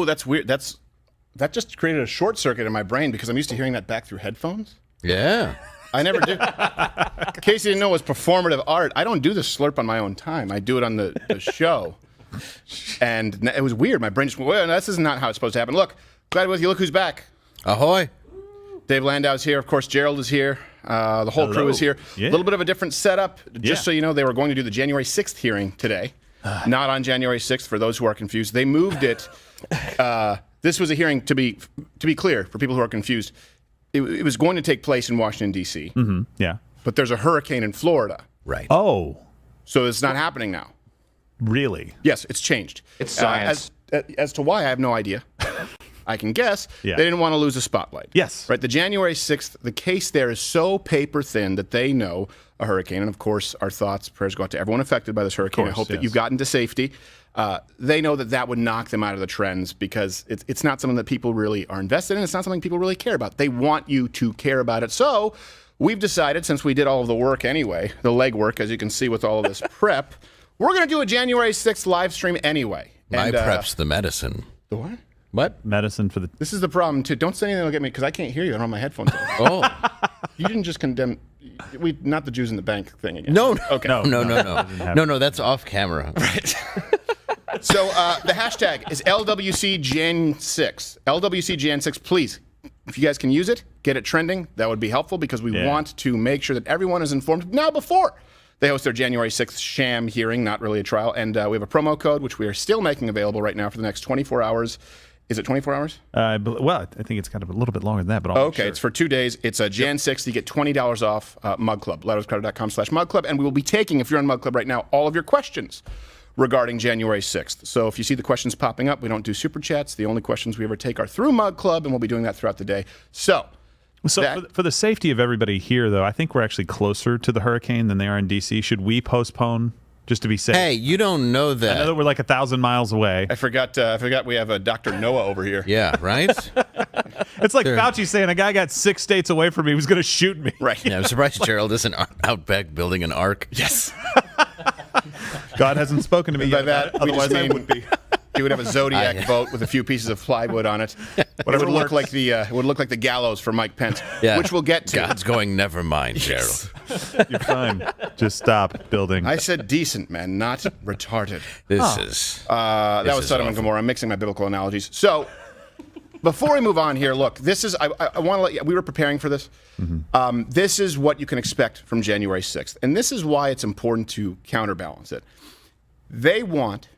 that's weird. That just created a short circuit in my brain because I'm used to hearing that back through headphones. Yeah. I never do. In case you didn't know, it was performative art. I don't do the slurp on my own time. I do it on the show. And it was weird. My brain just went, well, this is not how it's supposed to happen. Look, glad with you. Look who's back. Ahoy. Dave Landau's here. Of course, Gerald is here. The whole crew is here. A little bit of a different setup. Just so you know, they were going to do the January 6th hearing today. Not on January 6th, for those who are confused. They moved it. This was a hearing, to be clear, for people who are confused. It was going to take place in Washington, D.C. Mm-hmm. Yeah. But there's a hurricane in Florida. Right. Oh. So it's not happening now. Really? Yes, it's changed. It's science. As to why, I have no idea. I can guess. Yeah. They didn't want to lose a spotlight. Yes. Right. The January 6th, the case there is so paper thin that they know a hurricane. And of course, our thoughts, prayers go out to everyone affected by this hurricane. Course, I hope that yes. you've gotten to safety. They know that would knock them out of the trends because it's not something that people really are invested in. It's not something people really care about. They want you to care about it. So we've decided, since we did all of the work anyway, the legwork, as you can see with all of this prep, we're going to do a January 6th live stream anyway. My prep's the medicine. The what? What? Medicine for the... This is the problem, too. Don't say anything that'll get me, because I can't hear you. I don't have my headphones on. Oh. You didn't just condemn... not the Jews in the bank thing again. No. Okay. No, that's off camera. Right. So the hashtag is LWCJan6. LWCJan6, please. If you guys can use it, get it trending. That would be helpful because we want to make sure that everyone is informed now before they host their January 6th sham hearing, not really a trial. And we have a promo code, which we are still making available right now for the next 24 hours. Is it 24 hours? Well, I think it's kind of a little bit longer than that, but I'll okay, it's for 2 days. It's a Jan 6th. You get $20 off Mug Club, loudwithcrowder.com/Mug Club. And we will be taking, if you're on Mug Club right now, all of your questions regarding January 6th. So if you see the questions popping up, we don't do super chats. The only questions we ever take are through Mug Club, and we'll be doing that throughout the day. So for the safety of everybody here, though, I think we're actually closer to the hurricane than they are in D.C. Should we postpone just to be safe? Hey, you don't know that. I know that we're like 1,000 miles away. I forgot we have a Dr. Noah over here. Yeah, right? It's like Fauci saying a guy got 6 states away from me who's going to shoot me. Right. Yeah, I'm surprised Gerald isn't out back building an ark. Yes. God hasn't spoken to me By yet. that, Otherwise, I would be. He would have a Zodiac boat with a few pieces of plywood on it. It would look like the gallows for Mike Pence, which we'll get to. God's going, never mind, Gerald. You're fine. Just stop building. I said decent, man, not retarded. This is that was Sodom and Gomorrah. I'm mixing my biblical analogies. So before we move on here, look, this is I want to let you. We were preparing for this. Mm-hmm. This is what you can expect from January 6th, and this is why it's important to counterbalance it. They want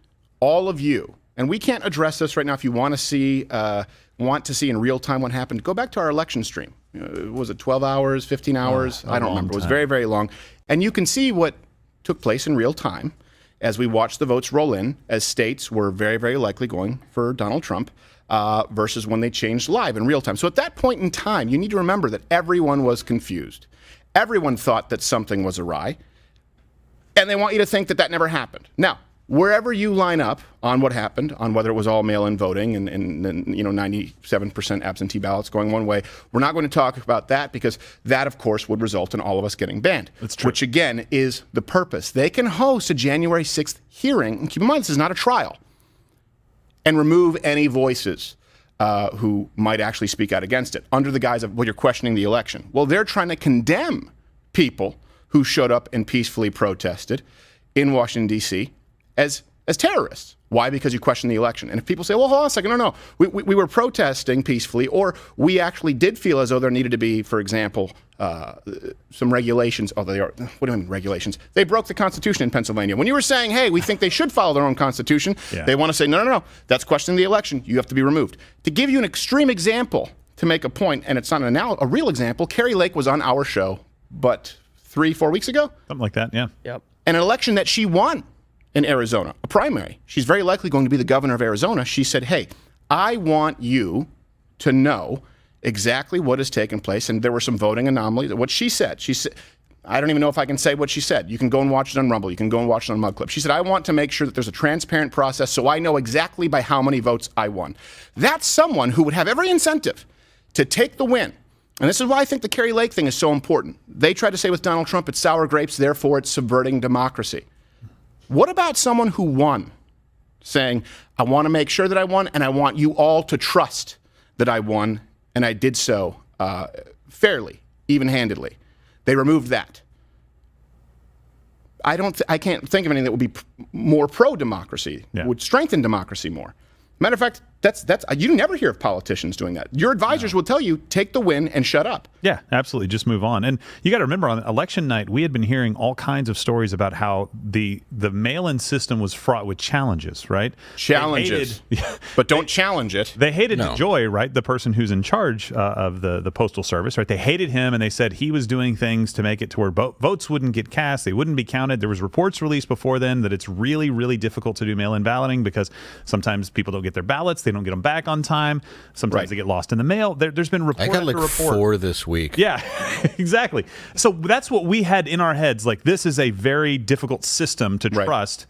all of you. And we can't address this right now. If you want to see in real time what happened, go back to our election stream. Was it 12 hours, 15 hours? I don't remember. It was very, very long. And you can see what took place in real time as we watched the votes roll in, as states were very, very likely going for Donald Trump versus when they changed live in real time. So at that point in time, you need to remember that everyone was confused. Everyone thought that something was awry. And they want you to think that that never happened. Now, wherever you line up on what happened, on whether it was all mail-in voting and 97% absentee ballots going one way, we're not going to talk about that because that, of course, would result in all of us getting banned. That's true. Which, again, is the purpose. They can host a January 6th hearing, and keep in mind, this is not a trial, and remove any voices who might actually speak out against it under the guise of, well, you're questioning the election. Well, they're trying to condemn people who showed up and peacefully protested in Washington, D.C., as terrorists. Why? Because you question the election. And if people say, well, hold on a second, no, we were protesting peacefully, or we actually did feel as though there needed to be, for example, some regulations. What do I mean regulations? They broke the Constitution in Pennsylvania. When you were saying, hey, we think they should follow their own Constitution, they want to say, no, that's questioning the election. You have to be removed. To give you an extreme example to make a point, and it's not a real example, Carrie Lake was on our show, but 3-4 weeks ago? Something like that, yeah. Yep. An election that she won in Arizona, a primary. She's very likely going to be the governor of Arizona. She said, hey, I want you to know exactly what has taken place. And there were some voting anomalies. What she said, I don't even know if I can say what she said. You can go and watch it on Rumble. You can go and watch it on Mug Club. She said, I want to make sure that there's a transparent process so I know exactly by how many votes I won. That's someone who would have every incentive to take the win. And this is why I think the Carrie Lake thing is so important. They tried to say with Donald Trump, it's sour grapes, therefore it's subverting democracy. What about someone who won saying, I want to make sure that I won, and I want you all to trust that I won, and I did so fairly, even-handedly. They removed that. I can't think of anything that would be more pro-democracy, would strengthen democracy more. Matter of fact, that's you never hear of politicians doing that. Your advisors will tell you, take the win and shut up. Yeah, absolutely. Just move on. And you got to remember, on election night, we had been hearing all kinds of stories about how the mail-in system was fraught with challenges, right? Challenges. But don't challenge it. They hated DeJoy, right? The person who's in charge of the Postal Service, right? They hated him, and they said he was doing things to make it to where votes wouldn't get cast. They wouldn't be counted. There was reports released before then that it's really, really difficult to do mail-in balloting because sometimes people don't get their ballots. They don't get them back on time. Sometimes they get lost in the mail. There's been report I got like after report. 4 this week. Yeah, exactly. So that's what we had in our heads. Like, this is a very difficult system to trust.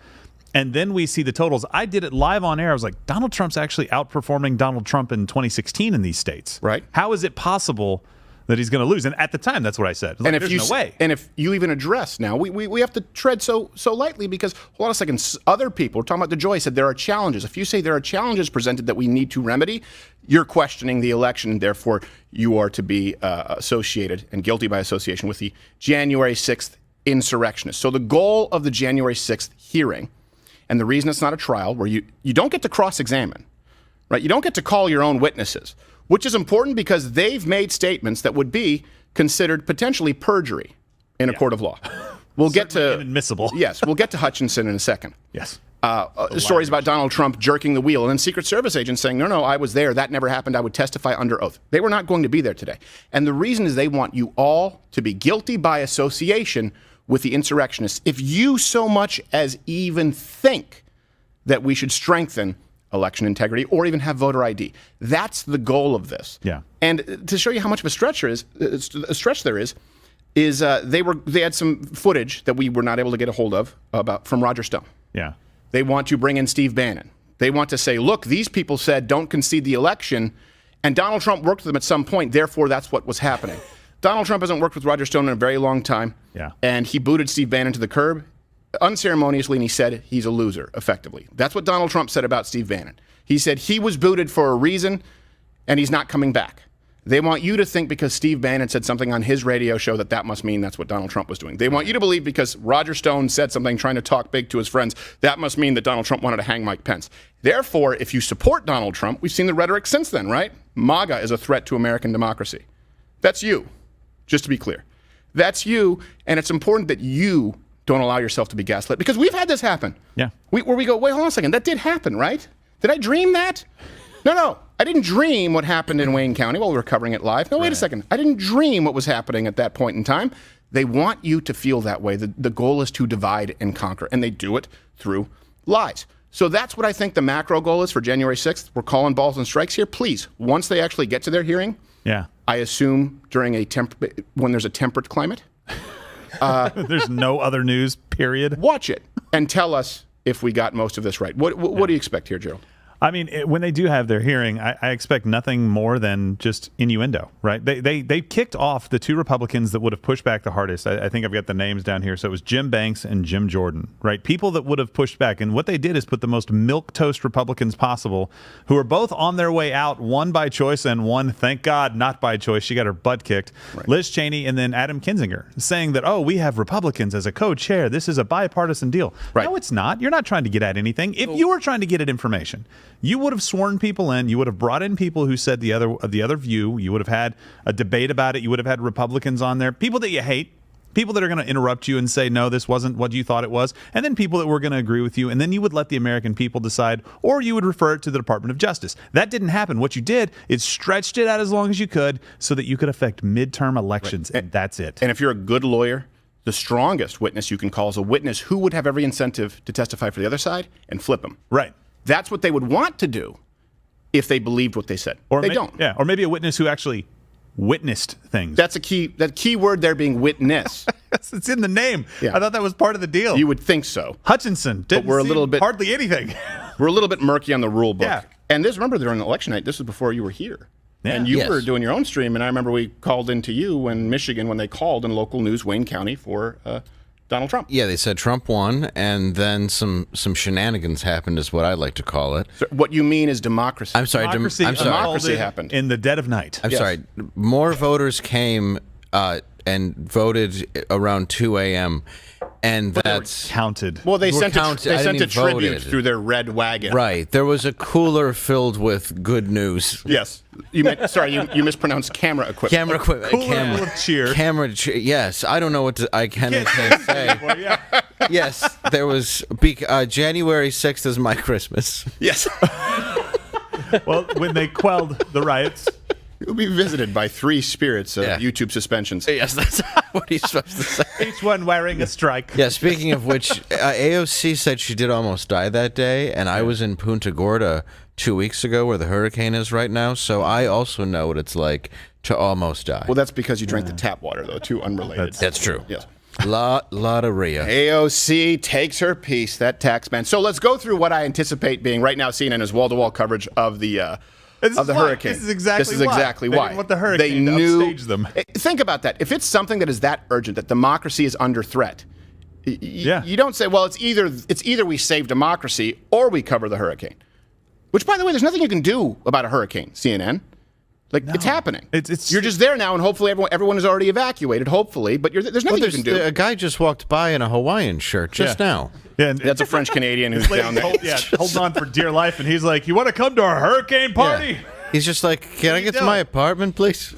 And then we see the totals. I did it live on air. I was like, Donald Trump's actually outperforming Donald Trump in 2016 in these states. Right. How is it possible that he's going to lose? And at the time, that's what I said. And like, if there's no way. And if you even address now, we have to tread so lightly because, hold on a second, other people, we're talking about DeJoy, said there are challenges. If you say there are challenges presented that we need to remedy, you're questioning the election, and therefore you are to be associated and guilty by association with the January 6th insurrectionists. So the goal of the January 6th hearing, and the reason it's not a trial, where you don't get to cross-examine, right? You don't get to call your own witnesses, which is important because they've made statements that would be considered potentially perjury in a court of law. We'll get to inadmissible. Yes, we'll get to Hutchinson in a second. Yes. Stories about Donald Trump jerking the wheel, and then Secret Service agents saying, no, I was there. That never happened. I would testify under oath. They were not going to be there today. And the reason is they want you all to be guilty by association with the insurrectionists. If you so much as even think that we should strengthen election integrity or even have voter ID, that's the goal of this. Yeah. And to show you how much of a stretch there is they had some footage that we were not able to get a hold of from Roger Stone. Yeah. They want to bring in Steve Bannon. They want to say, look, these people said don't concede the election, and Donald Trump worked with them at some point, therefore that's what was happening. Donald Trump hasn't worked with Roger Stone in a very long time, and he booted Steve Bannon to the curb unceremoniously, and he said he's a loser, effectively. That's what Donald Trump said about Steve Bannon. He said he was booted for a reason, and he's not coming back. They want you to think because Steve Bannon said something on his radio show that must mean that's what Donald Trump was doing. They want you to believe because Roger Stone said something trying to talk big to his friends, that must mean that Donald Trump wanted to hang Mike Pence. Therefore, if you support Donald Trump, we've seen the rhetoric since then, right? MAGA is a threat to American democracy. That's you, just to be clear. That's you, and it's important that you don't allow yourself to be gaslit because we've had this happen. Yeah. Where we go, wait, hold on a second, that did happen, right? Did I dream that? No. I didn't dream what happened in Wayne County while we were covering it live. No, wait a second. I didn't dream what was happening at that point in time. They want you to feel that way. The goal is to divide and conquer, and they do it through lies. So that's what I think the macro goal is for January 6th. We're calling balls and strikes here. Please, once they actually get to their hearing, I assume during when there's a temperate climate. There's no other news, period. Watch it and tell us if we got most of this right. What do you expect here, Gerald? I mean, when they do have their hearing, I expect nothing more than just innuendo, right? They kicked off the two Republicans that would have pushed back the hardest. I think I've got the names down here. So it was Jim Banks and Jim Jordan, right? People that would have pushed back. And what they did is put the most milquetoast Republicans possible, who are both on their way out, one by choice and one, thank God, not by choice. She got her butt kicked. Right. Liz Cheney and then Adam Kinzinger saying that, we have Republicans as a co-chair. This is a bipartisan deal. Right. No, it's not. You're not trying to get at anything. If you were trying to get at information, you would have sworn people in. You would have brought in people who said the other view. You would have had a debate about it. You would have had Republicans on there, people that you hate, people that are going to interrupt you and say, no, this wasn't what you thought it was, and then people that were going to agree with you, and then you would let the American people decide, or you would refer it to the Department of Justice. That didn't happen. What you did is stretched it out as long as you could so that you could affect midterm elections, and that's it. And if you're a good lawyer, the strongest witness you can call is a witness who would have every incentive to testify for the other side and flip them. Right. That's what they would want to do if they believed what they said. Or they don't. Yeah, or maybe a witness who actually witnessed things. That's that key word there being witness. It's in the name. Yeah. I thought that was part of the deal. You would think so. Hutchinson didn't hardly anything. We're a little bit murky on the rule book. Yeah. And remember, during election night, this was before you were here. Yeah. And you were doing your own stream, and I remember we called into you in Michigan when they called in local news, Wayne County, for Donald Trump. Yeah, they said Trump won, and then some shenanigans happened, is what I like to call it. So what you mean is democracy. I'm sorry. Democracy, I'm sorry. Democracy happened. in the dead of night. I'm sorry. More voters came and voted around 2 a.m. And that's Counted. Well, they Were sent counted. they I sent a didn't even tribute voted. through their red wagon. right. There was a cooler filled with good news. Yes. You mispronounced camera equipment. Camera equipment. Cooler full of cheer. Yes. I don't know what I can't say. Well, yeah. Yes, there was. January 6th is my Christmas. Yes. Well, when they quelled the riots, You'll be visited by 3 spirits of Yeah. YouTube suspensions. Yes, that's what he's supposed to say. each one wearing a strike. Yeah, speaking of which, AOC said she did almost die that day, and I was in Punta Gorda 2 weeks ago where the hurricane is right now, so I also know what it's like to almost die. Well, that's because you drank the tap water, though. Two unrelated. That's true. Yes. Lot of Rhea. AOC takes her piece, that tax man. So let's go through what I anticipate being right now. CNN is wall-to-wall coverage of the hurricane. This is exactly exactly why. They why. didn't want the hurricane to upstage them. Think about that. If it's something that is that urgent, that democracy is under threat, you don't say, well, it's either we save democracy or we cover the hurricane. Which, by the way, there's nothing you can do about a hurricane, CNN. It's happening. You're just there now, and hopefully everyone is already evacuated, hopefully, but there's nothing you can do. A guy just walked by in a Hawaiian shirt just now. Yeah, and That's a French-Canadian who's down there. holding on for dear life, and he's like, "You want to come to our hurricane party?" Yeah. He's just like, can I get to my apartment, please?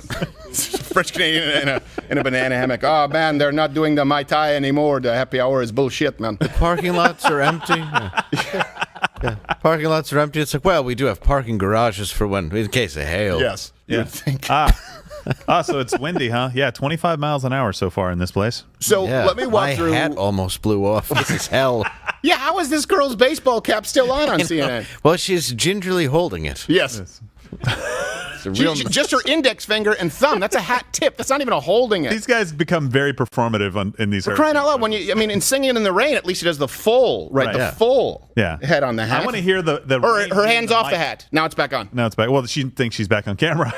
French-Canadian in a banana hammock. Oh, man, they're not doing the Mai Tai anymore. The happy hour is bullshit, man. Parking lots are empty. Yeah. Parking lots are empty. It's like, well, we do have parking garages for in case of hail. Yes. You would think. So it's windy, huh? Yeah, 25 miles an hour so far in this place. So Yeah, let me walk my through. hat almost blew off. This is hell. Yeah, how is this girl's baseball cap still on CNN? Well, she's gingerly holding it. Yes. It's a real Just her index finger and thumb. That's a hat tip. That's not even a holding it. These guys become very performative in these. Crying out loud! In Singing in the Rain, at least she does the full, Right, the yeah. full Yeah. head on the hat. I want to hear the Or her hands off the mic. hat. Now it's back on. No, it's back. Well, she thinks she's back on camera.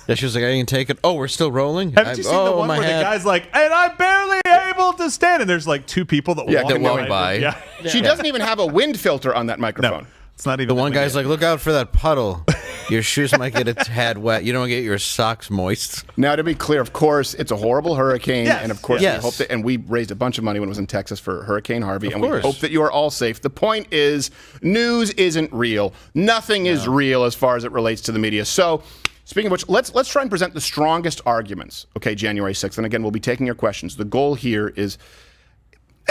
Yeah, she was like, I can take it. Oh, we're still rolling? Haven't you seen the one my where hat. the guy's like, "And I'm barely able to stand," and there's like 2 people that walk, that walk behind by. him. Yeah. She doesn't even have a wind filter on that No, microphone. it's not even The one guy's like, look out for that puddle. Your shoes might get a tad wet. You don't get your socks moist. Now, to be clear, of course, it's a horrible hurricane, Yes, and of course, yes. we hope that. And we raised a bunch of money when it was in Texas for Hurricane Harvey, and we course. hope that you are all safe. The point is, news isn't real. Nothing is real as far as it relates to the media. So, speaking of which, let's try and present the strongest arguments. Okay, January 6th, and again, we'll be taking your questions. The goal here is.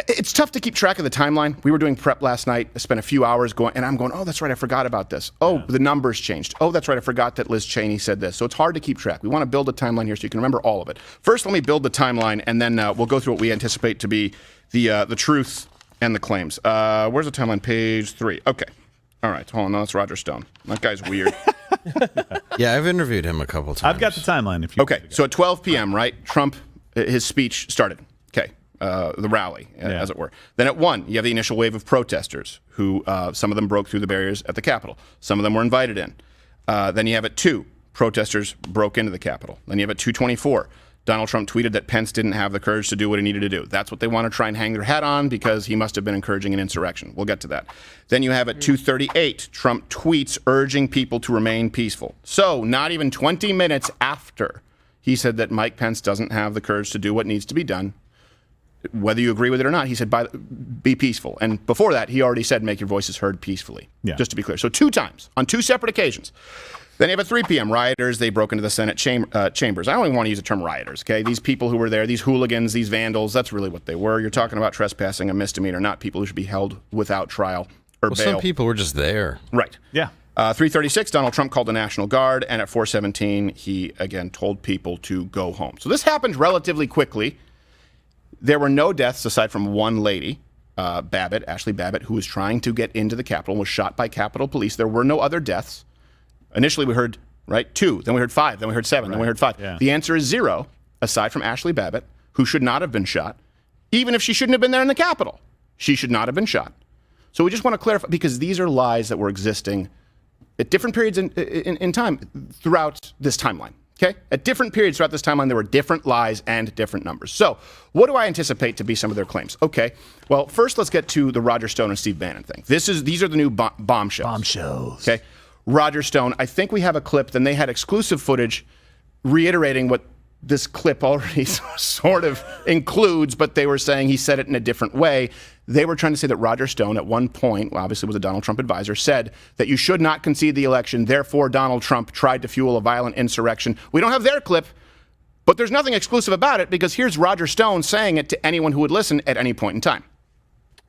It's tough to keep track of the timeline. We were doing prep last night. I spent a few hours going, and I'm going, oh, that's right, I forgot about this. Oh, the numbers changed. Oh, that's right, I forgot that Liz Cheney said this. So it's hard to keep track. We want to build a timeline here so you can remember all of it. First, let me build the timeline, and then we'll go through what we anticipate to be the truth and the claims. Where's the timeline? Page 3. Okay. All right. Hold on. No, that's Roger Stone. That guy's weird. Yeah, I've interviewed him a couple times. I've got the timeline. If you Okay. So at 12 p.m., right, Trump, his speech started. Okay. The rally, as it were. Then at 1, you have the initial wave of protesters who, some of them broke through the barriers at the Capitol. Some of them were invited in. Then you have at 2, protesters broke into the Capitol. Then you have at 2:24, Donald Trump tweeted that Pence didn't have the courage to do what he needed to do. That's what they want to try and hang their hat on because he must have been encouraging an insurrection. We'll get to that. Then you have at 2:38, Trump tweets urging people to remain peaceful. So not even 20 minutes after he said that Mike Pence doesn't have the courage to do what needs to be done, whether you agree with it or not, he said, be peaceful. And before that, he already said, make your voices heard peacefully, just to be clear. So 2 times, on 2 separate occasions. Then you have at 3 p.m., rioters, they broke into the Senate chambers. I don't even want to use the term rioters, okay? These people who were there, these hooligans, these vandals, that's really what they were. You're talking about trespassing, a misdemeanor, not people who should be held without trial or bail. Some people were just there. Right. Yeah. 3:36, Donald Trump called the National Guard, and at 4:17, he again told people to go home. So this happened relatively quickly. There were no deaths aside from one lady, Ashley Babbitt, who was trying to get into the Capitol and was shot by Capitol Police. There were no other deaths. Initially, we heard 2, then we heard 5, then we heard 7, then we heard 5. Yeah. The answer is 0, aside from Ashley Babbitt, who should not have been shot, even if she shouldn't have been there in the Capitol. She should not have been shot. So we just want to clarify, because these are lies that were existing at different periods in time throughout this timeline. Okay? At different periods throughout this timeline, there were different lies and different numbers. So, what do I anticipate to be some of their claims? Okay, well, first let's get to the Roger Stone and Steve Bannon thing. These are the new bombshells. Bombshells. Okay? Roger Stone, I think we have a clip, then they had exclusive footage reiterating what this clip already sort of includes, but they were saying he said it in a different way. They were trying to say that Roger Stone at one point, well, obviously was a Donald Trump advisor, said that you should not concede the election, therefore Donald Trump tried to fuel a violent insurrection. We don't have their clip, but there's nothing exclusive about it because here's Roger Stone saying it to anyone who would listen at any point in time.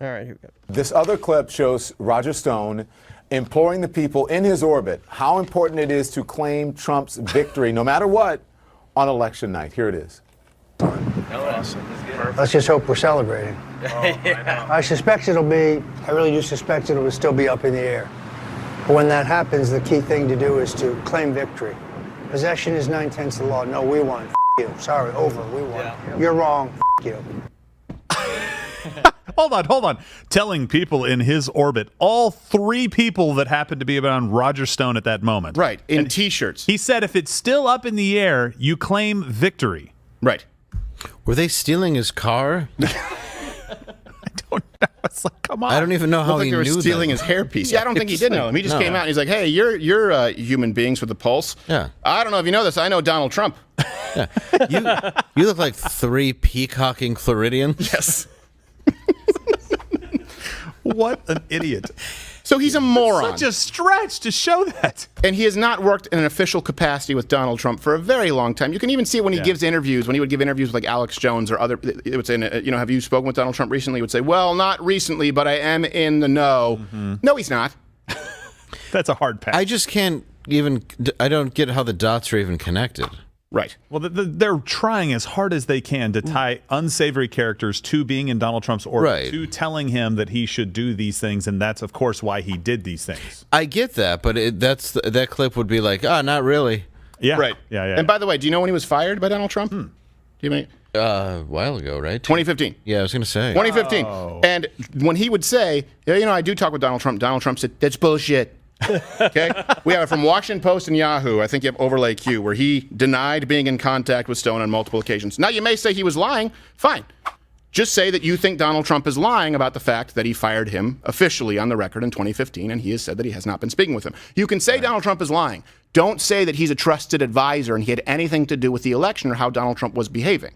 All right, here we go. This other clip shows Roger Stone imploring the people in his orbit how important it is to claim Trump's victory, no matter what, on election night. Here it is. Let's just hope we're celebrating. I really do suspect it'll still be up in the air. But when that happens, the key thing to do is to claim victory. Possession is 9/10 of the law. No, we won. You. Sorry, over. We won. Yeah. You're wrong. You. Hold on. Telling people in his orbit, all three people that happened to be around Roger Stone at that moment. Right, in T-shirts. He said if it's still up in the air, you claim victory. Right. Were they stealing his car? I don't know. It's like, come on. I don't even know how Looked like he they were knew stealing them. his hairpiece. Yeah, I don't think he did know him. He just No. came out and he's like, hey, you're human beings with a pulse. Yeah. I don't know if you know this. I know Donald Trump. You look like three peacocking Floridians. Yes. What an idiot. So he's a moron. Such a stretch to show that. And he has not worked in an official capacity with Donald Trump for a very long time. You can even see it when he gives interviews, when he would give interviews with like Alex Jones or other, it would say, have you spoken with Donald Trump recently? He would say, well, not recently, but I am in the know. No, he's not. That's a hard pass. I just can't even, I don't get how the dots are even connected. Right. Well, they're trying as hard as they can to tie unsavory characters to being in Donald Trump's orbit, Right. to telling him that he should do these things, and that's, of course, why he did these things. I get that, but that clip would be like, not really. Yeah. Right. Yeah. And by the way, do you know when he was fired by Donald Trump? Do you mean A while ago, right? 2015. Yeah, I was going to say. 2015. Oh. And when he would say, I do talk with Donald Trump said, that's bullshit. Okay? We have it from Washington Post and Yahoo. I think you have Overlay Q, where he denied being in contact with Stone on multiple occasions. Now, you may say he was lying. Fine. Just say that you think Donald Trump is lying about the fact that he fired him officially on the record in 2015, and he has said that he has not been speaking with him. You can say Donald Trump is lying. Don't say that he's a trusted advisor and he had anything to do with the election or how Donald Trump was behaving.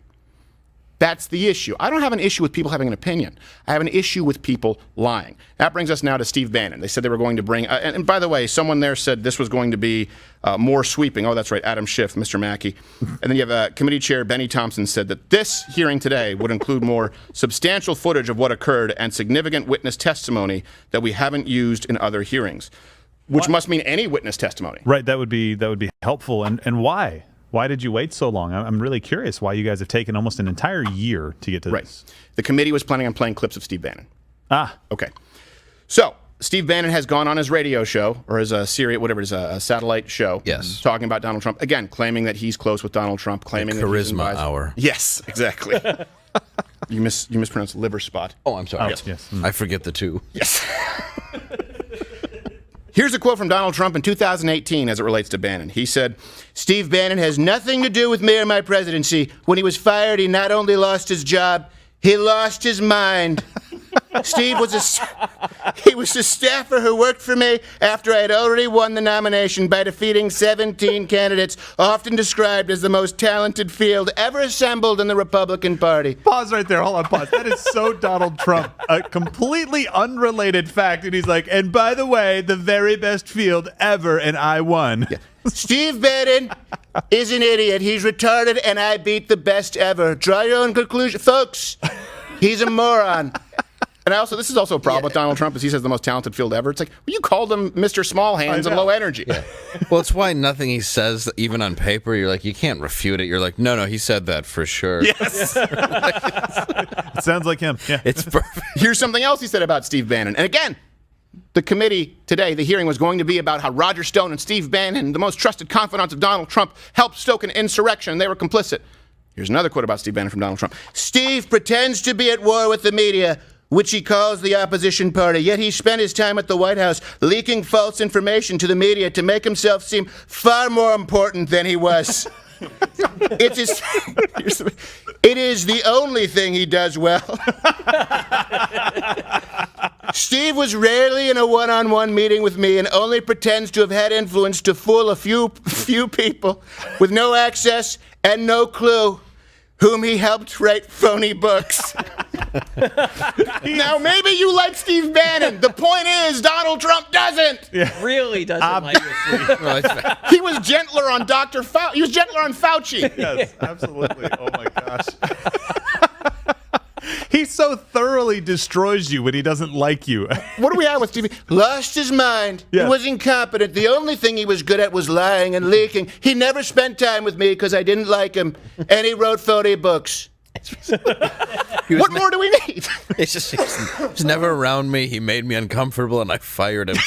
That's the issue. I don't have an issue with people having an opinion. I have an issue with people lying. That brings us now to Steve Bannon. They said they were going to bring, and by the way, someone there said this was going to be more sweeping. Oh, that's right, Adam Schiff, Mr. Mackey. And then you have committee chair Benny Thompson said that this hearing today would include more substantial footage of what occurred and significant witness testimony that we haven't used in other hearings, which must mean any witness testimony. Right. That would be helpful. And why? Why did you wait so long? I'm really curious why you guys have taken almost an entire year to get to this. The committee was planning on playing clips of Steve Bannon. Okay. So Steve Bannon has gone on his radio show or his Sirius, whatever it is, a satellite show. Yes. Talking about Donald Trump. Again, claiming that he's close with Donald Trump, claiming that he's Charisma advised. hour. Yes, exactly. You mispronounced liver spot. Oh, I'm sorry. Yes. I forget the two. Yes. Here's a quote from Donald Trump in 2018 as it relates to Bannon. He said, Steve Bannon has nothing to do with me or my presidency. When he was fired, he not only lost his job, he lost his mind. Steve was a staffer who worked for me after I had already won the nomination by defeating 17 candidates, often described as the most talented field ever assembled in the Republican Party. Pause right there. Hold on, pause. That is so Donald Trump. A completely unrelated fact. And he's like, and by the way, the very best field ever, and I won. Yeah. Steve Bannon is an idiot. He's retarded, and I beat the best ever. Draw your own conclusion. Folks, he's a moron. And this is also a problem with Donald Trump, is he says the most talented field ever. It's like, well, you called him Mr. Small Hands and low energy. Yeah. Well, it's why nothing he says, even on paper, you're like, you can't refute it. You're like, no, he said that for sure. Yes. It sounds like him. Yeah. It's perfect. Here's something else he said about Steve Bannon. And again, the committee today, the hearing was going to be about how Roger Stone and Steve Bannon, the most trusted confidants of Donald Trump, helped stoke an insurrection. They were complicit. Here's another quote about Steve Bannon from Donald Trump. Steve pretends to be at war with the media which he calls the opposition party, yet he spent his time at the White House leaking false information to the media to make himself seem far more important than he was. It is the only thing he does well. Steve was rarely in a one-on-one meeting with me and only pretends to have had influence to fool a few people with no access and no clue, whom he helped write phony books. Now, maybe you like Steve Bannon. The point is, Donald Trump doesn't. Really doesn't like it. He was gentler on Dr. Fauci. He was gentler on Fauci. Yes, absolutely. Oh my gosh. He so thoroughly destroys you when he doesn't like you. What do we have with Steve? Lost his mind. Yeah. He was incompetent. The only thing he was good at was lying and leaking. He never spent time with me because I didn't like him, and he wrote phony books. What more do we need? It's just he's never around me. He made me uncomfortable, and I fired him.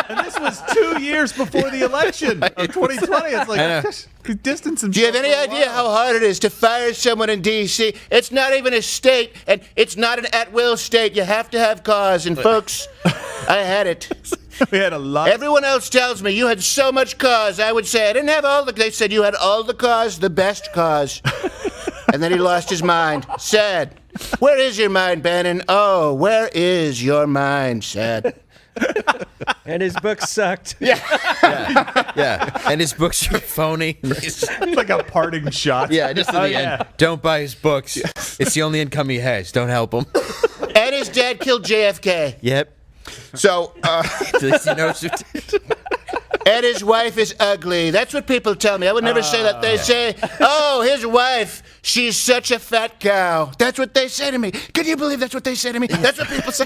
And this was 2 years before the election of 2020. It's like, distance himself. Do you have any idea how hard it is to fire someone in D.C.? It's not even a state, and it's not an at-will state. You have to have cause, and folks, I had it. We had a lot. Everyone else tells me you had so much cause. I would say I didn't have all the. They said you had all the cause, the best cause. And then he lost his mind. Sad. Where is your mind, Bannon? Oh, where is your mind? Sad. And his book sucked. Yeah, and his books are phony. It's like a parting shot. Yeah, just at the end. Don't buy his books. It's the only income he has. Don't help him. And his dad killed JFK. Yep. So, At least he knows who did. and his wife is ugly. That's what people tell me. I would never say that. They say, oh, his wife, she's such a fat cow. That's what they say to me. Can you believe that's what they say to me? That's what people say.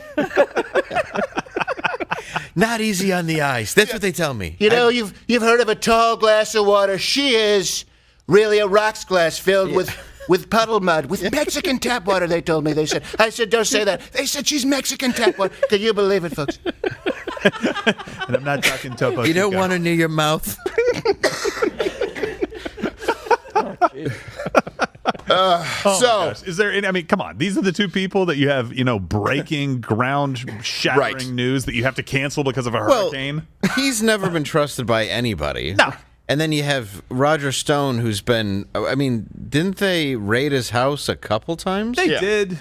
Not easy on the eyes. That's what they tell me. You know, you've heard of a tall glass of water. She is really a rocks glass filled with puddle mud, with Mexican tap water, they told me. They said, I said, don't say that. They said she's Mexican tap water. Can you believe it, folks? And I'm not talking Topo You don't Chico. want her near your mouth. Gosh. Is there any, I mean, come on. These are the two people that you have, breaking ground shattering Right. news that you have to cancel because of a hurricane. He's never been trusted by anybody. No. And then you have Roger Stone, who's been, didn't they raid his house a couple times? They Yeah. did.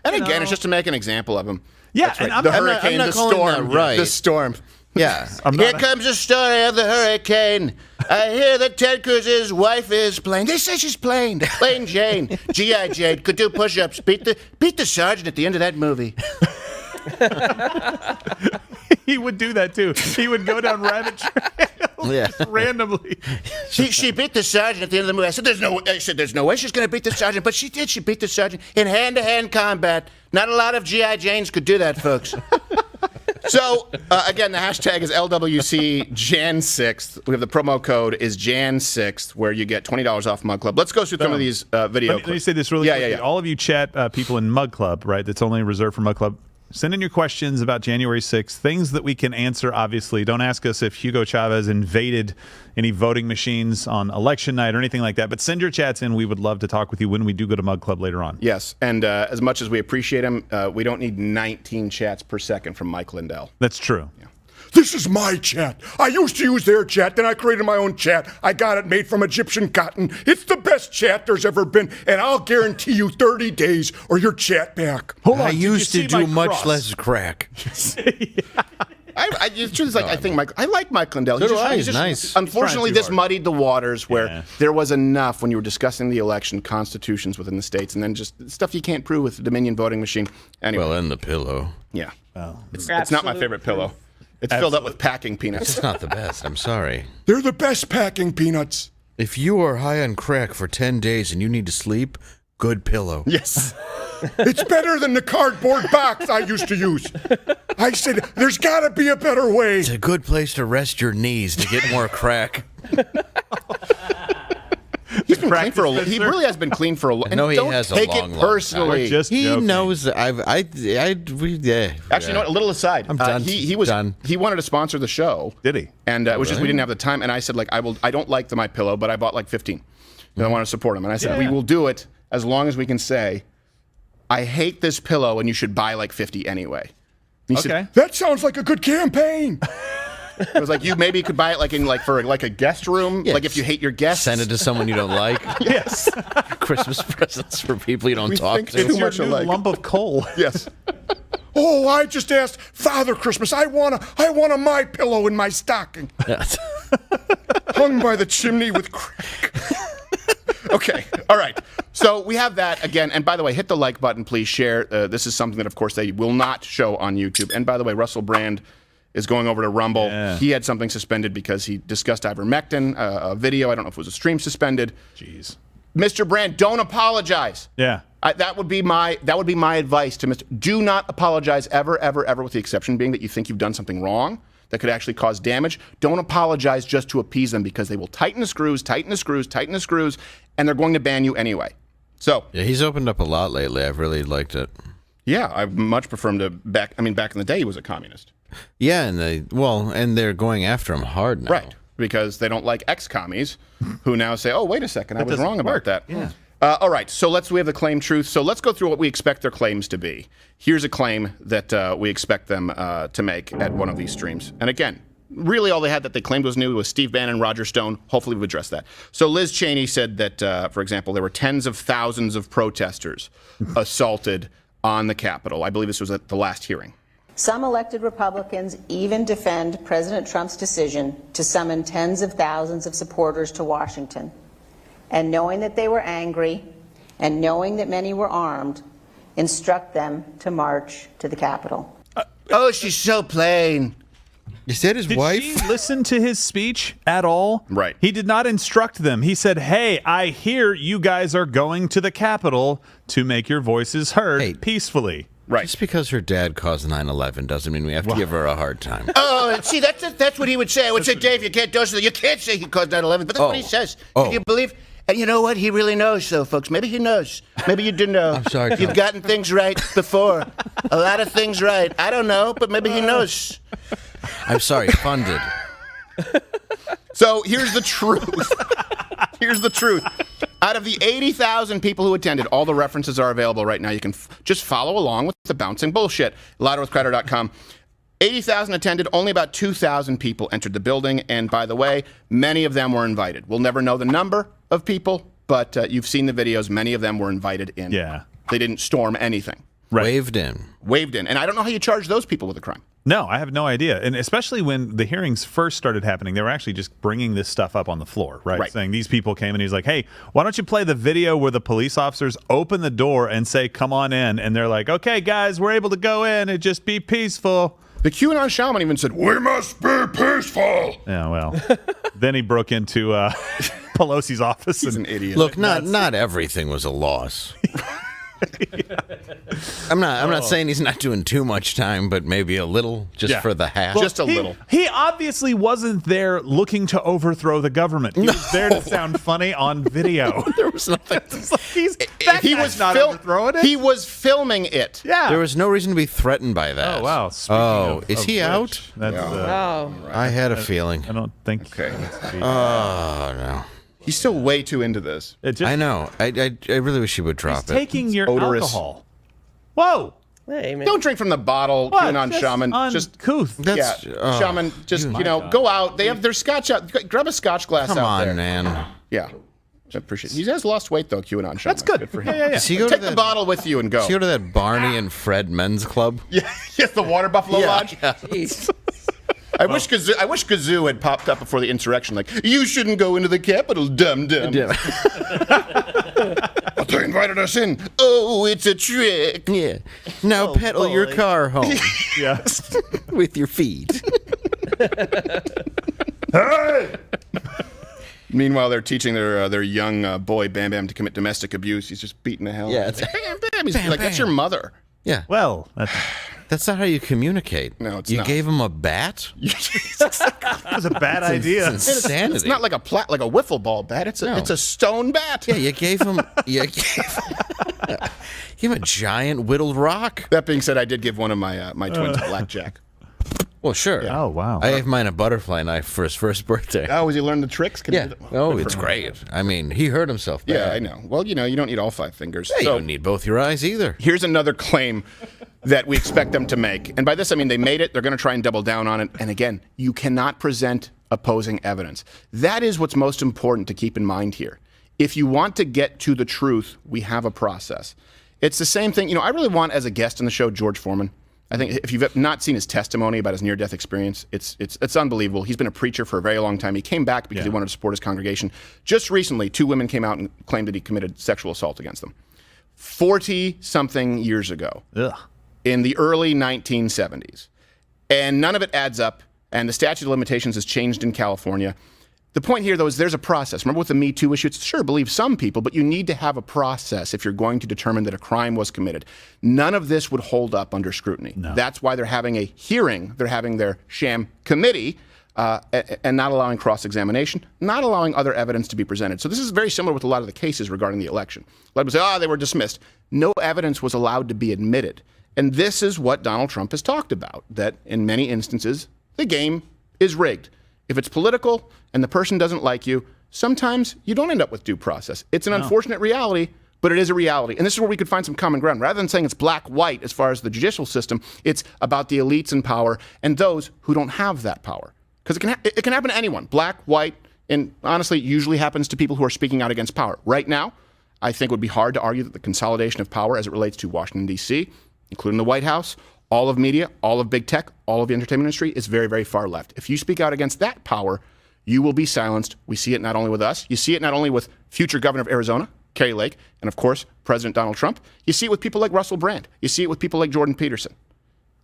And again, it's just to make an example of him. Yeah, That's and right. I'm The not- hurricane, I'm not the calling storm. that right. The storm. Yeah. Here comes the story of the hurricane. I hear that Ted Cruz's wife is plain. They say she's plain. Plain Jane. G.I. Jane. Could do push-ups. Beat the sergeant at the end of that movie. He would do that too. He would go down rabbit trails just randomly. She beat the sergeant at the end of the movie. I said, there's no way she's going to beat the sergeant. But she did. She beat the sergeant in hand-to-hand combat. Not a lot of G.I. Janes could do that, folks. So, again, the hashtag is LWC Jan 6th. We have the promo code is Jan 6th, where you get $20 off Mug Club. Let's go through some of these video Let me clips. say this really quickly. Yeah. All of you chat people in Mug Club, right? That's only reserved for Mug Club. Send in your questions about January 6th, things that we can answer, obviously. Don't ask us if Hugo Chavez invaded any voting machines on election night or anything like that. But send your chats in. We would love to talk with you when we do go to Mug Club later on. Yes, and as much as we appreciate him, we don't need 19 chats per second from Mike Lindell. That's true. This is my chat. I used to use their chat, then I created my own chat. I got it made from Egyptian cotton. It's the best chat there's ever been, and I'll guarantee you 30 days or your chat back. Hold I on, used to did you see do my much cross? less crack. The truth is, I think I like Mike Lindell. So do I. He's nice. Unfortunately, He's trying this too hard. muddied the waters where Yeah. there was enough when you were discussing the election, constitutions within the states, and then just stuff you can't prove with the Dominion voting machine. Anyway, Well, and the pillow. yeah. It's not my favorite pillow. It's filled up with packing peanuts. It's not the best. I'm sorry. They're the best packing peanuts. If you are high on crack for 10 days and you need to sleep, good pillow. Yes. It's better than the cardboard box I used to use. I said, there's got to be a better way. It's a good place to rest your knees to get more crack. He's been Crack clean dispenser? he really has been clean for a long. No, he don't has a take long, it long personally. We're just He joking. knows that Actually, you know what? A little aside. I'm done. He was Done. he wanted to sponsor the show. Did he? And it was just we really? didn't have the time. And I said I don't like the My Pillow, but I bought like 15. And I want to support him. And I said we Yeah. will do it as long as we can say I hate this pillow, and you should buy like 50 anyway. He said, That sounds like a good campaign. it was like you maybe could buy it like in for a guest room, like if you hate your guests. Send it to someone you don't like. Yes. Christmas presents for people you don't We talk think to. too much alike. lump of coal. Yes. Oh, I just asked Father Christmas. I want a My Pillow in my stocking, Yes. hung by the chimney with crack. Okay. All right. So we have that again. And by the way, hit the like button, please. Share. This is something that, of course, they will not show on YouTube. And by the way, Russell Brand is going over to Rumble. Yeah. He had something suspended because he discussed ivermectin, a video. I don't know if it was a stream suspended. Jeez. Mr. Brand, don't apologize. Yeah. That would be my advice to Mr. Do not apologize ever, ever, ever, with the exception being that you think you've done something wrong that could actually cause damage. Don't apologize just to appease them, because they will tighten the screws, and they're going to ban you anyway. So Yeah, he's opened up a lot lately. I've really liked it. yeah, I much prefer him to back in the day he was a communist. Yeah, and they're going after him hard now. Right. Because they don't like ex-commies who now say, oh, wait a second, I was wrong about that. Yeah. All right, so we have the claim truth. So let's go through what we expect their claims to be. Here's a claim that we expect them to make at one of these streams. And again, really all they had that they claimed was new was Steve Bannon, Roger Stone. Hopefully we've addressed that. So Liz Cheney said that, for example, there were tens of thousands of protesters assaulted on the Capitol. I believe this was at the last hearing. Some elected Republicans even defend President Trump's decision to summon tens of thousands of supporters to Washington. And knowing that they were angry and knowing that many were armed, instruct them to march to the Capitol. Oh, she's so plain. Is that his Did wife? she listen to his speech at all? Right. He did not instruct them. He said, hey, I hear you guys are going to the Capitol to make your voices heard peacefully. Right. Just because her dad caused 9/11 doesn't mean we have to give her a hard time. Oh, see, that's what he would say. I would say, Dave, you can't say he caused 9/11, but that's what he says. Can you believe? And you know what? He really knows, though, folks. Maybe he knows. Maybe you didn't know. I'm sorry, You've Tom. gotten things right before. A lot of things right. I don't know, but maybe he knows. I'm sorry, funded. So here's the truth. Here's the truth. Out of the 80,000 people who attended, all the references are available right now. You can just follow along with the bouncing bullshit. Louderwithcrowder.com. 80,000 attended. Only about 2,000 people entered the building. And by the way, many of them were invited. We'll never know the number of people, but you've seen the videos. Many of them were invited in. Yeah. They didn't storm anything. Right. Waved in. Waved in. And I don't know how you charge those people with a crime. No, I have no idea. And especially when the hearings first started happening, they were actually just bringing this stuff up on the floor, right? Saying these people came and he's like, hey, why don't you play the video where the police officers open the door and say, come on in. And they're like, okay, guys, we're able to go in and just be peaceful. The QAnon shaman even said, we must be peaceful. Yeah, well, then he broke into Pelosi's office. He's an idiot. Look, not everything was a loss. I'm not saying he's not doing too much time, but maybe a little, just for the half. Just a little. He obviously wasn't there looking to overthrow the government. He was there to sound funny on video. There was nothing. He was not overthrowing it. He was filming it. Yeah. There was no reason to be threatened by that. Oh, wow. Speaking of is he which, out? That's, I had a feeling. I don't think. Okay. Oh, no. He's still way too into this. It just, I know. I really wish he would drop he's it. taking your odorous. alcohol. Whoa. Hey, man. Don't drink from the bottle, What? QAnon That's shaman. uncouth. That's, Yeah, shaman, just, go out. They have their scotch out. Grab a scotch glass Come out on, there. man. Yeah. I appreciate it. He has lost weight, though, QAnon shaman. That's good. for him. Yeah. Does he go Take to the that, bottle with you and go. does he go to that Barney and Fred men's club? Yeah, yes, the Water Buffalo Lodge. Jeez. I wish Kazoo had popped up before the insurrection. Like, you shouldn't go into the Capitol, dum. But they invited us in. Oh, it's a trick. Yeah. Now pedal your car home Yes. with your feet. Hey! Meanwhile, they're teaching their young boy Bam Bam to commit domestic abuse. He's just beating the hell. Yeah, out of it's- him. Bam Bam. He's Bam, like, that's bam. your mother. Yeah. Well, That's not how you communicate. No, it's you not. gave him a bat? that was a bad idea. It's insanity. It's not like a wiffle ball bat. It's a stone bat. Yeah, you gave him a giant whittled rock. That being said, I did give one of my twins blackjack. Well, sure. Oh, wow. I gave mine a butterfly knife for his first birthday. Oh, has he learned the tricks? Can Yeah. he do that? Oh, Good it's for him. great. I mean, he hurt himself bad. Yeah, I know. Well, you don't need all 5 fingers. Hey, you So don't need both your eyes either. here's another claim that we expect them to make. And by this, I mean they made it. They're going to try and double down on it. And again, you cannot present opposing evidence. That is what's most important to keep in mind here. If you want to get to the truth, we have a process. It's the same thing. I really want as a guest on the show George Foreman. I think if you've not seen his testimony about his near-death experience, it's unbelievable. He's been a preacher for a very long time. He came back because he wanted to support his congregation. Just recently, 2 women came out and claimed that he committed sexual assault against them. 40-something years ago. Ugh. In the early 1970s. And none of it adds up, and the statute of limitations has changed in California. The point here, though, is there's a process. Remember with the Me Too issue? It's sure, believe some people, but you need to have a process if you're going to determine that a crime was committed. None of this would hold up under scrutiny. No. That's why they're having a hearing. They're having their sham committee and not allowing cross-examination, not allowing other evidence to be presented. So this is very similar with a lot of the cases regarding the election. A lot of people say, they were dismissed. No evidence was allowed to be admitted. And this is what Donald Trump has talked about, that in many instances, the game is rigged. If it's political and the person doesn't like you, sometimes you don't end up with due process. It's an unfortunate reality, but it is a reality. And this is where we could find some common ground. Rather than saying it's black-white as far as the judicial system, it's about the elites in power and those who don't have that power. Because it can happen to anyone, black, white, and honestly, it usually happens to people who are speaking out against power. Right now, I think it would be hard to argue that the consolidation of power as it relates to Washington, D.C., including the White House, all of media, all of big tech, all of the entertainment industry is very, very far left. If you speak out against that power, you will be silenced. We see it not only with us. You see it not only with future governor of Arizona, Kari Lake, and of course, President Donald Trump. You see it with people like Russell Brand. You see it with people like Jordan Peterson.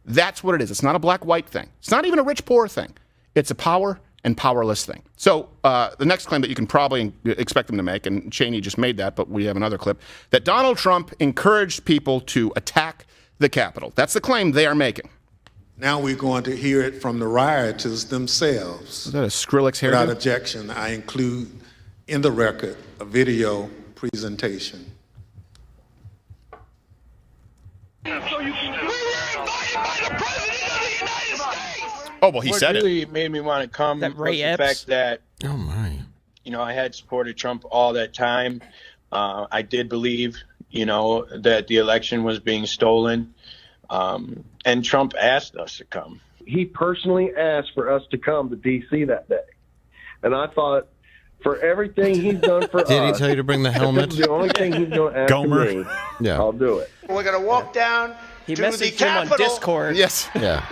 That's what it is. It's not a black-white thing. It's not even a rich-poor thing. It's a power and powerless thing. So the next claim that you can probably expect them to make, and Cheney just made that, but we have another clip, that Donald Trump encouraged people to attack the Capitol. That's the claim they are making. Now we're going to hear it from the rioters themselves. Is that a Skrillex hairdo? Without objection, I include in the record a video presentation. Oh, well, he said What it. really made me want to come That was Ray the Epps? fact that, Oh, my. I had supported Trump all that time. I did believe, that the election was being stolen. And Trump asked us to come. He personally asked for us to come to D.C. that day. And I thought, for everything he's done for us. Did he tell you to bring the helmet? The only thing he's going to ask Gomer. me, Yeah. I'll do it. We're going to walk down He to the messaged him on Capitol. Discord. Yes. Yeah.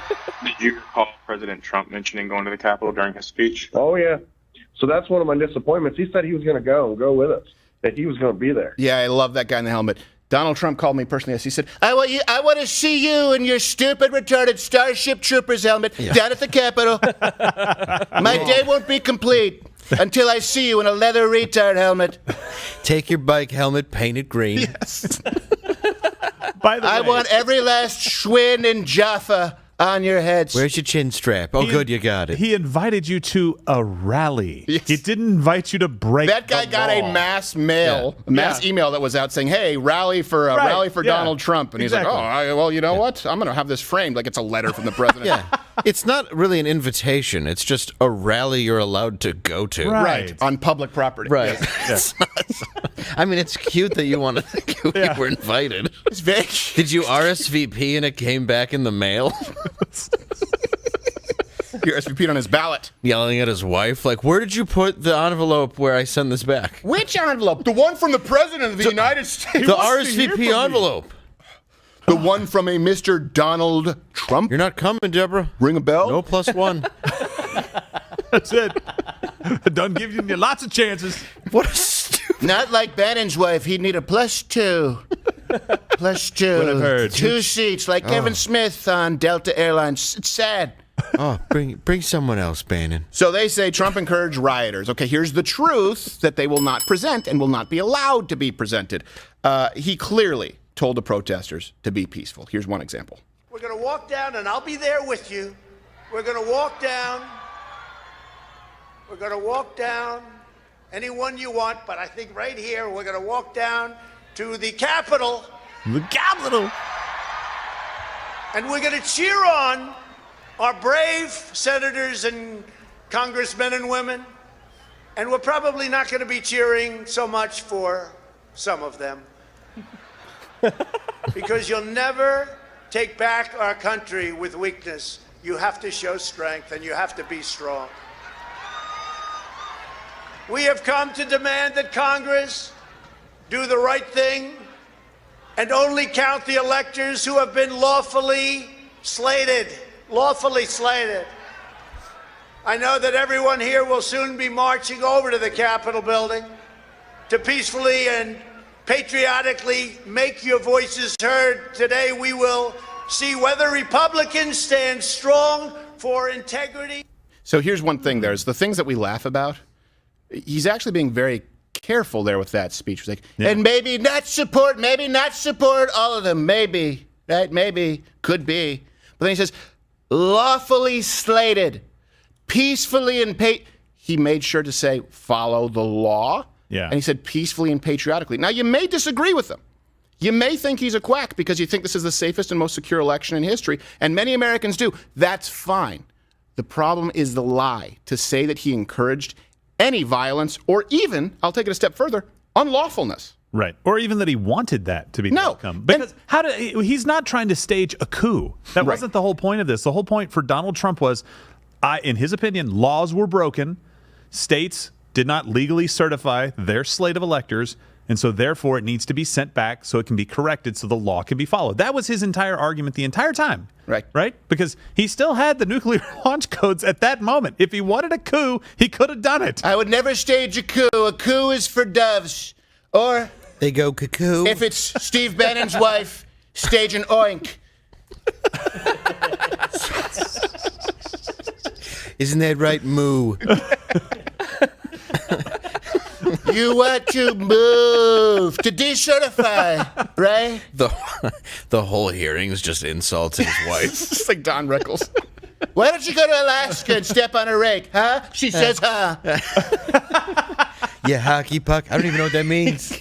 Did you recall President Trump mentioning going to the Capitol during his speech? Oh, yeah. So that's one of my disappointments. He said he was going to go with us, that he was going to be there. Yeah, I love that guy in the helmet. Donald Trump called me personally. Yes, he said, I want to see you in your stupid, retarded Starship Troopers helmet down at the Capitol. My day won't be complete until I see you in a leather retard helmet. Take your bike helmet painted green. Yes. By the way, I want every last Schwinn and Jaffa on your heads. Where's your chin strap? Oh, good, you got it. he invited you to a rally. Yes. He didn't invite you to break That guy the got a law. mass mail, Yeah. a mass Yeah. email that was out saying, "Hey, rally for Right. Yeah. Donald Trump," and he's Exactly. like, "Oh, well, you know what? I'm going to have this framed like it's a letter from the president." Yeah. It's not really an invitation. It's just a rally you're allowed to go to. Right. on public property. Right. Yes. I mean, it's cute that you want to think you were invited. It's very. Did you RSVP and it came back in the mail? He RSVP'd on his ballot. Yelling at his wife, like, where did you put the envelope where I send this back? Which envelope? The one from the president of the United States. The wants to hear from RSVP me. envelope. The one from a Mr. Donald Trump. You're not coming, Deborah. Ring a bell? No +1. That's it. Done giving you lots of chances. What a stupid. Not like Bannon's wife. He'd need a +2. +2. Would have heard. 2 seats, like Kevin Smith on Delta Airlines. It's sad. Oh, bring someone else, Bannon. So they say Trump encouraged rioters. Okay, here's the truth that they will not present and will not be allowed to be presented. He clearly told the protesters to be peaceful. Here's one example. We're going to walk down, and I'll be there with you. We're going to walk down. We're going to walk down anyone you want, but I think right here we're going to walk down to the Capitol. The Capitol. And we're going to cheer on are brave senators and congressmen and women, and we're probably not going to be cheering so much for some of them. Because you'll never take back our country with weakness. You have to show strength, and you have to be strong. We have come to demand that Congress do the right thing and only count the electors who have been lawfully slated. Lawfully slated. I know that everyone here will soon be marching over to the Capitol building to peacefully and patriotically make your voices heard. Today we will see whether Republicans stand strong for integrity. So here's one thing there is the things that we laugh about. He's actually being very careful there with that speech. He's like, and maybe not support all of them. Maybe, right? Maybe, could be. But then he says, lawfully slated, peacefully and he made sure to say, follow the law. Yeah. And he said peacefully and patriotically. Now, you may disagree with him. You may think he's a quack because you think this is the safest and most secure election in history, and many Americans do. That's fine. The problem is the lie to say that he encouraged any violence or even, I'll take it a step further, unlawfulness. Right. Or even that he wanted that to be the outcome. Because he's not trying to stage a coup. That wasn't the whole point of this. The whole point for Donald Trump was, in his opinion, laws were broken. States did not legally certify their slate of electors, and so therefore it needs to be sent back so it can be corrected so the law can be followed. That was his entire argument the entire time. Right? Because he still had the nuclear launch codes at that moment. If he wanted a coup, he could have done it. I would never stage a coup. A coup is for doves. Or they go cuckoo. If it's Steve Bannon's wife, stage an oink. Isn't that right, Moo? You want to move to decertify, right? The whole hearing is just insulting his wife. It's just like Don Rickles. Why don't you go to Alaska and step on a rake, huh? She says, huh? Yeah, hockey puck. I don't even know what that means.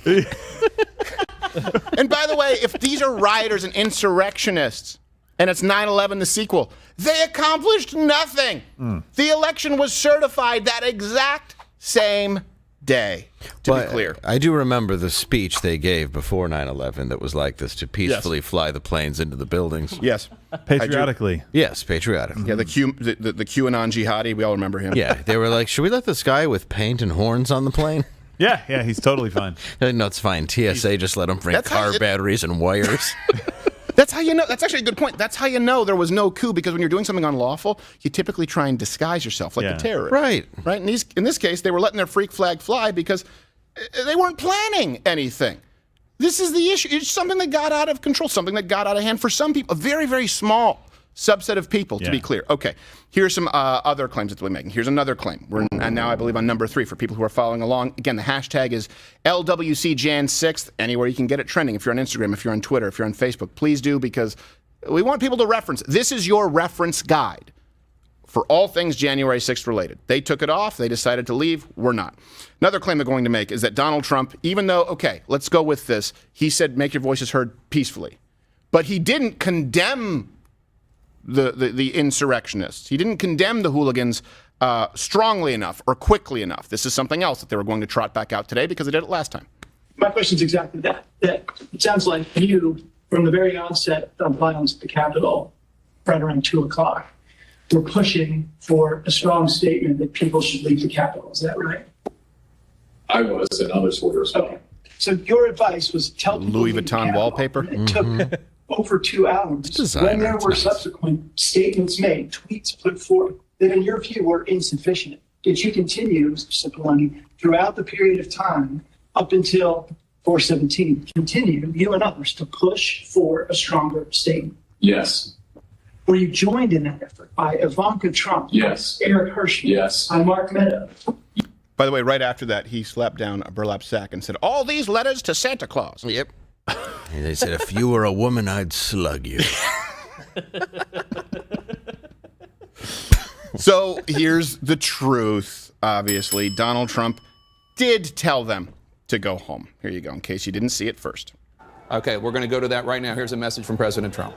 And by the way, if these are rioters and insurrectionists, and it's 9/11 the sequel, they accomplished nothing. The election was certified that exact same day, to be clear. I do remember the speech they gave before 9/11 that was like this, to peacefully fly the planes into the buildings. Yes. Patriotically. Yes, patriotically. Yeah, the QAnon jihadi, we all remember him. Yeah, they were like, should we let this guy with paint and horns on the plane? Yeah, he's totally fine. No, it's fine. TSA just let him bring car batteries and wires. That's how you know. That's actually a good point. That's how you know there was no coup, because when you're doing something unlawful, you typically try and disguise yourself like a terrorist. Right. In this case, they were letting their freak flag fly because they weren't planning anything. This is the issue. It's something that got out of control, something that got out of hand for some people, a very, very small subset of people, to be clear. Okay, here's some other claims that they're making. Here's another claim. We're now, I believe, on number 3 for people who are following along. Again, the hashtag is LWCJan6th. Anywhere you can get it trending. If you're on Instagram, if you're on Twitter, if you're on Facebook, please do, because we want people to reference. This is your reference guide for all things January 6th related. They took it off. They decided to leave. We're not. Another claim they're going to make is that Donald Trump, even though, okay, let's go with this, he said make your voices heard peacefully, but he didn't condemn the insurrectionists. He didn't condemn the hooligans strongly enough or quickly enough. This is something else that they were going to trot back out today because they did it last time. My question is exactly that. That it sounds like you, from the very onset of violence at the Capitol, right around 2 o'clock, were pushing for a strong statement that people should leave the Capitol. Is that right? I was, and others were as well. Okay. So your advice was tell people Louis Vuitton wallpaper. It took over 2 hours when there were subsequent statements made, tweets put forth that in your view were insufficient. Did you continue, Mr. Cipollone, throughout the period of time up until 4/17, continue, you and others, to push for a stronger statement? Yes. Were you joined in that effort by Ivanka Trump? Yes. Eric Hershey? Yes. By Mark Meadows? By the way, right after that, he slapped down a burlap sack and said, all these letters to Santa Claus. Yep. And they said, if you were a woman, I'd slug you. So here's the truth, obviously. Donald Trump did tell them to go home. Here you go, in case you didn't see it first. Okay, we're going to go to that right now. Here's a message from President Trump.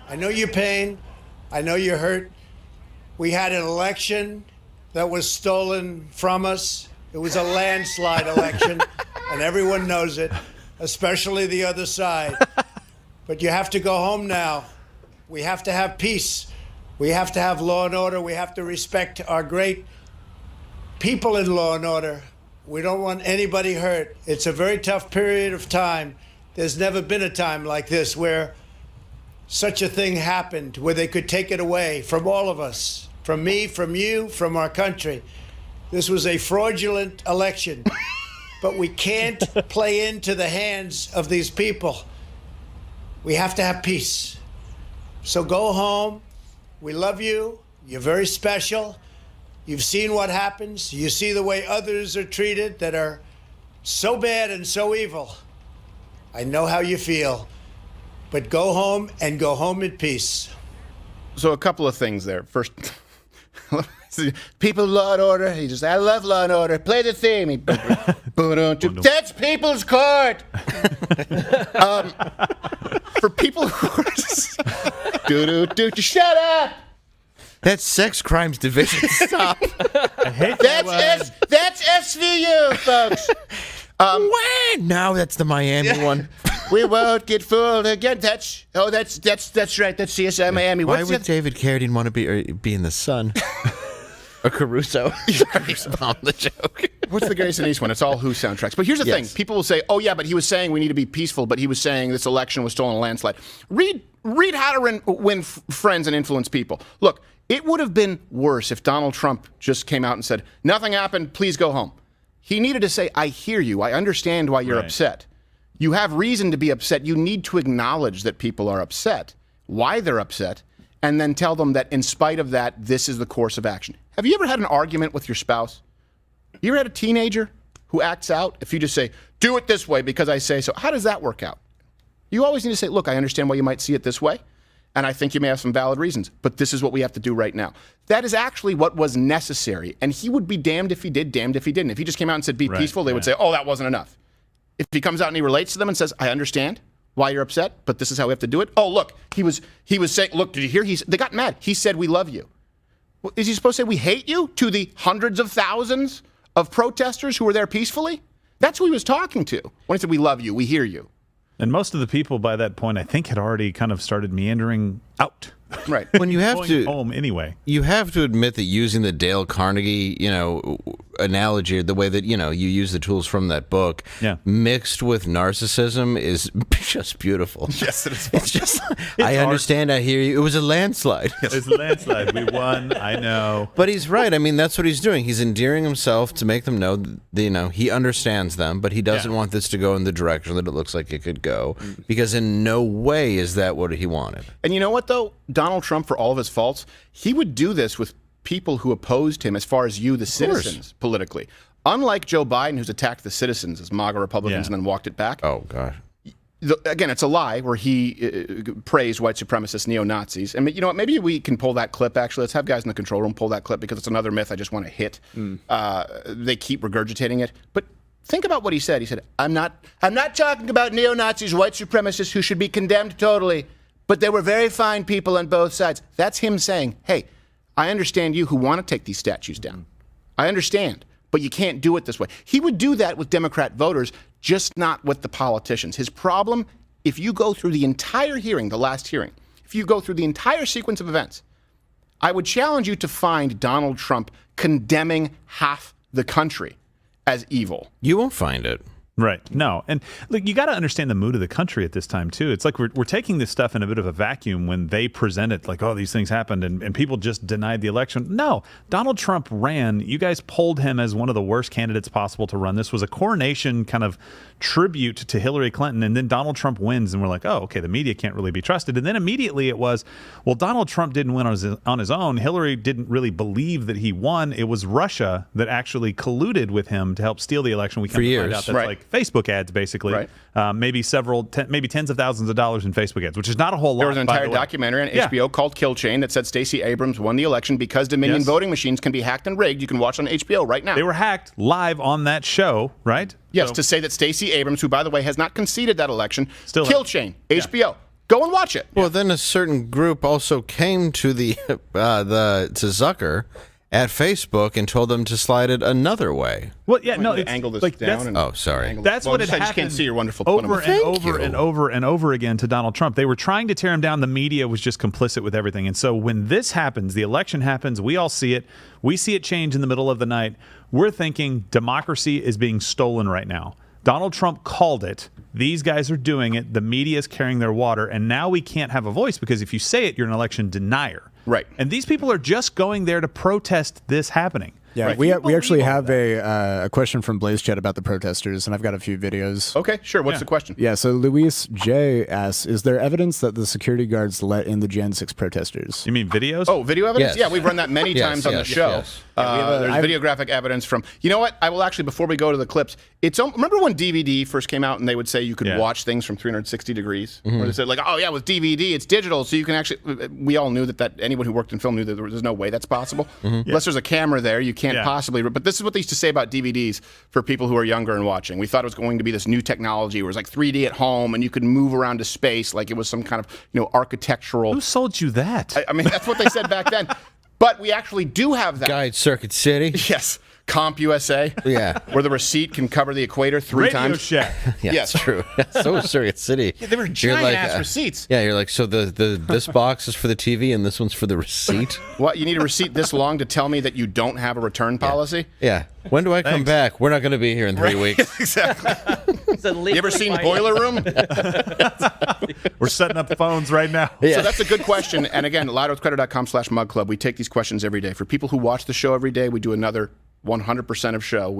I know your pain. I know you're hurt. We had an election that was stolen from us. It was a landslide election, and everyone knows it, especially the other side. But you have to go home now. We have to have peace. We have to have law and order. We have to respect our great people in law and order. We don't want anybody hurt. It's a very tough period of time. There's never been a time like this where such a thing happened, where they could take it away from all of us, from me, from you, from our country. This was a fraudulent election, but we can't play into the hands of these people. We have to have peace. So go home. We love you. You're very special. You've seen what happens. You see the way others are treated that are so bad and so evil. I know how you feel. But go home and go home in peace. So a couple of things there. First, people, law and order. I love law and order. Play the theme. That's People's Court. For people who are shut up. That's Sex Crimes Division. Stop. I hate That's SVU, folks. No, that's the Miami one. We won't get fooled again. That's right. That's CSI Miami. Why would David Carradine want to be in The Sun? Or Caruso. Bomb the joke. What's the Gary Sinise one? It's all Who soundtracks. But here's the thing. People will say, oh, yeah, but he was saying we need to be peaceful, but he was saying this election was stolen in a landslide. Read How to Win Friends and Influence People. Look, it would have been worse if Donald Trump just came out and said, nothing happened, please go home. He needed to say, I hear you. I understand why you're upset. You have reason to be upset. You need to acknowledge that people are upset, why they're upset, and then tell them that in spite of that, this is the course of action. Have you ever had an argument with your spouse? You ever had a teenager who acts out if you just say, do it this way because I say so? How does that work out? You always need to say, look, I understand why you might see it this way, and I think you may have some valid reasons, but this is what we have to do right now. That is actually what was necessary, and he would be damned if he did, damned if he didn't. If he just came out and said, be peaceful, they would say, oh, that wasn't enough. If he comes out and he relates to them and says, I understand why you're upset, but this is how we have to do it. Oh, look, he was saying, look, did you hear? They got mad. He said, we love you. Well, is he supposed to say, we hate you to the hundreds of thousands of protesters who were there peacefully? That's who he was talking to when he said, we love you, we hear you. And most of the people by that point, I think, had already kind of started meandering out. Right. When you have to home anyway. You have to admit that using the Dale Carnegie, analogy, the way that, you use the tools from that book, mixed with narcissism is just beautiful. Yes, it is. It's just, I understand, I hear you. It was a landslide. It's a landslide. We won. I know. But he's right. I mean, that's what he's doing. He's endearing himself to make them know that, he understands them, but he doesn't want this to go in the direction that it looks like it could go, because in no way is that what he wanted. And you know what, though? Donald Trump, for all of his faults, he would do this with people who opposed him as far as you, the citizens, politically. Unlike Joe Biden, who's attacked the citizens as MAGA Republicans and then walked it back. Oh, God. Again, it's a lie where he praised white supremacist neo-Nazis. And you know what? Maybe we can pull that clip, actually. Let's have guys in the control room pull that clip because it's another myth I just want to hit. They keep regurgitating it. But think about what he said. He said, I'm not talking about neo-Nazis, white supremacists who should be condemned totally, but there were very fine people on both sides. That's him saying, hey, I understand you who want to take these statues down. I understand, but you can't do it this way. He would do that with Democrat voters, just not with the politicians. His problem, if you go through the entire hearing, the last hearing, if you go through the entire sequence of events, I would challenge you to find Donald Trump condemning half the country as evil. You won't find it. Right. No. And look, you got to understand the mood of the country at this time, too. It's like we're taking this stuff in a bit of a vacuum when they present it like, oh, these things happened and people just denied the election. No, Donald Trump ran. You guys polled him as one of the worst candidates possible to run. This was a coronation kind of tribute to Hillary Clinton. And then Donald Trump wins. And we're like, oh, okay, the media can't really be trusted. And then immediately it was, well, Donald Trump didn't win on his own. Hillary didn't really believe that he won. It was Russia that actually colluded with him to help steal the election. We For years. Find out that's like Facebook ads, basically. Right. Maybe maybe tens of thousands of dollars in Facebook ads, which is not a whole lot. There was an entire documentary on HBO called Kill Chain that said Stacey Abrams won the election because Dominion voting machines can be hacked and rigged. You can watch on HBO right now. They were hacked live on that show, right? Yes, to say that Stacey Abrams, who, by the way, has not conceded that election, Kill Chain, HBO, Go and watch it. Well, then a certain group also came to to Zucker at Facebook and told them to slide it another way. Well, yeah, no, it's angle this like down. And oh, sorry. That's what had I just happened. can't see your wonderful over and Thank over you. and over and over again to Donald Trump. They were trying to tear him down. The media was just complicit with everything. And so when this happens, the election happens, we all see it. We see it change in the middle of the night. We're thinking democracy is being stolen right now. Donald Trump called it. These guys are doing it. The media is carrying their water. And now we can't have a voice because if you say it, you're an election denier. Right. And these people are just going there to protest this happening. Yeah, Right. we actually have a question from Blaze Chat about the protesters, and I've got a few videos. Okay, sure. What's the question? Yeah, so Luis J asks, is there evidence that the security guards let in the Jan 6 protesters? You mean videos? Oh, video evidence? Yes. Yeah, we've run that many times on the show. Yes. There's videographic evidence from. You know what? I will actually, before we go to the clips, remember when DVD first came out and they would say you could watch things from 360 degrees? Or they said like, oh yeah, with DVD, it's digital, so you can actually. We all knew that anyone who worked in film knew that there's no way that's possible. Unless there's a camera there, you can't possibly. But this is what they used to say about DVDs for people who are younger and watching. We thought it was going to be this new technology where it was like 3D at home and you could move around to space like it was some kind of architectural. Who sold you that? I mean, that's what they said back then. But we actually do have that. Guide Circuit City. Yes. CompUSA. Yeah. Where the receipt can cover the equator three Radio times. Shack. Yeah, Yes. that's true. So is Circuit City. Yeah, they were giant-ass receipts. Yeah, you're like, so this box is for the TV and this one's for the receipt? What? You need a receipt this long to tell me that you don't have a return policy? Yeah. When do I come back? We're not going to be here in 3 weeks. Exactly. You ever seen fighting. Boiler Room? We're setting up phones right now. So that's a good question. And again, louderwithcreditor.com/mug club. We take these questions every day. For people who watch the show every day, we do another 100% of show.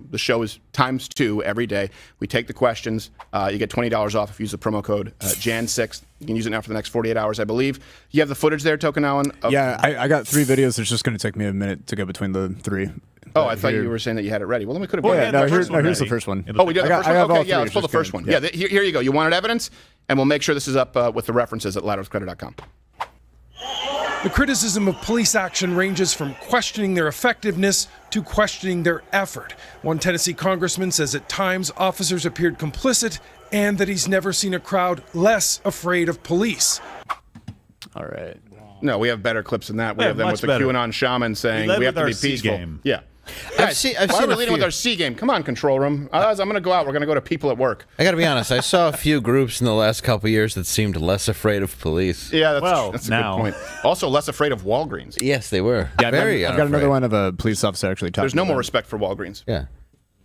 The show is ×2 every day. We take the questions. You get $20 off if you use the promo code Jan6. You can use it now for the next 48 hours, I believe. You have the footage there, Tokenawan? Yeah, I got 3 videos. It's just going to take me a minute to go between the 3. Oh, I thought you were saying that you had it ready. Well, then we could have. Well, yeah, here's the first one. Oh, we do the first one? Okay, yeah, let's pull the just first one. Yeah, here you go. You wanted evidence, and we'll make sure this is up with the references at louderwithcreditor.com. The criticism of police action ranges from questioning their effectiveness to questioning their effort. One Tennessee congressman says at times officers appeared complicit and that he's never seen a crowd less afraid of police. All right. No, we have better clips than that. We Yeah, have them much with the better. QAnon shaman saying led we have with to be our C peaceful. game. Yeah. I've seen Why are we a leading with few. our C game? Come on, control room. I'm going to go out. We're going to go to people at work. I got to be honest. I saw a few groups in the last couple of years that seemed less afraid of police. Yeah, that's, Well, that's a now- good point. Also, less afraid of Walgreens. Yes, they were. Yeah, Very I've got another unafraid. one of a police officer actually talking. There's no more about it. respect for Walgreens. Yeah.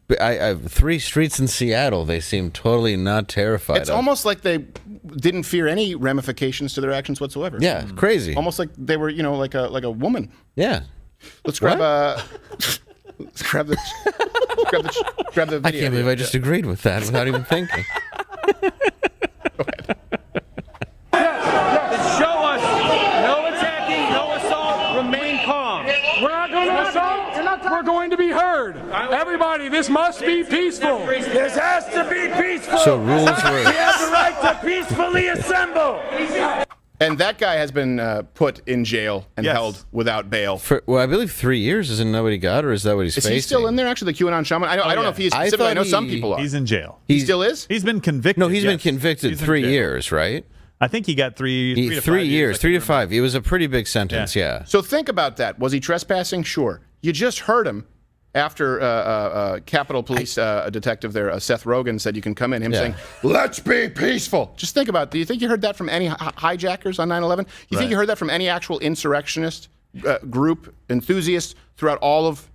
But I 3 streets in Seattle, they seem totally not terrified It's of. almost like they didn't fear any ramifications to their actions whatsoever. Yeah, it's crazy. Almost like they were, like a woman. Yeah. Let's grab let's grab the grab the video. I can't believe I just agreed with that without even thinking. Show us no attacking, no assault, remain calm. We're not going to assault. We're going to be heard. Everybody, this must be peaceful. This has to be peaceful. So rules We were... have the right to peacefully assemble. And that guy has been put in jail and held without bail. Well, I believe 3 years isn't nobody got, or is that what he's Is facing? he still in there, actually, the QAnon shaman? I don't know if he is specifically. I know some people are. He's in jail. He still is? He's been convicted. No, he's been yes. convicted He's in 3 jail. years, right? I think he got 3 to 5 3 years, I 3 to can't 5. It was a pretty big sentence, yeah. So think about that. Was he trespassing? Sure. You just heard him after Capitol Police detective there, Seth Rogen, said you can come in. Him saying, let's be peaceful. Just think about it. Do you think you heard that from any hijackers on 9/11? You think you heard that from any actual insurrectionist group, enthusiasts throughout all of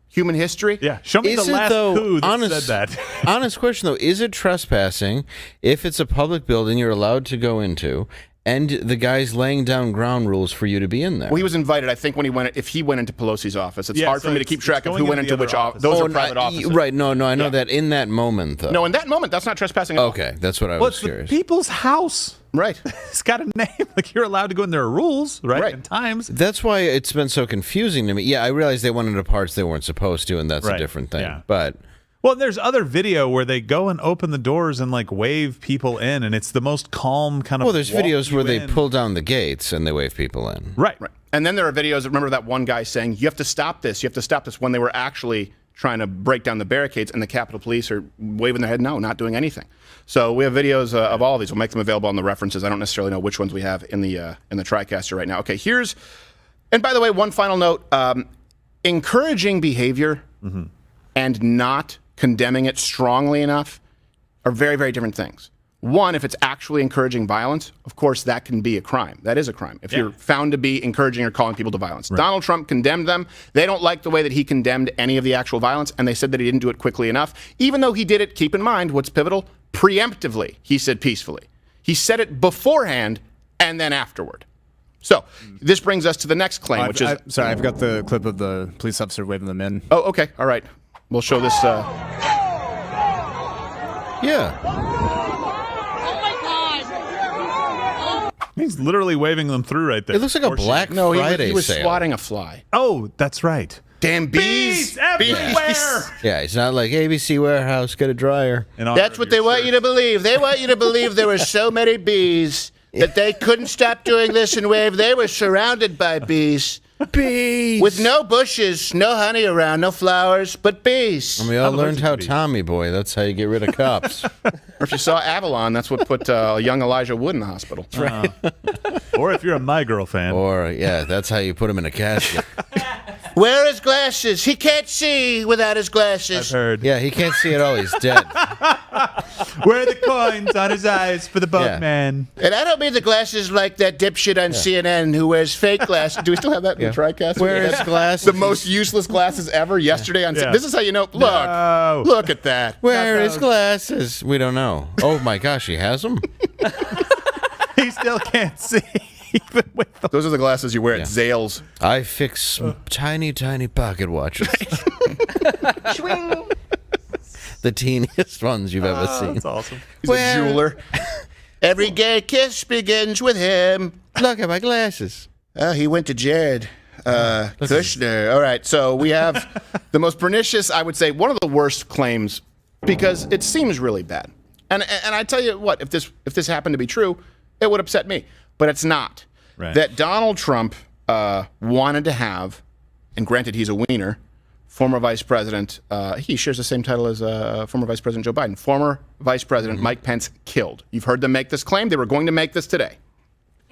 human history? Yeah. Show me Is the it, last though, coup that honest, said that. honest question, though, is it trespassing if it's a public building you're allowed to go into and the guy's laying down ground rules for you to be in there? Well, he was invited, I think, if he went into Pelosi's office. It's hard for me to keep track of who went into which office. Those are private offices. Right, no, I know that in that moment, though. No, in that moment, that's not trespassing at all. Okay, that's what I Well, was it's the curious. people's house. Right. It's got a name. Like, you're allowed to go in. There are rules, right? And times. That's why it's been so confusing to me. Yeah, I realize they went into parts they weren't supposed to, and that's a Right, different thing. yeah. But Well, there's other video where they go and open the doors and like wave people in, and it's the most calm kind of. well, there's walk videos you where they in. pull down the gates and they wave people in. Right. And then there are videos. Remember that one guy saying, "You have to stop this. You have to stop this." When they were actually trying to break down the barricades, and the Capitol Police are waving their head no, not doing anything. So we have videos of all of these. We'll make them available on the references. I don't necessarily know which ones we have in the TriCaster right now. Okay, and by the way, one final note, encouraging behavior and not condemning it strongly enough are very, very different things. One, if it's actually encouraging violence, of course, that can be a crime. That is a crime. If you're found to be encouraging or calling people to violence. Right. Donald Trump condemned them. They don't like the way that he condemned any of the actual violence, and they said that he didn't do it quickly enough. Even though he did it, keep in mind, what's pivotal? Preemptively, he said peacefully. He said it beforehand and then afterward. So this brings us to the next claim, which is... Sorry, I've got the clip of the police officer waving them in. Oh, okay. All right. We'll show this... Yeah. He's literally waving them through right there. It looks like a Black Friday he was sale. swatting a fly. Oh, that's right. Damn bees! Everywhere! Yeah, it's not like ABC Warehouse, get a dryer. That's what they want you to believe. They want you to believe there were so many bees that they couldn't stop doing this and wave. They were surrounded by bees. Bees! With no bushes, no honey around, no flowers, but bees. And we all learned how Tommy Boy, that's how you get rid of cops. Or if you saw Avalon, that's what put young Elijah Wood in the hospital. That's right. Or if you're a My Girl fan. Or, yeah, that's how you put him in a casket. Wear his glasses. He can't see without his glasses. I've heard. Yeah, he can't see at all. He's dead. Wear the coins on his eyes for the boatman. And I don't mean the glasses like that dipshit on CNN who wears fake glasses. Do we still have that in the TriCast? Wear his glasses. The most useless glasses ever yesterday on CNN. This is how you know. Look. Look at that. Wear his glasses. We don't know. Oh, my gosh, he has them? He still can't see. Even with them. Those are the glasses you wear at Zales. I fix tiny, tiny pocket watches. The teeniest ones you've ever seen. That's awesome. He's a jeweler. Every gay kiss begins with him. Look at my glasses. He went to Jared Kushner. All right, so we have the most pernicious, I would say, one of the worst claims because it seems really bad. And I tell you what, if this happened to be true, it would upset me. But it's not. Right. That Donald Trump wanted to have, and granted he's a wiener, former Vice President, he shares the same title as former Vice President Joe Biden, former Vice President Mike Pence killed. You've heard them make this claim. They were going to make this today.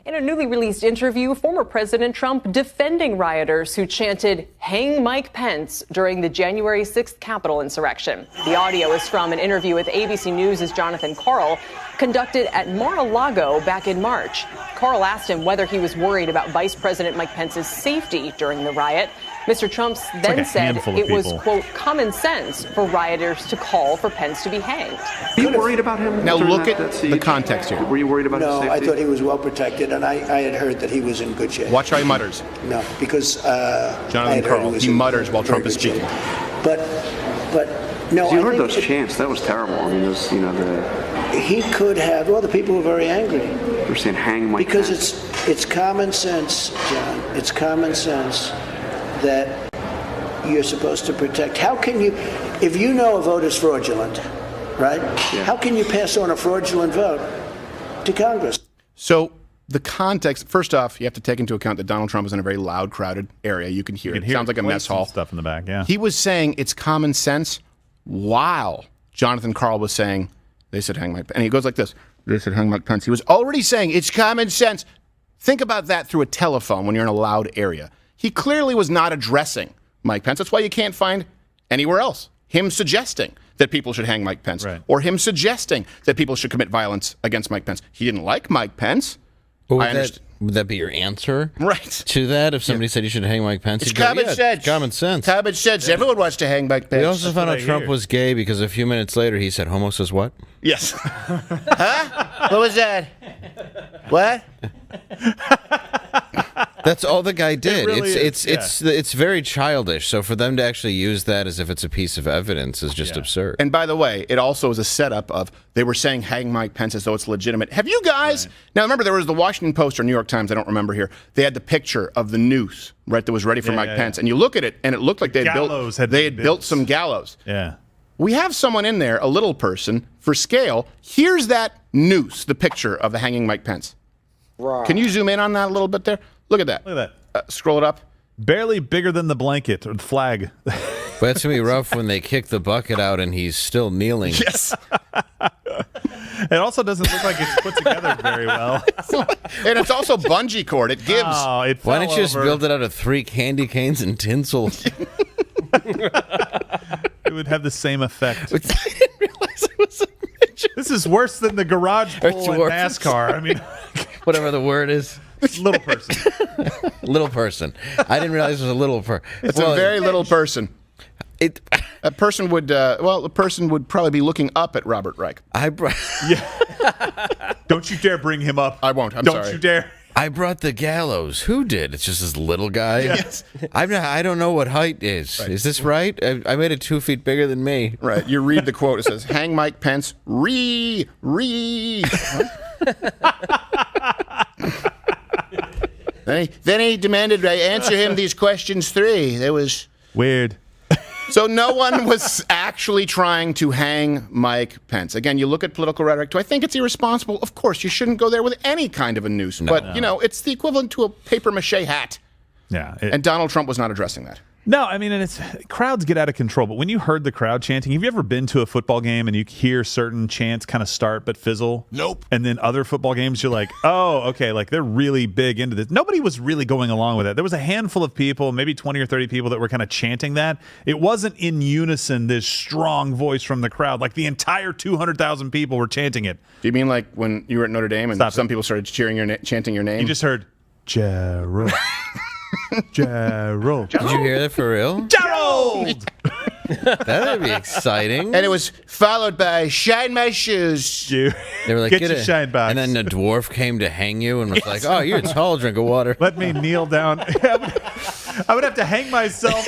In a newly released interview, former President Trump defending rioters who chanted, "Hang Mike Pence," during the January 6th Capitol insurrection. The audio is from an interview with ABC News' Jonathan Karl, conducted at Mar-a-Lago back in March. Karl asked him whether he was worried about Vice President Mike Pence's safety during the riot. Mr. Trump then said it was, quote, common sense for rioters to call for Pence to be hanged. Are you worried about him? Now look at the context here. Were you worried about his safety? No, I thought he was well protected, and I had heard that he was in good shape. Watch how he mutters. No, because Jonathan Karl, he mutters while Trump is speaking. But no, you heard those chants. That was terrible. I mean, those, he could have. Well, the people were very angry. They were saying, "Hang Mike Because Pence." it's common sense, John. It's common sense that you're supposed to protect. How can you, if you know a vote is fraudulent, right? Yeah. How can you pass on a fraudulent vote to Congress? So the context, first off, you have to take into account that Donald Trump is in a very loud, crowded area. You can hear it. Sounds like a mess hall. Stuff in the back, yeah. He was saying it's common sense while Jonathan Karl was saying, they said hang Mike Pence. And he goes like this, they said hang Mike Pence. He was already saying it's common sense. Think about that through a telephone when you're in a loud area. He clearly was not addressing Mike Pence. That's why you can't find anywhere else him suggesting that people should hang Mike Pence, or him suggesting that people should commit violence against Mike Pence. He didn't like Mike Pence. Would that be your answer to that? If somebody said you should hang Mike Pence, it's common sense. Common sense. Common sense. Everyone wants to hang Mike Pence. We also found out Trump was gay because a few minutes later he said, "Homo says what?" Yes. Huh? What was that? What? That's all the guy did. Really it's very childish. So for them to actually use that as if it's a piece of evidence is just absurd. And by the way, it also is a setup of they were saying hang Mike Pence as though it's legitimate. Have you guys now remember there was the Washington Post or New York Times, I don't remember here. They had the picture of the noose, right, that was ready for Mike Pence. And you look at it and it looked like they had built some gallows. Yeah. We have someone in there, a little person, for scale. Here's that noose, the picture of the hanging Mike Pence. Right. Can you zoom in on that a little bit there? Look at that. Look at that. Scroll it up. Barely bigger than the blanket or the flag. But it's going to be rough when they kick the bucket out and he's still kneeling. Yes. It also doesn't look like it's put together very well. And it's also bungee cord. It gives. Oh, it Why fell don't you just over. build it out of 3 candy canes and tinsel? It would have the same effect. I didn't realize it was a midget. This is worse than the garage It's pool in worse. NASCAR. I mean, Whatever the word is. little person. Little person. I didn't realize it was a little person. It's a very little person. A person would, a person would probably be looking up at Robert Reich. Don't you dare bring him up. I won't. I'm Don't sorry. you dare. I brought the gallows. Who did? It's just this little guy. Yes. I don't know what height is. Right. Is this right? I made it 2 feet bigger than me. Right. You read the quote. It says, "Hang Mike Pence, re." Then he demanded I answer him these questions 3. There was weird. So no one was actually trying to hang Mike Pence. Again, you look at political rhetoric. Do I think it's irresponsible? Of course, you shouldn't go there with any kind of a noose. No. But, you know, it's the equivalent to a papier-mâché hat. Yeah. And Donald Trump was not addressing that. No, I mean, and it's crowds get out of control. But when you heard the crowd chanting, have you ever been to a football game and you hear certain chants kind of start but fizzle? Nope. And then other football games, you're like, oh, okay, like they're really big into this. Nobody was really going along with it. There was a handful of people, maybe 20 or 30 people that were kind of chanting that. It wasn't in unison, this strong voice from the crowd. Like the entire 200,000 people were chanting it. Do you mean like when you were at Notre Dame and some people started chanting your name? You just heard, Gerald. Gerald. Did you hear that for real? Gerald! That would be exciting. And it was followed by "Shine My Shoes." They were like, Get your shine box. And then the dwarf came to hang you and was like, oh, you're tall, drink of water. Let me kneel down. I would have to hang myself.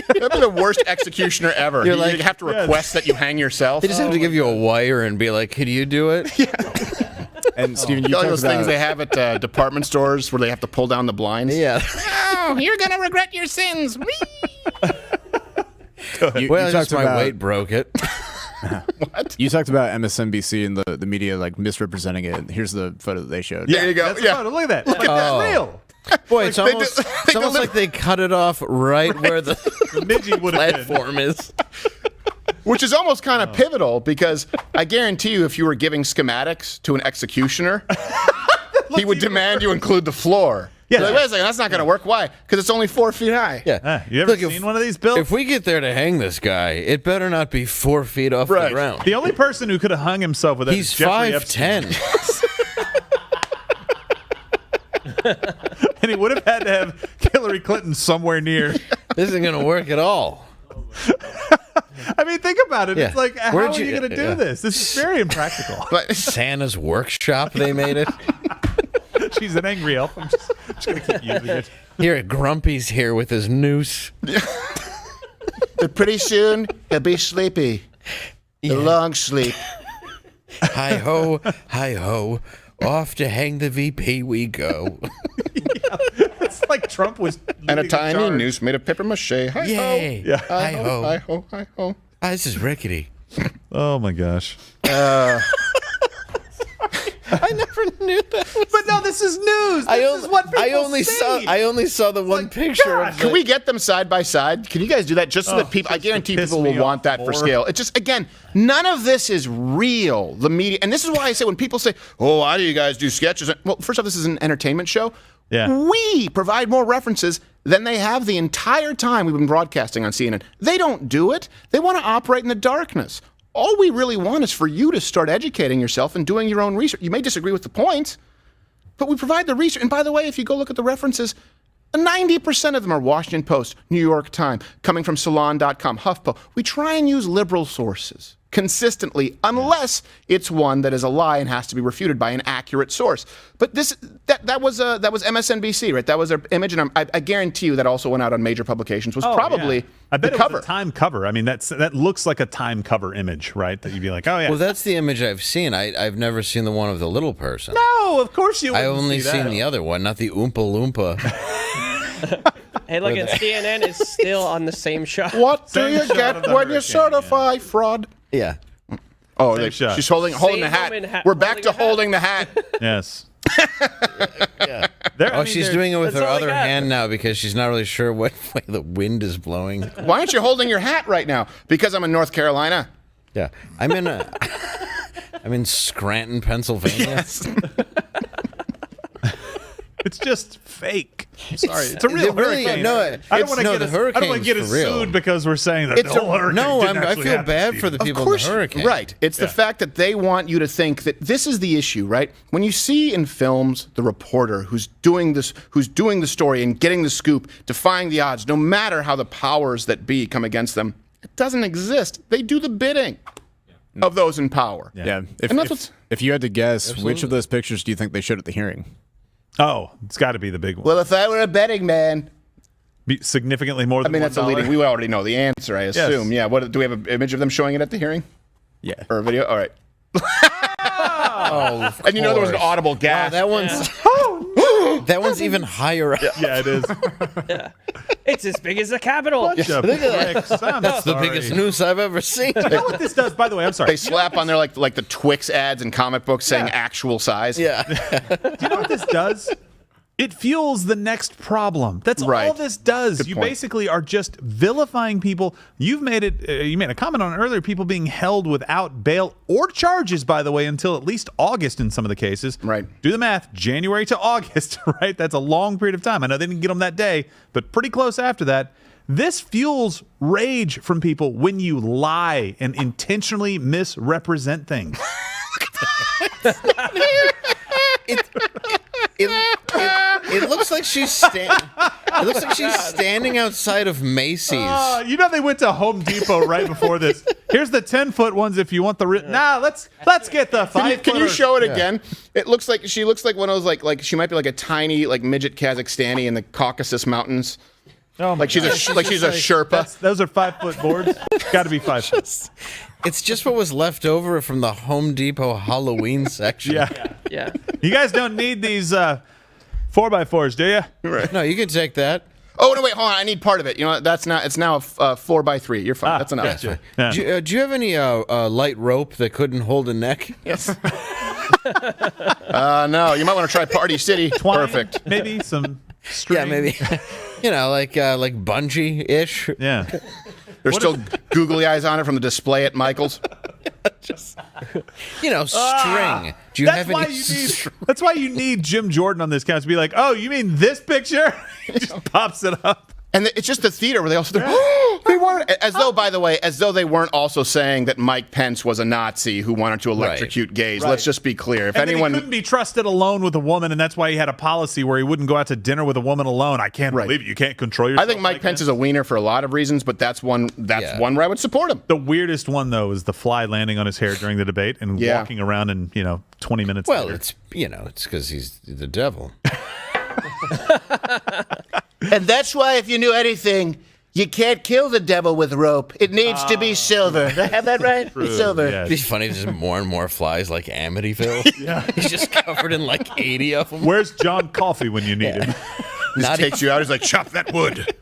That'd be the worst executioner ever. You're You like- have to request that you hang yourself. They just have to give you a wire and be like, could you do it? And Stephen, you all talked those about things they have at department stores where they have to pull down the blinds. Yeah. Oh, you're gonna regret your sins. Well, you just talked my about weight broke it. What? You talked about MSNBC and the media like misrepresenting it. Here's the photo that they showed. There you go. That's Yeah. the photo. Look at that. Look at that. Real. Boy, it's Like, almost, they it's almost like they cut it off right where the Midgie would have been. platform is. Which is almost kind of pivotal because I guarantee you, if you were giving schematics to an executioner, he would demand you include the floor. Yeah. Like, wait a second, that's not going to work. Why? Because it's only 4 feet high. Yeah. You ever Look, seen one of these built? If we get there to hang this guy, it better not be 4 feet off the Right. ground. The only person who could have hung himself with that He's is Jeffrey Epstein. 5'10". And he would have had to have Hillary Clinton somewhere near. This isn't going to work at all. I mean, think about it. Yeah. It's like, how Where'd are you you- going to do yeah. this? This is very impractical. But Santa's workshop, they made it. She's an angry elf. I'm just going to keep using it. Here, Grumpy's here with his noose. but pretty soon he'll be sleepy. A long sleep. Hi ho, off to hang the VP we go. It's like Trump was And a leading tiny charge. noose made of paper mache. Hi Yay. ho. Yeah. Hi ho. Hi ho. Hi ho. Ah, this is rickety. Oh my gosh. I never knew that. But no, this is news. This is what people say. I only saw the one picture. gosh. Of Can we get them side by side? Can you guys do that just so that people? I guarantee piss people me will want off that for more. scale. It's just again, none of this is real. The media, and this is why I say when people say, "Oh, why do you guys do sketches?" Well, first off, this is an entertainment show. Yeah. We provide more references than they have the entire time we've been broadcasting on CNN. They don't do it. They want to operate in the darkness. All we really want is for you to start educating yourself and doing your own research. You may disagree with the points, but we provide the research. And by the way, if you go look at the references, 90% of them are Washington Post, New York Times, coming from Salon.com, HuffPo. We try and use liberal sources consistently, unless it's one that is a lie and has to be refuted by an accurate source. But that was MSNBC, right? That was their image, and I guarantee you that also went out on major publications. Was probably yeah. I bet the it cover. was a Time cover. I mean, that looks like a Time cover image, right? That you'd be like, oh yeah. Well, that's the image I've seen. I've never seen the one of the little person. No, of course you. I wouldn't only see seen that. the other one, not the Oompa Loompa. Hey, look, and CNN is still on the same shot. What do Same you shot get of the when you hurricane, certify fraud? Yeah. Oh, Same shot. she's holding the Same hat. woman We're back holding to a hat. holding the hat. Yes. Yeah. There- I Oh, mean, she's there's- doing it with that's her all I other got. hand now because she's not really sure what way the wind is blowing. Why aren't you holding your hat right now? Because I'm in North Carolina. Yeah, I'm in Scranton, Pennsylvania. It's just fake. Sorry, it's a real it really- hurricane. no, I don't want to no, get the us. I don't want to hurricane's get us for real. sued because we're saying that It's the whole hurricane. No, didn't I actually feel happen, bad Steve. for the Of people course, in the hurricane. right. It's the fact that they want you to think that this is the issue, right? When you see in films the reporter who's doing the story and getting the scoop, defying the odds, no matter how the powers that be come against them, it doesn't exist. They do the bidding of those in power. Yeah. And that's what's- If you had to guess, which Absolutely. of those pictures do you think they showed at the hearing? Oh, it's got to be the big one. Well, if I were a betting man, Be significantly more I than mean that's a $1. leading. We already know the answer, I assume. Yeah. What do we have an image of them showing it at the hearing Yeah. or a video? All right. Oh, of And you know there was an course. audible Wow, gasp. that one's that one's even higher up. Yeah, it is. It's as big as the Capitol. Bunch of bricks. I'm That's the sorry. biggest news I've ever seen. You know what this does? By the way, I'm sorry. They slap on there like the Twix ads in comic books saying Yeah. actual size. Yeah. Do you know what this does? It fuels the next problem. That's all Right. this does. Good You point. basically are just vilifying people. You've made it. You made a comment on it earlier. People being held without bail or charges, by the way, until at least August in some of the cases. Right. Do the math. January to August. Right. That's a long period of time. I know they didn't get them that day, but pretty close after that. This fuels rage from people when you lie and intentionally misrepresent things. It looks like she's standing outside of Macy's. You know they went to Home Depot right before this. Here's the 10-foot ones if you want the let's get the 5 Can you show it again? It looks like she looks like one of those like she might be like a tiny like midget Kazakhstani in the Caucasus Mountains. Oh my Like she's God. a Sherpa. Those are 5-foot boards. Got to be 5 foot. It's just what was left over from the Home Depot Halloween section. Yeah. You guys don't need these 4x4s, do you? Right. No, you can take that. Oh no! Wait, hold on. I need part of it. You know what? That's not. It's now a 4x3. You're fine. That's enough. Gotcha. Do you have any light rope that couldn't hold a neck? Yes. No. You might want to try Party City. Twine, Perfect. Maybe some string. Yeah, maybe. You know, like bungee-ish. Yeah. There's still googly eyes on it from the display at Michael's. You know, string. Do you That's have why any? that's why you need Jim Jordan on this cast to be like, oh, you mean this picture? He just pops it up. And it's just the theater where they also they wanted, as though, by the way, as though they weren't also saying that Mike Pence was a Nazi who wanted to electrocute gays. Right. Let's just be clear. If And anyone then he couldn't be trusted alone with a woman, and that's why he had a policy where he wouldn't go out to dinner with a woman alone. I can't believe it. You can't control yourself. I think Mike Pence is a wiener for a lot of reasons, but that's one one where I would support him. The weirdest one though is the fly landing on his hair during the debate and walking around in 20 minutes. Well, later. it's because he's the devil. And that's why, if you knew anything, you can't kill the devil with rope. It needs to be silver. Do I have that right? True, Silver. It'd be funny if there's more and more flies like Amityville. Yeah. He's just covered in like 80 of them. Where's John Coffey when you need him? He just takes you out. He's like, chop that wood.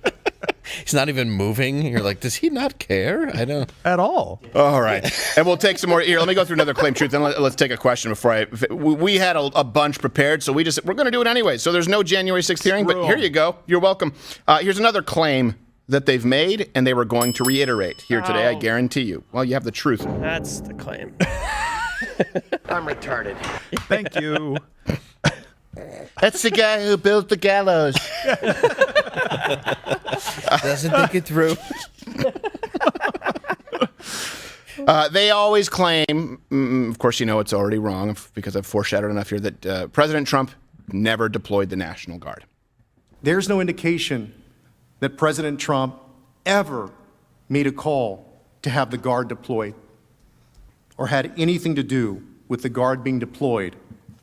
He's not even moving. You're like, does he not care? I don't. At all. All right. And we'll take some more. Here, let me go through another claim truth, and let's take a question before we had a bunch prepared, so we're going to do it anyway. So there's no January 6th hearing, but here you go. You're welcome. Here's another claim that they've made, and they were going to reiterate here today, I guarantee you. Well, you have the truth. That's the claim. I'm retarded. Thank you. That's the guy who built the gallows. Doesn't think it through. They always claim, of course, you know it's already wrong because I've foreshadowed enough here, that President Trump never deployed the National Guard. There's no indication that President Trump ever made a call to have the Guard deployed or had anything to do with the Guard being deployed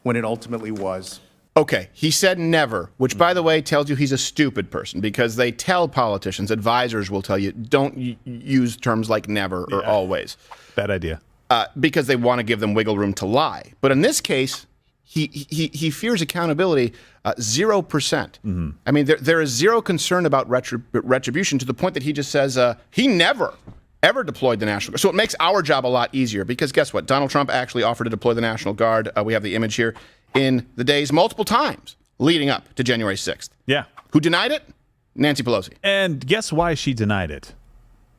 when it ultimately was. Okay, he said never, which, by the way, tells you he's a stupid person because they tell politicians, advisors will tell you, don't use terms like never or always. Bad idea. Because they want to give them wiggle room to lie. But in this case, he fears accountability 0%. Mm-hmm. I mean, there is zero concern about retribution to the point that he just says he never, ever deployed the National Guard. So it makes our job a lot easier because guess what? Donald Trump actually offered to deploy the National Guard. We have the image here. in the days multiple times leading up to January 6th. Yeah. Who denied it? Nancy Pelosi. And guess why she denied it?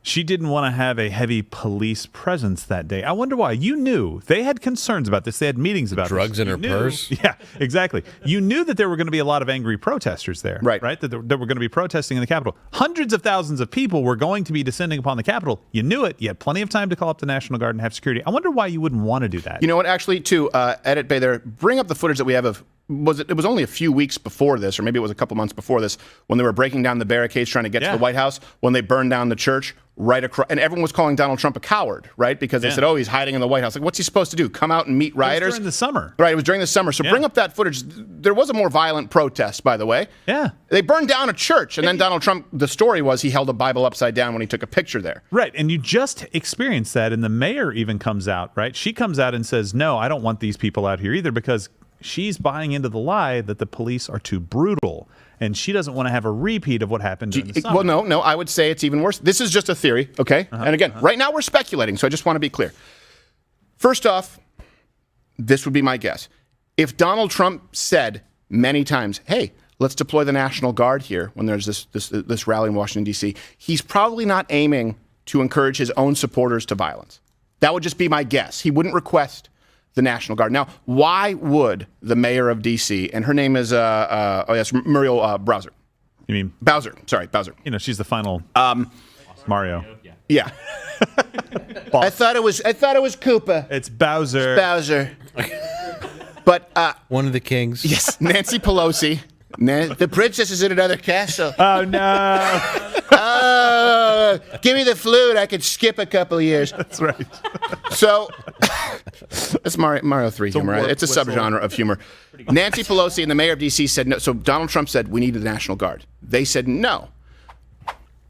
She didn't want to have a heavy police presence that day. I wonder why. You knew they had concerns about this. They had meetings about drugs in her purse. Yeah, exactly. You knew that there were going to be a lot of angry protesters there, right? That were going to be protesting in the Capitol. Hundreds of thousands of people were going to be descending upon the Capitol. You knew it. You had plenty of time to call up the National Guard and have security. I wonder why you wouldn't want to do that. You know what? Actually, to Edit Bay there, bring up the footage that we have of. It was only a few weeks before this, or maybe it was a couple months before this, when they were breaking down the barricades trying to get to the White House, when they burned down the church right across, and everyone was calling Donald Trump a coward, right? Because they said, oh, he's hiding in the White House. Like, what's he supposed to do? Come out and meet rioters? It was during the summer. Right, it was during the summer. So bring up that footage. There was a more violent protest, by the way. Yeah. They burned down a church, and then Donald Trump, the story was he held a Bible upside down when he took a picture there. Right, and you just experienced that, and the mayor even comes out, right? She comes out and says, no, I don't want these people out here either, because she's buying into the lie that the police are too brutal, and she doesn't want to have a repeat of what happened during the summer. Well, no, I would say it's even worse. This is just a theory, okay? And again, right now we're speculating, so I just want to be clear. First off, this would be my guess. If Donald Trump said many times, hey, let's deploy the National Guard here when there's this rally in Washington, D.C., he's probably not aiming to encourage his own supporters to violence. That would just be my guess. He wouldn't request the National Guard. Now, why would the mayor of D.C., and her name is, Muriel Bowser. You mean? Bowser. Sorry, Bowser. You know, she's the final Mario. Yeah. I thought it was Koopa. It's Bowser. It's Bowser. But one of the kings. Yes, Nancy Pelosi. The princess is in another castle. Oh, no. Oh, give me the flute. I could skip a couple of years. That's right. So, it's Mario 3 humor. It's a subgenre of humor. Nancy Pelosi and the mayor of D.C. said no. So Donald Trump said, we need the National Guard. They said no.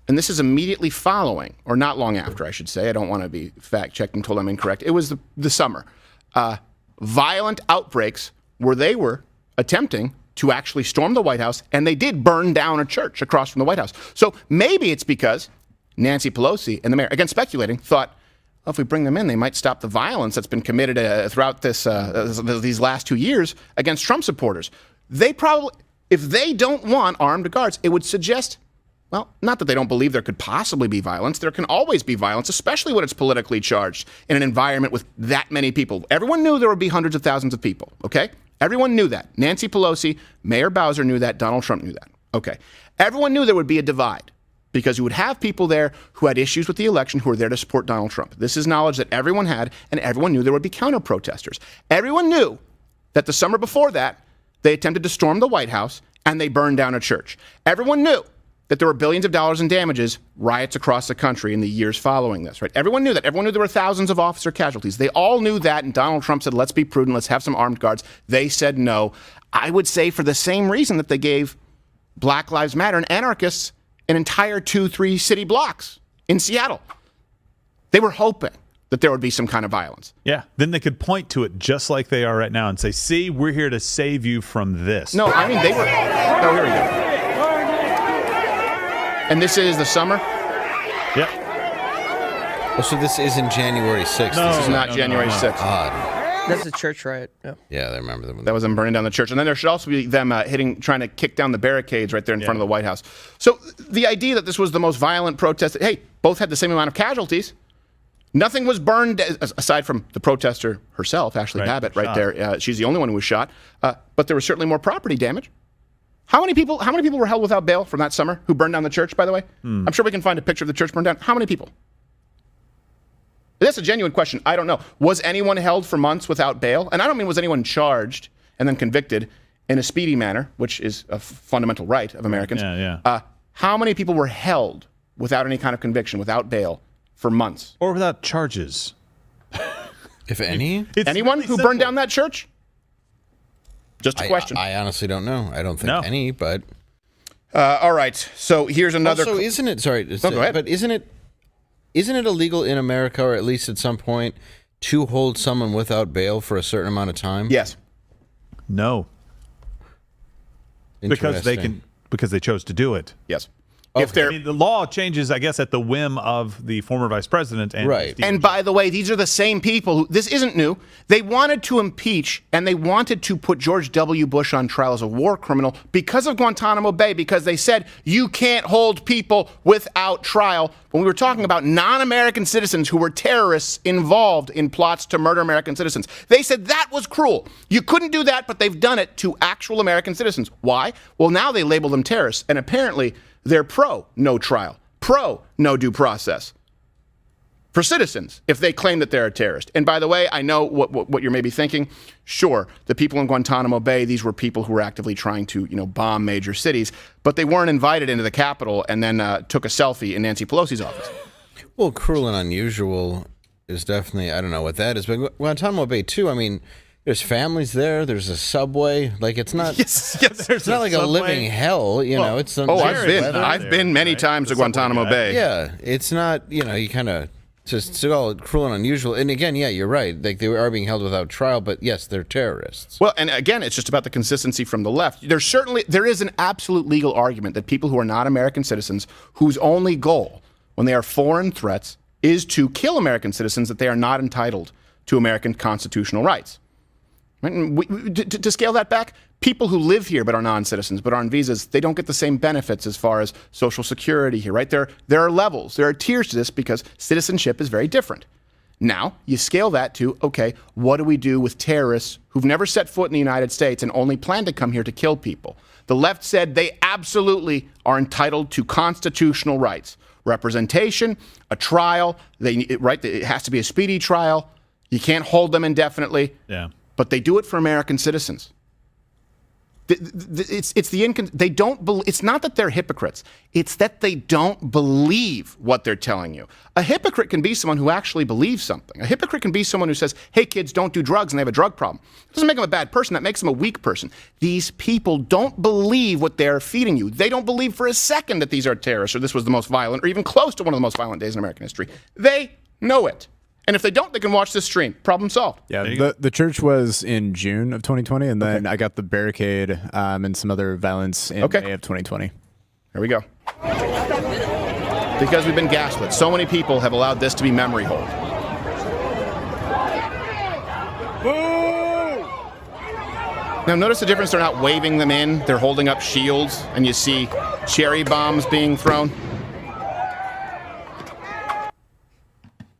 And this is immediately following, or not long after, I should say. I don't want to be fact-checked and told I'm incorrect. It was the summer. Violent outbreaks where they were attempting to actually storm the White House, and they did burn down a church across from the White House. So maybe it's because Nancy Pelosi and the mayor, again speculating, thought, well, if we bring them in, they might stop the violence that's been committed throughout these last 2 years against Trump supporters. They probably, if they don't want armed guards, it would suggest, well, not that they don't believe there could possibly be violence. There can always be violence, especially when it's politically charged in an environment with that many people. Everyone knew there would be hundreds of thousands of people, okay? Everyone knew that. Nancy Pelosi, Mayor Bowser knew that. Donald Trump knew that. Okay. Everyone knew there would be a divide because you would have people there who had issues with the election who were there to support Donald Trump. This is knowledge that everyone had, and everyone knew there would be counter-protesters. Everyone knew that the summer before that, they attempted to storm the White House and they burned down a church. Everyone knew that there were billions of dollars in damages, riots across the country in the years following this, right? Everyone knew that. Everyone knew there were thousands of officer casualties. They all knew that, and Donald Trump said, let's be prudent, let's have some armed guards. They said no. I would say for the same reason that they gave Black Lives Matter and anarchists an entire 2-3 city blocks in Seattle. They were hoping that there would be some kind of violence. Yeah, then they could point to it just like they are right now and say, see, we're here to save you from this. No, I mean, they were... Oh, here we go. And this is the summer? Yep. Oh, so this isn't January 6th. No, this is not January 6th. Odd. That's a church riot. Yeah, I remember that. That was them burning down the church. And then there should also be them trying to kick down the barricades right there in front of the White House. So the idea that this was the most violent protest, hey, both had the same amount of casualties. Nothing was burned, aside from the protester herself, Ashley Babbitt, right there. She's the only one who was shot. But there was certainly more property damage. How many people were held without bail from that summer who burned down the church, by the way? I'm sure we can find a picture of the church burned down. How many people? That's a genuine question. I don't know. Was anyone held for months without bail? And I don't mean was anyone charged and then convicted in a speedy manner, which is a fundamental right of Americans. How many people were held without any kind of conviction, without bail, for months? Or without charges? If any? Anyone who burned down that church? Just a question. I honestly don't know. I don't think any, but... all right. So here's another... Also, isn't it... Sorry. go ahead. But isn't it illegal in America, or at least at some point, to hold someone without bail for a certain amount of time? Yes. No. Because they chose to do it. Yes. If they're the law changes, I guess, at the whim of the former vice president. And And by the way, these are the same people who, this isn't new. They wanted to impeach and they wanted to put George W. Bush on trial as a war criminal because of Guantanamo Bay, because they said you can't hold people without trial. When we were talking about non-American citizens who were terrorists involved in plots to murder American citizens, they said that was cruel. You couldn't do that, but they've done it to actual American citizens. Why? Well, now they label them terrorists, and apparently they're pro no trial, pro no due process for citizens if they claim that they're a terrorist. And by the way, I know what you're maybe thinking. Sure, the people in Guantanamo Bay, these were people who were actively trying to, bomb major cities, but they weren't invited into the Capitol and then took a selfie in Nancy Pelosi's office. Well, cruel and unusual is definitely, I don't know what that is, but Guantanamo Bay too, I mean, there's families there. There's a subway. Like it's not. Yes. It's not like a living hell. It's some. I've been many times to Guantanamo Bay. Yeah, it's not. You kind of just all cruel and unusual. And again, yeah, you're right. Like they are being held without trial, but yes, they're terrorists. Well, and again, it's just about the consistency from the left. There is an absolute legal argument that people who are not American citizens, whose only goal when they are foreign threats is to kill American citizens, that they are not entitled to American constitutional rights. To scale that back, people who live here but are non-citizens, but are on visas, they don't get the same benefits as far as Social Security here, right? There are levels, there are tiers to this because citizenship is very different. Now, you scale that to, okay, what do we do with terrorists who've never set foot in the United States and only plan to come here to kill people? The left said they absolutely are entitled to constitutional rights. Representation, a trial, it has to be a speedy trial. You can't hold them indefinitely. Yeah. But they do it for American citizens. They don't. It's not that they're hypocrites. It's that they don't believe what they're telling you. A hypocrite can be someone who actually believes something. A hypocrite can be someone who says, "Hey, kids, don't do drugs," and they have a drug problem. It doesn't make them a bad person. That makes them a weak person. These people don't believe what they're feeding you. They don't believe for a second that these are terrorists or this was the most violent or even close to one of the most violent days in American history. They know it. And if they don't, they can watch this stream. Problem solved. Yeah, the church was in June of 2020, and then I got the barricade and some other violence in May of 2020. Here we go. Because we've been gaslit. So many people have allowed this to be memory hold. Now notice the difference. They're not waving them in. They're holding up shields, and you see cherry bombs being thrown.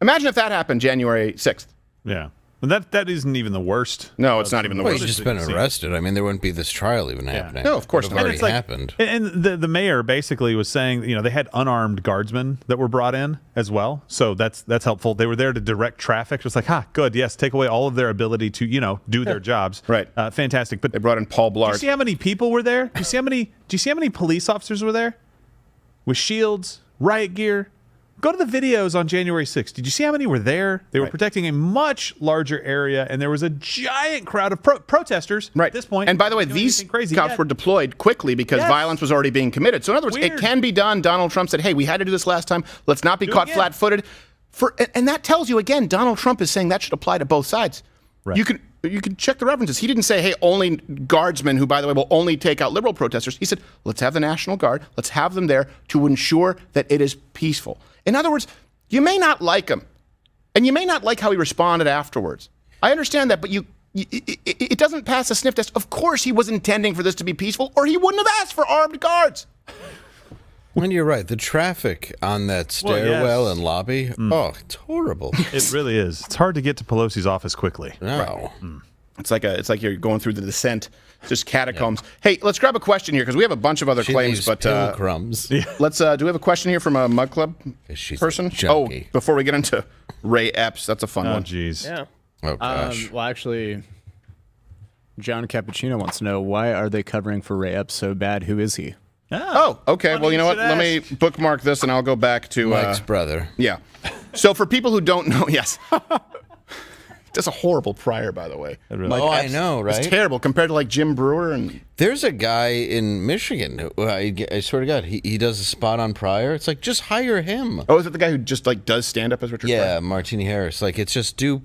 Imagine if that happened January 6th. Yeah. And that isn't even the worst. No, it's not even the worst. He's just been arrested. I mean, there wouldn't be this trial even happening. No, of course it not. would have already happened. And the mayor basically was saying, they had unarmed guardsmen that were brought in as well. So that's helpful. They were there to direct traffic. It's like, good, yes, take away all of their ability to, do their jobs. Right. Fantastic. But they brought in Paul Blart. Do you see how many people were there? Do you see how many police officers were there? With shields, riot gear. Go to the videos on January 6th. Did you see how many were there? They were protecting a much larger area, and there was a giant crowd of protesters at this point. And by the way, these cops were deployed quickly because violence was already being committed. So in other words, it can be done. Donald Trump said, hey, we had to do this last time. Let's not be caught flat-footed. And that tells you, again, Donald Trump is saying that should apply to both sides. Right. You can check the references. He didn't say, hey, only guardsmen who, by the way, will only take out liberal protesters. He said, let's have the National Guard. Let's have them there to ensure that it is peaceful. In other words, you may not like him, and you may not like how he responded afterwards. I understand that, but it doesn't pass a sniff test. Of course he was intending for this to be peaceful, or he wouldn't have asked for armed guards. When you're right, the traffic on that stairwell and lobby, it's horrible. It really is. It's hard to get to Pelosi's office quickly. No. It's like you're going through the descent, just catacombs. Yeah. Hey, let's grab a question here because we have a bunch of other claims. But pilgrims. Let's. Do we have a question here from a Mug Club person? Before we get into Ray Epps, that's a fun one. Jeez. Yeah. Oh gosh. Well, actually, John Cappuccino wants to know, why are they covering for Ray Epps so bad? Who is he? Oh, okay. Well, you know what? Let me bookmark this, and I'll go back to Mike's brother. Yeah. So for people who don't know, yes. That's a horrible prior, by the way. Really I know, right? It's terrible compared to like Jim Brewer. And there's a guy in Michigan who, I swear to God, he does a spot on Pryor. It's like, just hire him. Oh, is it the guy who just like does stand up as Richard Pryor? Yeah, Martini Harris. Like, it's just do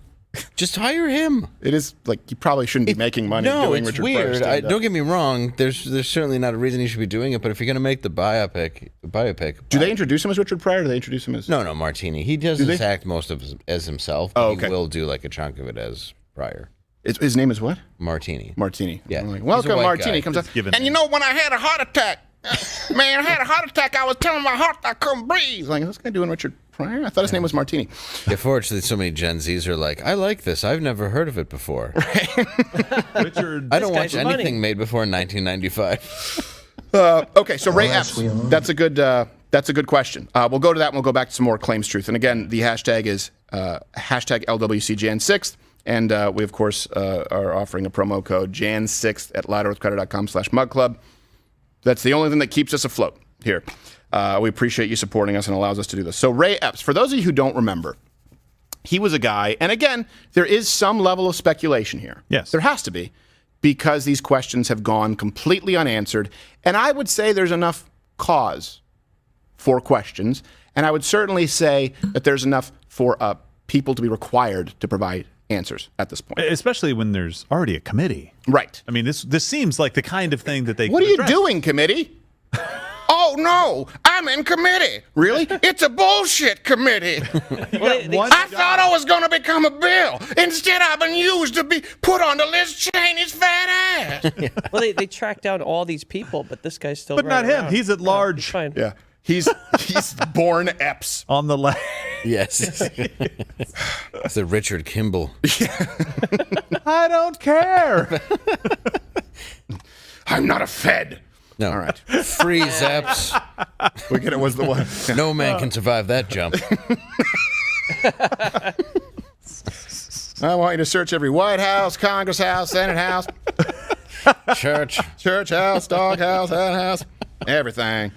Just hire him. It is like you probably shouldn't be making money No, doing it's Richard Pryor weird. stand-up. Don't get me wrong. There's certainly not a reason he should be doing it. But if you're going to make the biopic. Do they introduce him as Richard Pryor? Or do they introduce him as? No, Martini. He does his act most of as himself. But He will do like a chunk of it as Pryor. His name is what? Martini. Martini. Yeah. Like, welcome, Martini. Comes up. And you know, when I had a heart attack, man, I had a heart attack. I was telling my heart I couldn't breathe. Like, is this guy doing Richard Pryor? I thought his name was Martini. Yeah, fortunately, so many Gen Zs are like, I like this. I've never heard of it before. Richard, I don't watch anything made before 1995. Okay, so Ray Epps. That's a good question. We'll go to that and we'll go back to some more claims truth. And again, the hashtag is hashtag LWCJan6th. And we, of course, are offering a promo code JAN6th at louderwithcredit.com/mugclub. That's the only thing that keeps us afloat here. We appreciate you supporting us and allows us to do this. So Ray Epps, for those of you who don't remember, he was a guy, and again, there is some level of speculation here. Yes. There has to be, because these questions have gone completely unanswered. And I would say there's enough cause for questions. And I would certainly say that there's enough for people to be required to provide answers at this point. Especially when there's already a committee. Right. I mean, this seems like the kind of thing that they What could are you address. doing, committee? Oh, no, I'm in committee. Really? It's a bullshit committee. I thought I was going to become a bill. Instead, I've been used to be put on the Liz Cheney's fat ass. Well, they tracked down all these people, but this guy's still But not running him. around. He's at large. Fine. Yeah. He's born Epps. On the left. Yes. It's a Richard Kimball. I don't care. I'm not a Fed. No. All right. Freeze Epps. We get it was the one. No man can survive that jump. I want you to search every White House, Congress House, Senate House, church house, dog house, hen house, everything.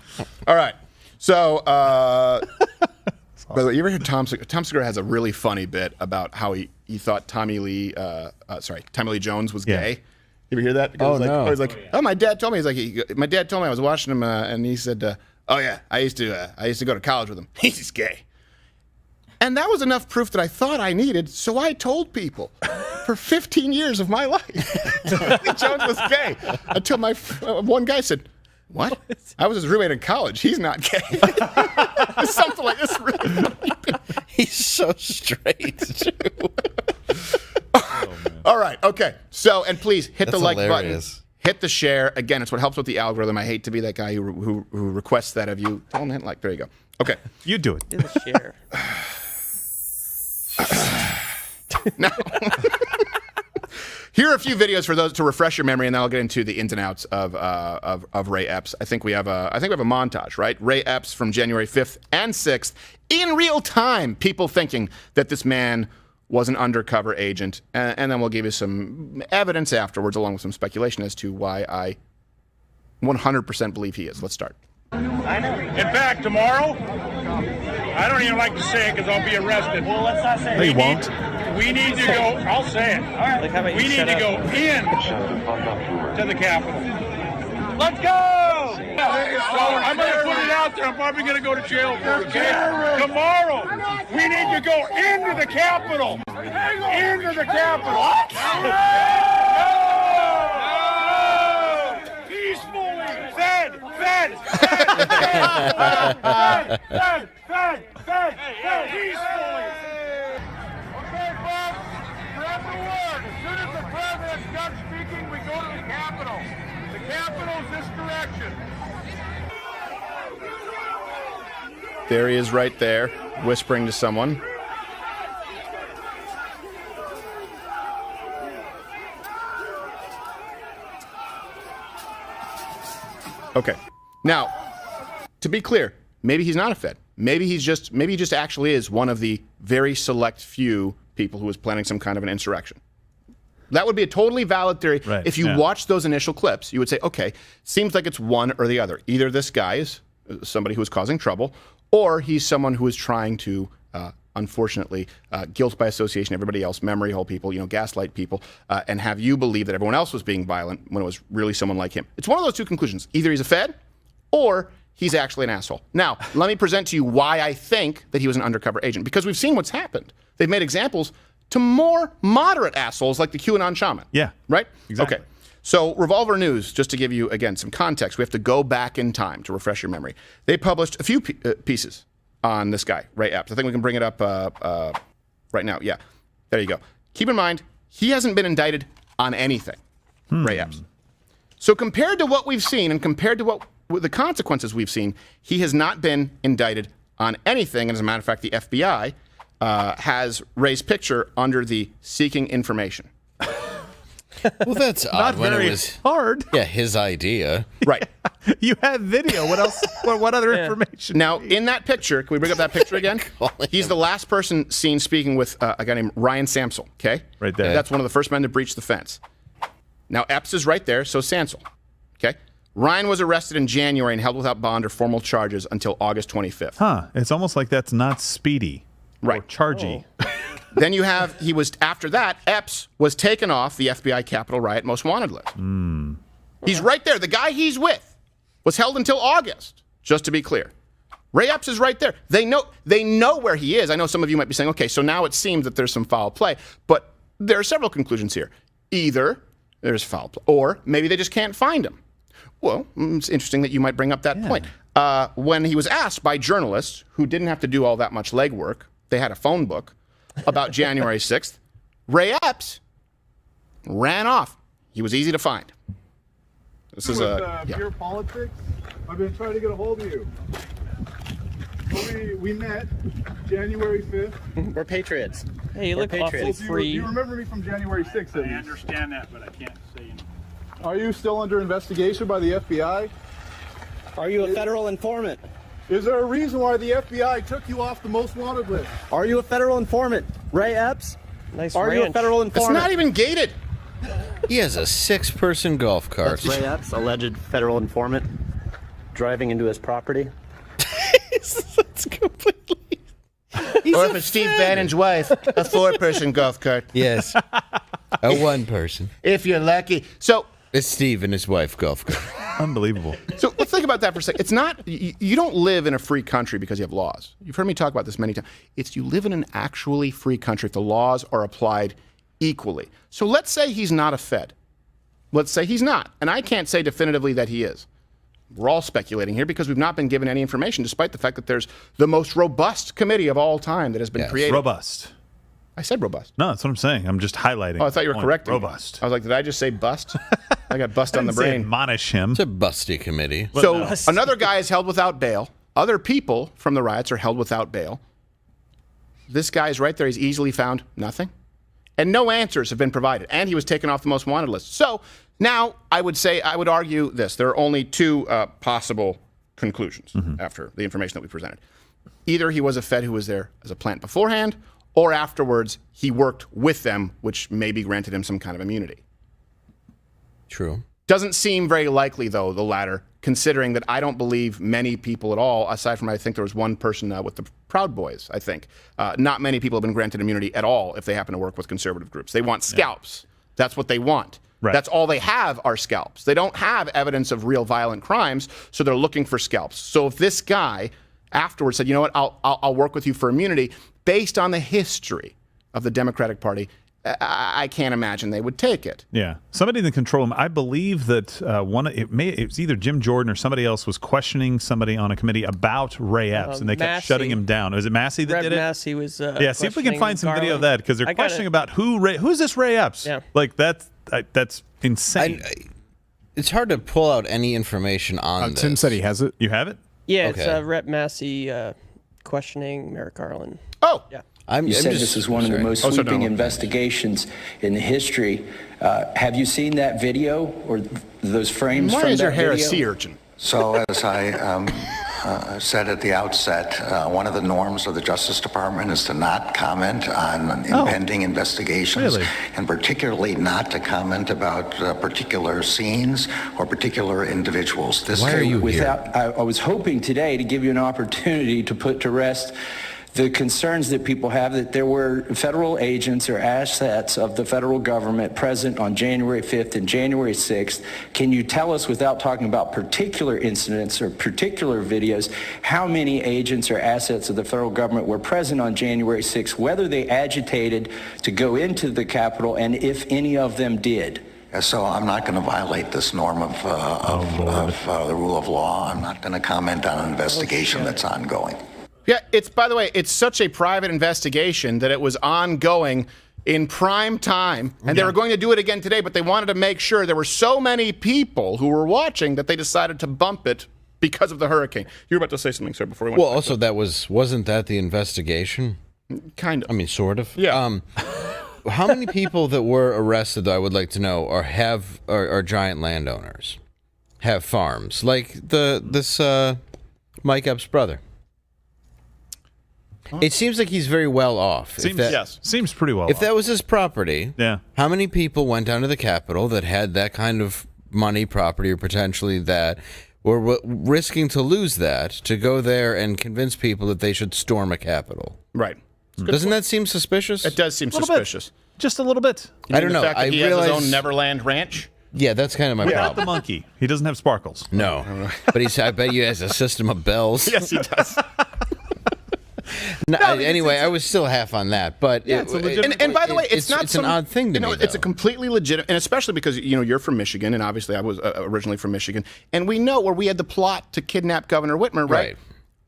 All right. So, by the way, you ever heard Tom Segura has a really funny bit about how he thought Tommy Lee Jones was gay. You ever hear that? Oh, no. He's like, oh, my dad told me. He's like, my dad told me I was watching him, and he said, oh yeah, I used to go to college with him. He's gay. And that was enough proof that I thought I needed, so I told people for 15 years of my life Tommy Jones was gay. Until my one guy said, what? I was his roommate in college. He's not gay. Something like this. He's so straight, too. All right. Okay. So, and please hit the like hilarious. button. Hit the share. Again, it's what helps with the algorithm. I hate to be that guy who requests that of you. Tell him to hit like. There you go. Okay. You do it. Do the share. Now, here are a few videos for those to refresh your memory, and then I'll get into the ins and outs of Ray Epps. I think we have a montage, right? Ray Epps from January 5th and 6th in real time. People thinking that this man was an undercover agent, and then we'll give you some evidence afterwards, along with some speculation as to why I 100% believe he is. Let's start. In fact, tomorrow, I don't even like to say it because I'll be arrested. Well, let's not say it. No, you won't. We need to go, I'll say it. All right. Like, how about We you need shut to up? go in to the Capitol. Let's go! I'm going to put it out there. I'm probably going to go to jail for it, okay? Tomorrow, we need to go into the Capitol. Into the Capitol. Peacefully. Fed. Peacefully. Okay, folks, spread the word. As soon as the president's done speaking, we go to the Capitol. The Capitol's this direction. There he is right there, whispering to someone. Okay. Now, to be clear, maybe he's not a Fed. Maybe he just actually is one of the very select few people who was planning some kind of an insurrection. That would be a totally valid theory. Right, if you watched those initial clips, you would say, okay, seems like it's one or the other. Either this guy is somebody who is causing trouble, or he's someone who is trying to, unfortunately, guilt by association everybody else, memory hole people, gaslight people, and have you believe that everyone else was being violent when it was really someone like him. It's one of those two conclusions. Either he's a Fed, or he's actually an asshole. Now, let me present to you why I think that he was an undercover agent, because we've seen what's happened. They've made examples to more moderate assholes like the QAnon shaman. Yeah. Right? Exactly. Okay. So Revolver News, just to give you, again, some context, we have to go back in time to refresh your memory. They published a few pieces on this guy, Ray Epps. I think we can bring it up right now. Yeah. There you go. Keep in mind, he hasn't been indicted on anything, Ray Epps. So compared to what we've seen and compared to what the consequences we've seen, he has not been indicted on anything. And as a matter of fact, the FBI has Ray's picture under the seeking information. Well, that's odd. Not when very it was hard. Yeah, his idea. Right. You have video. What else? What other information? Now, in that picture, can we bring up that picture again? He's the last person seen speaking with a guy named Ryan Samsel, okay? Right there. That's one of the first men to breach the fence. Now, Epps is right there, so Samsel, okay? Ryan was arrested in January and held without bond or formal charges until August 25th. Huh. It's almost like that's not speedy. Right. Or chargy. Then you have, after that, Epps was taken off the FBI Capitol riot most wanted list. He's right there. The guy he's with was held until August, just to be clear. Ray Epps is right there. They know where he is. I know some of you might be saying, okay, so now it seems that there's some foul play, but there are several conclusions here. Either there's foul play, or maybe they just can't find him. Well, it's interesting that you might bring up that point. When he was asked by journalists who didn't have to do all that much legwork, they had a phone book, about January 6th, Ray Epps ran off. He was easy to find. This is pure politics. I've been trying to get a hold of you. We met January 5th. We're patriots. Hey, you look awfully free. You remember me from January 6th? I understand that, but I can't say anything. Are you still under investigation by the FBI? Are you a federal informant? Is there a reason why the FBI took you off the most wanted list? Are you a federal informant, Ray Epps? Nice Are you a federal It's informant? not even gated. He has a 6-person golf cart. That's Ray Epps, alleged federal informant, driving into his property. That's completely. Or if it's Steve Bannon's wife, a 4-person golf cart. Yes. A 1-person. If you're lucky. So it's Steve and his wife golf cart. Unbelievable. So let's think about that for a second. It's not, you don't live in a free country because you have laws. You've heard me talk about this many times. It's you live in an actually free country if the laws are applied equally. So let's say he's not a Fed. Let's say he's not. And I can't say definitively that he is. We're all speculating here because we've not been given any information, despite the fact that there's the most robust committee of all time that has been created. Robust. I said robust. No, that's what I'm saying. I'm just highlighting. Oh, I thought you were correcting me. Robust. I was like, did I just say bust? I got bust on the I didn't say brain. admonish him. It's a busty committee. So another guy is held without bail. Other people from the riots are held without bail. This guy is right there. He's easily found. Nothing. And no answers have been provided. And he was taken off the most wanted list. So now I would argue this. There are only two possible conclusions after the information that we presented. Either he was a Fed who was there as a plant beforehand, or afterwards he worked with them, which maybe granted him some kind of immunity. True. Doesn't seem very likely, though, the latter, considering that I don't believe many people at all, aside from I think there was one person with the Proud Boys, I think. Not many people have been granted immunity at all if they happen to work with conservative groups. They want scalps. That's what they want. Right. That's all they have are scalps. They don't have evidence of real violent crimes, so they're looking for scalps. So if this guy afterwards said, you know what, I'll work with you for immunity, based on the history of the Democratic Party, I can't imagine they would take it. Yeah, somebody in the control room. I believe that it was either Jim Jordan or somebody else was questioning somebody on a committee about Ray Epps, and they kept Massey. shutting him down. Was it Massey that Rep did it? Massey was. Yeah, see if we can find some video of that because they're questioning about who's this Ray Epps. Yeah, like that's insane. It's hard to pull out any information on this. Tim said he has it. You have it? Yeah, Okay. it's Rep Massey questioning Merrick Garland. Oh, yeah. You said this is one of the most sweeping investigations in the history. Have you seen that video or those frames Why from is that your hair video? a sea urchin? So as I said at the outset, one of the norms of the Justice Department is to not comment on impending investigations, and particularly not to comment about particular scenes or particular individuals. Why are you here? I was hoping today to give you an opportunity to put to rest the concerns that people have that there were federal agents or assets of the federal government present on January 5th and January 6th. Can you tell us, without talking about particular incidents or particular videos, how many agents or assets of the federal government were present on January 6th, whether they agitated to go into the Capitol, and if any of them did? So I'm not going to violate this norm of the rule of law. I'm not going to comment on an investigation that's ongoing. Yeah, by the way, it's such a private investigation that it was ongoing in prime time, and they were going to do it again today, but they wanted to make sure there were so many people who were watching that they decided to bump it because of the hurricane. You were about to say something, sir, before we went. Well, also wasn't that the investigation? Kind of. I mean, sort of. Yeah. How many people that were arrested, though, I would like to know, are giant landowners, have farms, like this Mike Epps' brother? It seems like he's very well off. Seems pretty well If off. that was his property, yeah. How many people went down to the Capitol that had that kind of money, property, or potentially that were risking to lose that to go there and convince people that they should storm a Capitol? Right. Doesn't that seem suspicious? It does seem suspicious. Just a little bit. You I don't mean the know. fact that he has his own Neverland ranch? Yeah, that's kind of my Without problem. the monkey. He doesn't have sparkles. No. But I bet you has a system of bells. Yes, he does. Anyway, I was still half on that, but and by the way, it's not an odd thing to me. It's a completely legitimate, and especially because you're from Michigan, and obviously I was originally from Michigan, and we know where we had the plot to kidnap Governor Whitmer, right?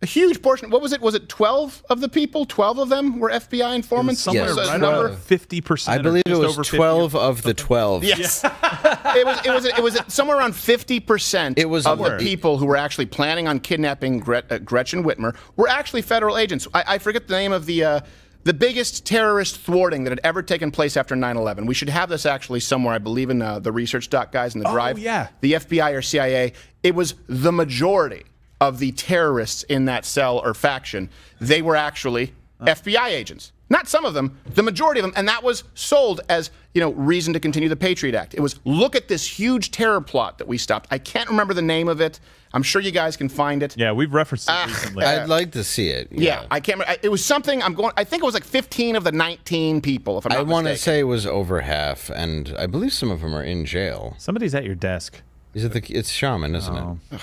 A huge portion. What was it? Was it 12 of the people? 12 of them were FBI informants. Somewhere right around 50%. I believe it was 12 of the 12. Yes, it was somewhere around 50%. Of the people who were actually planning on kidnapping Gretchen Whitmer were actually federal agents. I forget the name of the biggest terrorist thwarting that had ever taken place after 9/11. We should have this actually somewhere. I believe in the research doc guys in the drive. Yeah. The FBI or CIA. It was the majority of the terrorists in that cell or faction. They were actually FBI agents. Not some of them, the majority of them. And that was sold as, reason to continue the Patriot Act. It was, look at this huge terror plot that we stopped. I can't remember the name of it. I'm sure you guys can find it. Yeah, we've referenced it recently. I'd like to see it. Yeah, I can't remember. It was something, I think it was like 15 of the 19 people, if I'm not mistaken. I want to say it was over half, and I believe some of them are in jail. Somebody's at your desk. It's Shaman, isn't it?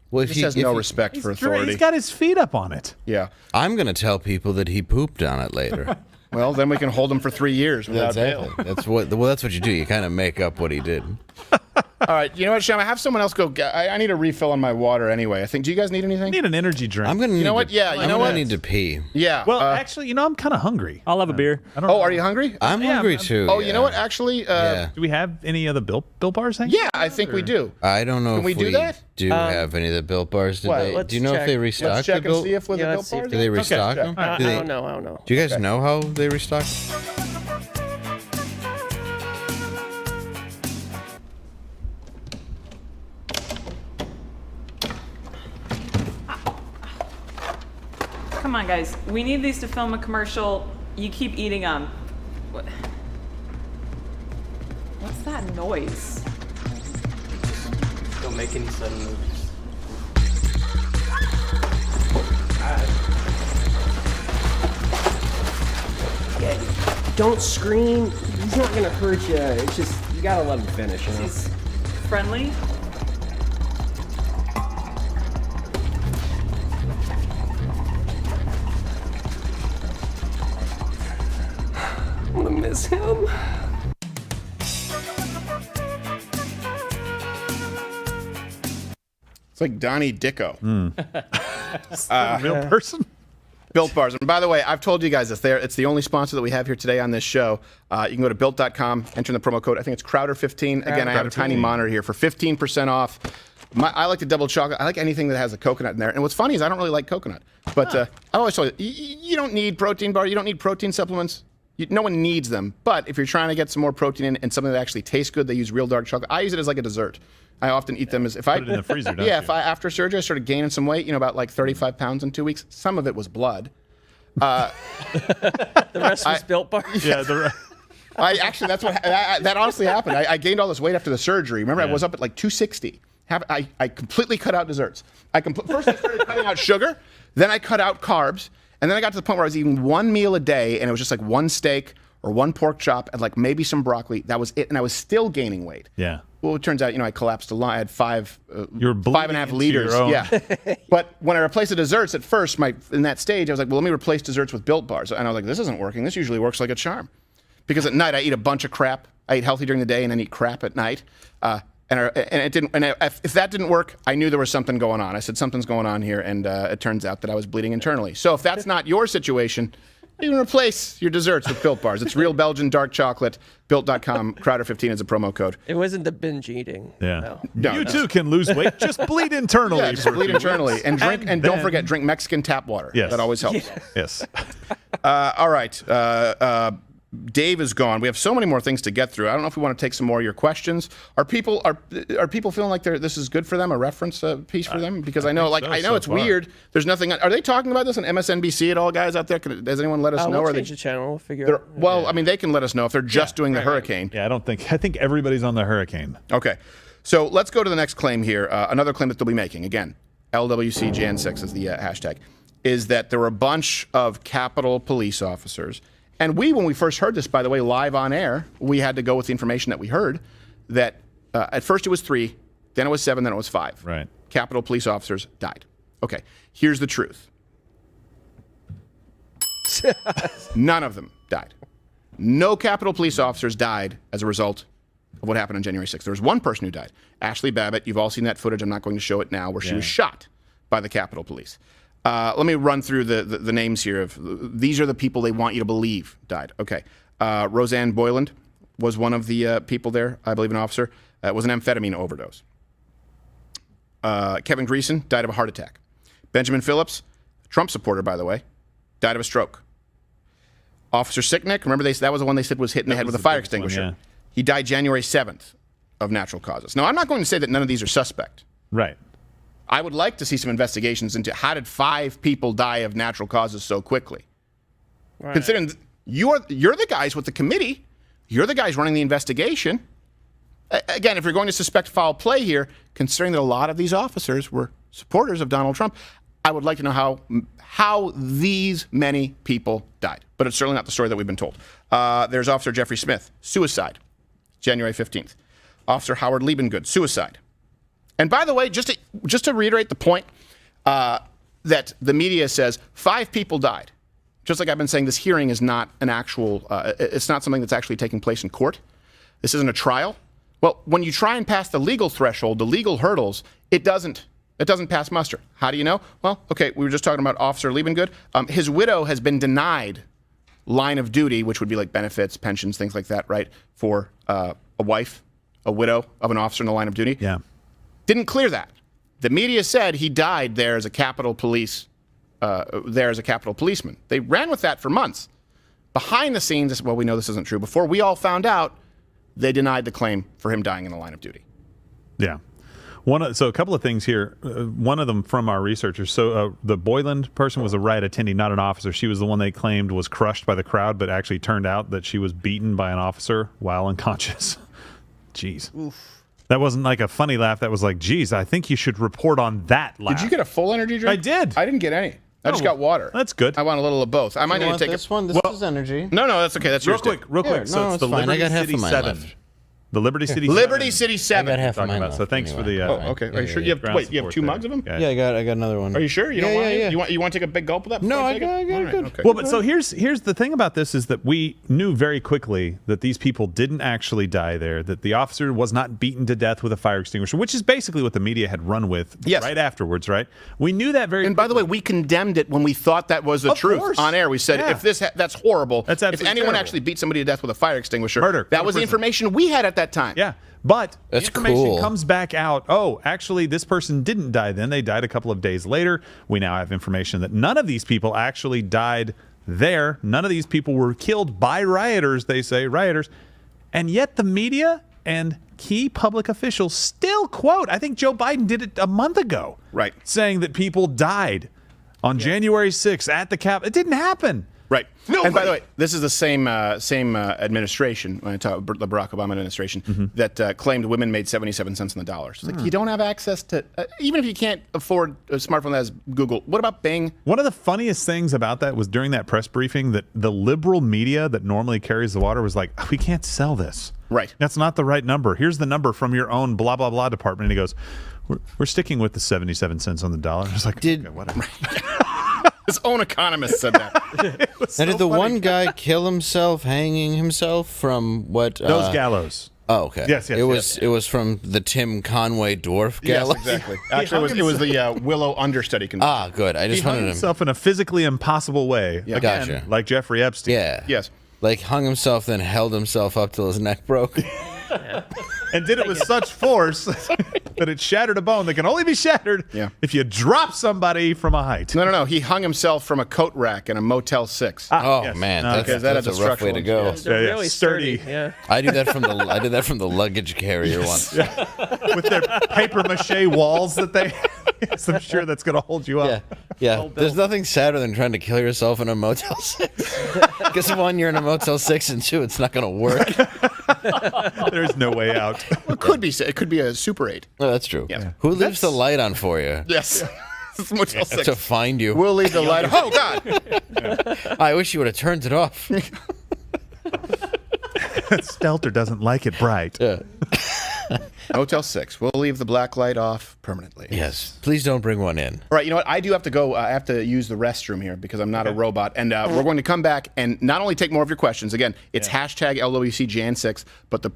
Well, he has no respect for authority. He's got his feet up on it. Yeah. I'm going to tell people that he pooped on it later. Well, then we can hold him for 3 years without bail. That's what you do. You kind of make up what he did. All right, you know what, Sham? I have someone else go. I need a refill on my water anyway. Do you guys need anything? I need an energy drink. I'm gonna. You know what? Yeah. You know what? I need to pee. Yeah. Well, actually, I'm kind of hungry. I'll have a beer. I don't know. Are you hungry? I'm hungry too. Oh, you know what? Actually, do we have any of the Built bars hanging? Yeah, I think we do. I don't know Can if we do that? Do have any of the Built bars today? Do you know if they restock Let's check the and see if with the Built bars. Do they restock them? I don't know. Do you guys know how they restock? Come on, guys. We need these to film a commercial. You keep eating them. What's that noise? Don't make any sudden moves. Yeah, don't scream. He's not gonna hurt you. It's just, you gotta let him finish, He's friendly. I'm gonna miss him. It's like Donnie Dicko. A real person? Built Bars. And by the way, I've told you guys this. It's the only sponsor that we have here today on this show. You can go to Built.com, enter in the promo code. I think it's Crowder15. Again, I have a tiny monitor here for 15% off. I like the double chocolate. I like anything that has a coconut in there. And what's funny is I don't really like coconut. But I always tell you don't need protein bar. You don't need protein supplements. No one needs them. But if you're trying to get some more protein in and something that actually tastes good, they use real dark chocolate. I use it as like a dessert. I often eat them as if I put it in the freezer. Don't if after surgery I started gaining some weight, about like 35 pounds in 2 weeks. Some of it was blood. The rest was Built Bars. Yeah, actually that's what that honestly happened. I gained all this weight after the surgery. Remember, I was up at like 260. I completely cut out desserts. First I started cutting out sugar, then I cut out carbs, And then I got to the point where I was eating one meal a day, and it was just like one steak or one pork chop and like maybe some broccoli. That was it, and I was still gaining weight. Yeah. Well, it turns out, I collapsed a lot. I had 5.5 into liters. your own. Yeah. But when I replaced the desserts at first, in that stage, I was like, well, let me replace desserts with Built Bars. And I was like, this isn't working. This usually works like a charm. Because at night, I eat a bunch of crap. I eat healthy during the day and then eat crap at night. And it didn't. And if that didn't work, I knew there was something going on. I said, something's going on here. And it turns out that I was bleeding internally. So if that's not your situation, you can replace your desserts with Built Bars. It's real Belgian dark chocolate. Built.com. Crowder15 is a promo code. It wasn't the binge eating. Yeah. No, you too can lose weight. Just bleed internally. Yeah, just bleed internally. And drink. And don't forget, drink Mexican tap water. Yes. That always helps. Yes. All right. Dave is gone. We have so many more things to get through. I don't know if we want to take some more of your questions. Are people feeling like this is good for them? A reference piece for them? Because I know it's weird. There's nothing. Are they talking about this on MSNBC at all, guys out there? Does anyone let us know? We'll change the channel. We'll figure out. Well, I mean, they can let us know if they're just doing the hurricane. Yeah, I think everybody's on the hurricane. Okay, so let's go to the next claim here. Another claim that they'll be making again. LWC Jan 6 is the hashtag. Is that there were a bunch of Capitol police officers. And when we first heard this, by the way, live on air, we had to go with the information that we heard that at first it was 3, then it was 7, then it was 5. Right. Capitol police officers died. Okay, here's the truth. None of them died. No Capitol police officers died as a result of what happened on January 6th. There was one person who died. Ashley Babbitt, you've all seen that footage. I'm not going to show it now, where she was shot by the Capitol Police. Let me run through the names here. These are the people they want you to believe died. Okay. Roseanne Boyland was one of the people there, I believe an officer. It was an amphetamine overdose. Kevin Greason died of a heart attack. Benjamin Phillips, Trump supporter, by the way, died of a stroke. Officer Sicknick, remember that was the one they said was hit in the head with a fire extinguisher. One, yeah. He died January 7th of natural causes. Now, I'm not going to say that none of these are suspect. Right. I would like to see some investigations into how did 5 people die of natural causes so quickly. Right. Considering you're the guys with the committee, you're the guys running the investigation. Again, if you're going to suspect foul play here, considering that a lot of these officers were supporters of Donald Trump, I would like to know how these many people died. But it's certainly not the story that we've been told. There's Officer Jeffrey Smith, suicide, January 15th. Officer Howard Liebengood, suicide. And by the way, just to reiterate the point that the media says 5 people died. Just like I've been saying, this hearing is not an actual, it's not something that's actually taking place in court. This isn't a trial. Well, when you try and pass the legal threshold, the legal hurdles, it doesn't pass muster. How do you know? Well, okay, we were just talking about Officer Liebengood. His widow has been denied line of duty, which would be like benefits, pensions, things like that, right? For a wife, a widow of an officer in the line of duty. Yeah. Didn't clear that. The media said he died there as a Capitol policeman. They ran with that for months. Behind the scenes, well, we know this isn't true. Before we all found out, they denied the claim for him dying in the line of duty. Yeah. So a couple of things here. One of them from our researchers. So the Boyland person was a riot attendee, not an officer. She was the one they claimed was crushed by the crowd, but actually turned out that she was beaten by an officer while unconscious. Jeez. Oof. That wasn't like a funny laugh. That was like, geez, I think you should report on that laugh. Did you get a full energy drink? I did. I didn't get any. I just got water. That's good. I want a little of both. I might need to take this one. This is energy. No, that's okay. That's yours. Real quick. So it's the Liberty City 7. The Liberty City 7. Liberty City 7. I got half of mine left so thanks for the. Okay. Are you sure? You have 2 mugs of them? Yeah, I got another one. Are you sure? You don't want any? You want to take a big gulp of that? No, I got good. Okay. Well, but so here's the thing about this is that we knew very quickly that these people didn't actually die there, that the officer was not beaten to death with a fire extinguisher, which is basically what the media had run with right afterwards, right? We knew that very quickly. And by the way, we condemned it when we thought that was the truth course. on air. We said, if that's horrible. That's if absolutely anyone terrible. actually beat somebody to death with a fire extinguisher, murder. That was the information we had at that time. Yeah. But the That's information cool. comes back out, actually, this person didn't die then. They died a couple of days later. We now have information that none of these people actually died there. None of these people were killed by rioters, they say, rioters. And yet the media and key public officials still quote, I think Joe Biden did it a month ago, right, saying that people died on January 6th at the Capitol. It didn't happen. Right. And by the way, this is the same administration, when I talk the Barack Obama administration, that claimed women made 77 cents on the dollar. So it's like, you don't have access to, even if you can't afford a smartphone that has Google, what about Bing? One of the funniest things about that was during that press briefing that the liberal media that normally carries the water was like, oh, we can't sell this. Right. That's not the right number. Here's the number from your own blah, blah, blah department. And he goes, we're sticking with the 77 cents on the dollar. It's like, okay, whatever. His own economist said that. Now, did the one guy kill himself, hanging himself from what? Those gallows. Oh, okay. Yes, It was from the Tim Conway dwarf gallows. Yes, exactly. Actually, it was the Willow understudy convention. Ah, good. I just He hung wanted him. himself in a physically impossible way. Yeah. Again, Gotcha. like Jeffrey Epstein. Yeah. Yes. Like hung himself, then held himself up till his neck broke. And did it with such force that it shattered a bone that can only be shattered if you drop somebody from a height. No. He hung himself from a coat rack in a Motel 6. Man, that's a a rough way to go. They're really sturdy. Yeah. I did that from the luggage carrier once. With their paper mache walls that they. Yes, I'm sure that's going to hold you up. Yeah. There's nothing sadder than trying to kill yourself in a Motel 6. Because one, you're in a Motel 6, and two, it's not going to work. There's no way out. Well, it could be. It could be a Super 8. Oh, that's true. Yeah. Who leaves the light on for you? Yes. It's Motel 6. To find you. We'll leave the light on. Oh, God. I wish you would have turned it off. Stelter doesn't like it bright. Motel 6. We'll leave the black light off permanently. Yes. Please don't bring one in. All right, you know what? I do have to go. I have to use the restroom here because I'm not a robot. And we're going to come back and not only take more of your questions. Again, it's hashtag LWC Jan6, but the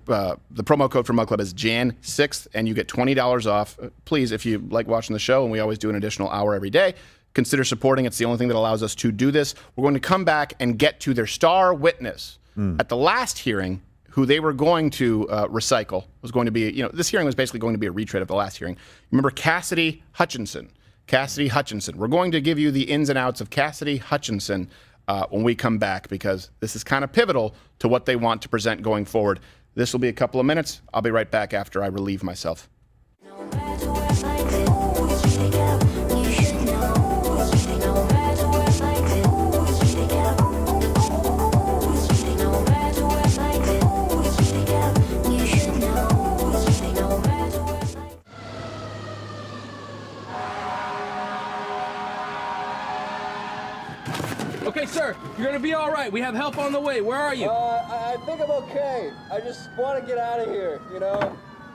promo code for Mug Club is Jan6, and you get $20 off. Please, if you like watching the show, and we always do an additional hour every day, consider supporting. It's the only thing that allows us to do this. We're going to come back and get to their star witness. At the last hearing, who they were going to recycle, was going to be, this hearing was basically going to be a retread of the last hearing. Remember Cassidy Hutchinson. We're going to give you the ins and outs of Cassidy Hutchinson when we come back, because this is kind of pivotal to what they want to present going forward. This will be a couple of minutes. I'll be right back after I relieve myself. Okay, sir, you're gonna be all right. We have help on the way. Where are you? I think I'm okay. I just want to get out of here,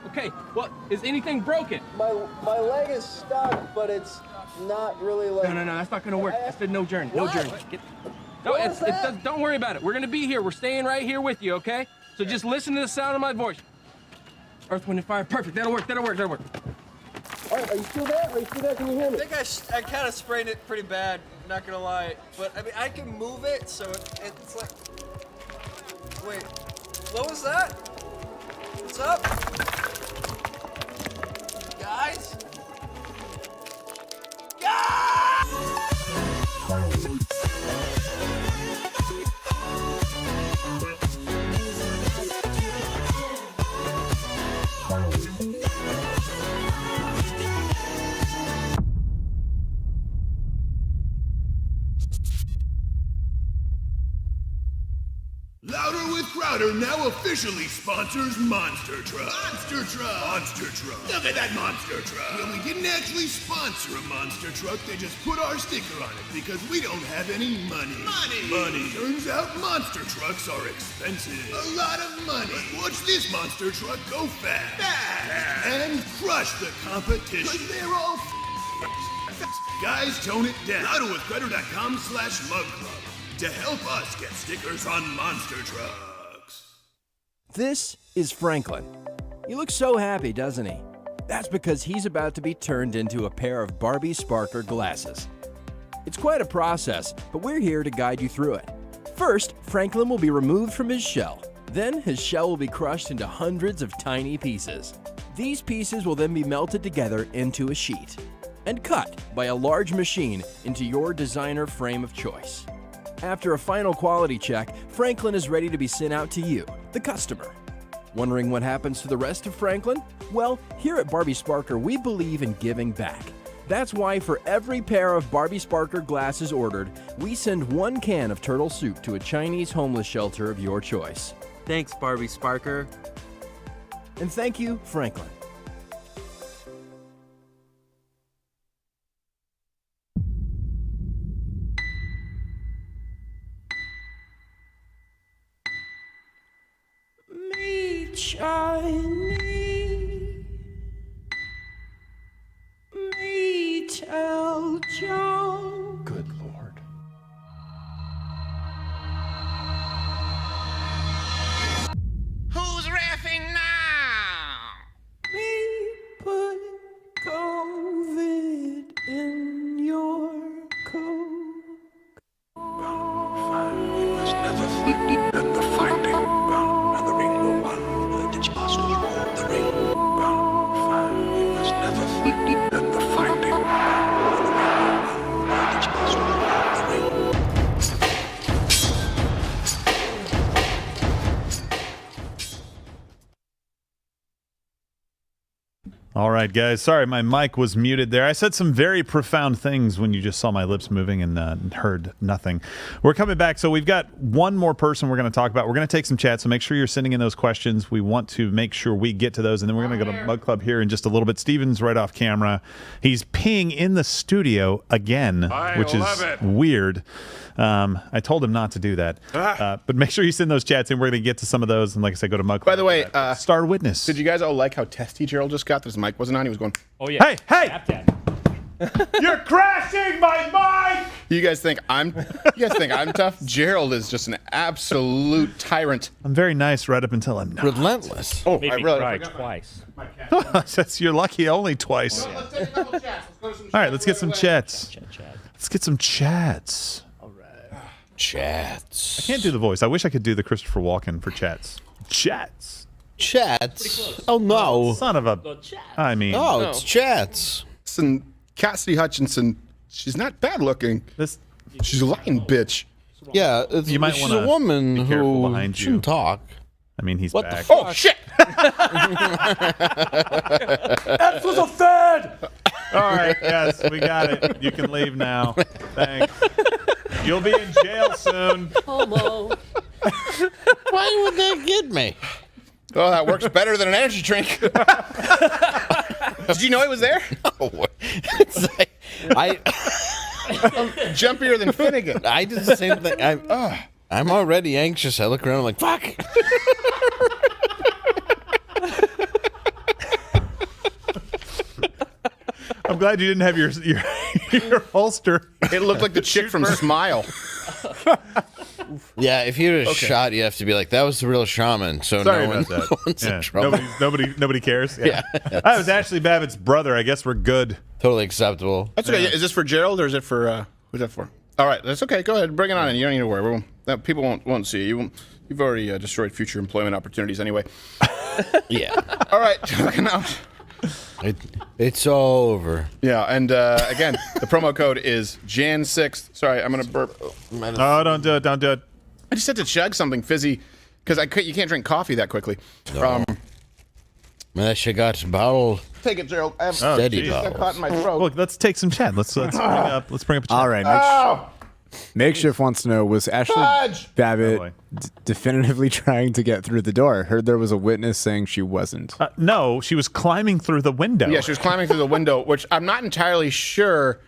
Okay, well, is anything broken? My leg is stuck, but it's not really like... No, that's not gonna work. I said no journey. No journey. Don't worry about it. We're gonna be here. We're staying right here with you, okay? So just listen to the sound of my voice. Earth, wind, and fire. Perfect. That'll work. All right, are you still there? Can you hear me? I think I kind of sprained it pretty bad, not gonna lie. But I mean, I can move it, so it's like... Wait, what was that? What's up? Guys? Louder with Crowder now officially sponsors Monster Truck. Monster Truck. Look at that monster truck. Well, we didn't actually sponsor a monster truck. They just put our sticker on it because we don't have any money. Money. Turns out monster trucks are expensive. A lot of money. But watch this monster truck go fast. And crush the competition. Because they're all Guys, tone it down. Louderwithcrowder.com/mugclub to help us get stickers on monster trucks. This is Franklin. He looks so happy, doesn't he? That's because he's about to be turned into a pair of Barbie Sparker glasses. It's quite a process, but we're here to guide you through it. First, Franklin will be removed from his shell. Then his shell will be crushed into hundreds of tiny pieces. These pieces will then be melted together into a sheet and cut by a large machine into your designer frame of choice. After a final quality check, Franklin is ready to be sent out to you, the customer. Wondering what happens to the rest of Franklin? Well, here at Barbie Sparker, we believe in giving back. That's why for every pair of Barbie Sparker glasses ordered, we send 1 can of turtle soup to a Chinese homeless shelter of your choice. Thanks, Barbie Sparker. And thank you, Franklin. Me, Chinese. Me, tell Joe. Good Lord. Who's reffing now? Me, put COVID in your coat. There's never finding and the finding and the rainbow one. It's possible. The rainbow found. There's never finding and the finding and the rainbow one. It's possible. The rainbow. All right, guys. Sorry, my mic was muted there. I said some very profound things when you just saw my lips moving and heard nothing. We're coming back. So we've got one more person we're going to talk about. We're going to take some chat, so make sure you're sending in those questions. We want to make sure we get to those, and then we're going to go to Mug Club here in just a little bit. Steven's right off camera. He's peeing in the studio again, which is weird. I told him not to do that. But make sure you send those chats in. We're going to get to some of those. And like I said, go to Mug Club. By the way, Star Witness. Did you guys all like how testy Gerald just got? His mic wasn't on. He was going, oh, yeah. Hey! You're crashing my mic! You guys think I'm tough? Gerald is just an absolute tyrant. I'm very nice right up until I'm not. Relentless. Oh, Made I me really cry forgot twice. That's, you're lucky only twice. Well, let's take a couple chats. Let's go to some All right, chats let's get some right away. chats. Let's get some chats. Chats. I can't do the voice. I wish I could do the Christopher Walken for chats. Chats. Chats. Oh no. Son of a. I mean. Oh, it's chats. Listen, Cassidy Hutchinson, she's not bad looking. She's a lying bitch. Yeah, You might she's wanna a woman be careful who behind you. shouldn't talk. I mean, he's What back. the fuck? Oh shit! That was a third! All right, yes, we got it. You can leave now. Thanks. You'll be in jail soon. Homo. Why would that get me? Oh, that works better than an energy drink. Did you know he was there? No. It's like, Jumpier than Finnegan. I did the same thing. I'm already anxious. I look around, I'm like, fuck. I'm glad you didn't have your holster. It looked like the chick from Smile. Yeah, if you're a shot, you have to be like, that was the real shaman. So Sorry no one, about that. no one's in trouble. Nobody cares. Yeah. That was Ashley Babbitt's brother. I guess we're good. Totally acceptable. That's okay. Is this for Gerald or is it for who's that for? All right, that's okay. Go ahead, bring it on in. You don't need to worry. People won't see you. You've already destroyed future employment opportunities anyway. Yeah. All right, talking out. It's all over. Yeah, and again, the promo code is Jan 6th. Sorry, I'm gonna burp. Oh, don't do it. Don't do it. I just had to chug something fizzy because you can't drink coffee that quickly. No. Unless you got bottled. Take it, Gerald. I have Steady got caught in my throat. Look, let's take some chat. Let's bring up. Let's bring up a chat. All right. Makeshift wants to know, was Ashley Fudge! Babbitt definitively trying to get through the door? I heard there was a witness saying she wasn't. No, she was climbing through the window. Yeah, she was climbing through the window, which I'm not entirely sure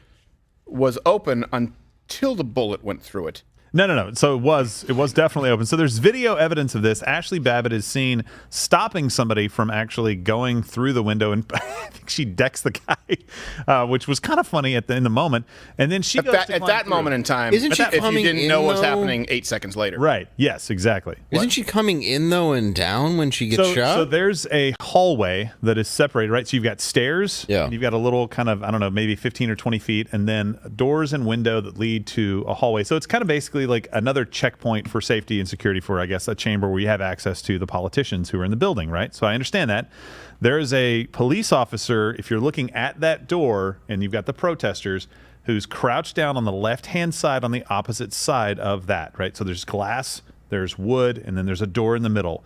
was open until the bullet went through it. No. So it was definitely open. So there's video evidence of this. Ashley Babbitt is seen stopping somebody from actually going through the window, and I think she decks the guy, which was kind of funny in the moment. And then she goes to at that through. moment in time, Isn't she if you coming didn't in, know what's though? happening 8 seconds later. Right. Yes. Exactly. Isn't she coming in, though, and down when she gets shot? So there's a hallway that is separated, right? So you've got stairs. Yeah. And you've got a little kind of, I don't know, maybe 15 or 20 feet, and then doors and window that lead to a hallway. So it's kind of basically like another checkpoint for safety and security for, I guess, a chamber where you have access to the politicians who are in the building, right? So I understand that. There is a police officer, if you're looking at that door and you've got the protesters, who's crouched down on the left-hand side on the opposite side of that, right? So there's glass, there's wood, and then there's a door in the middle.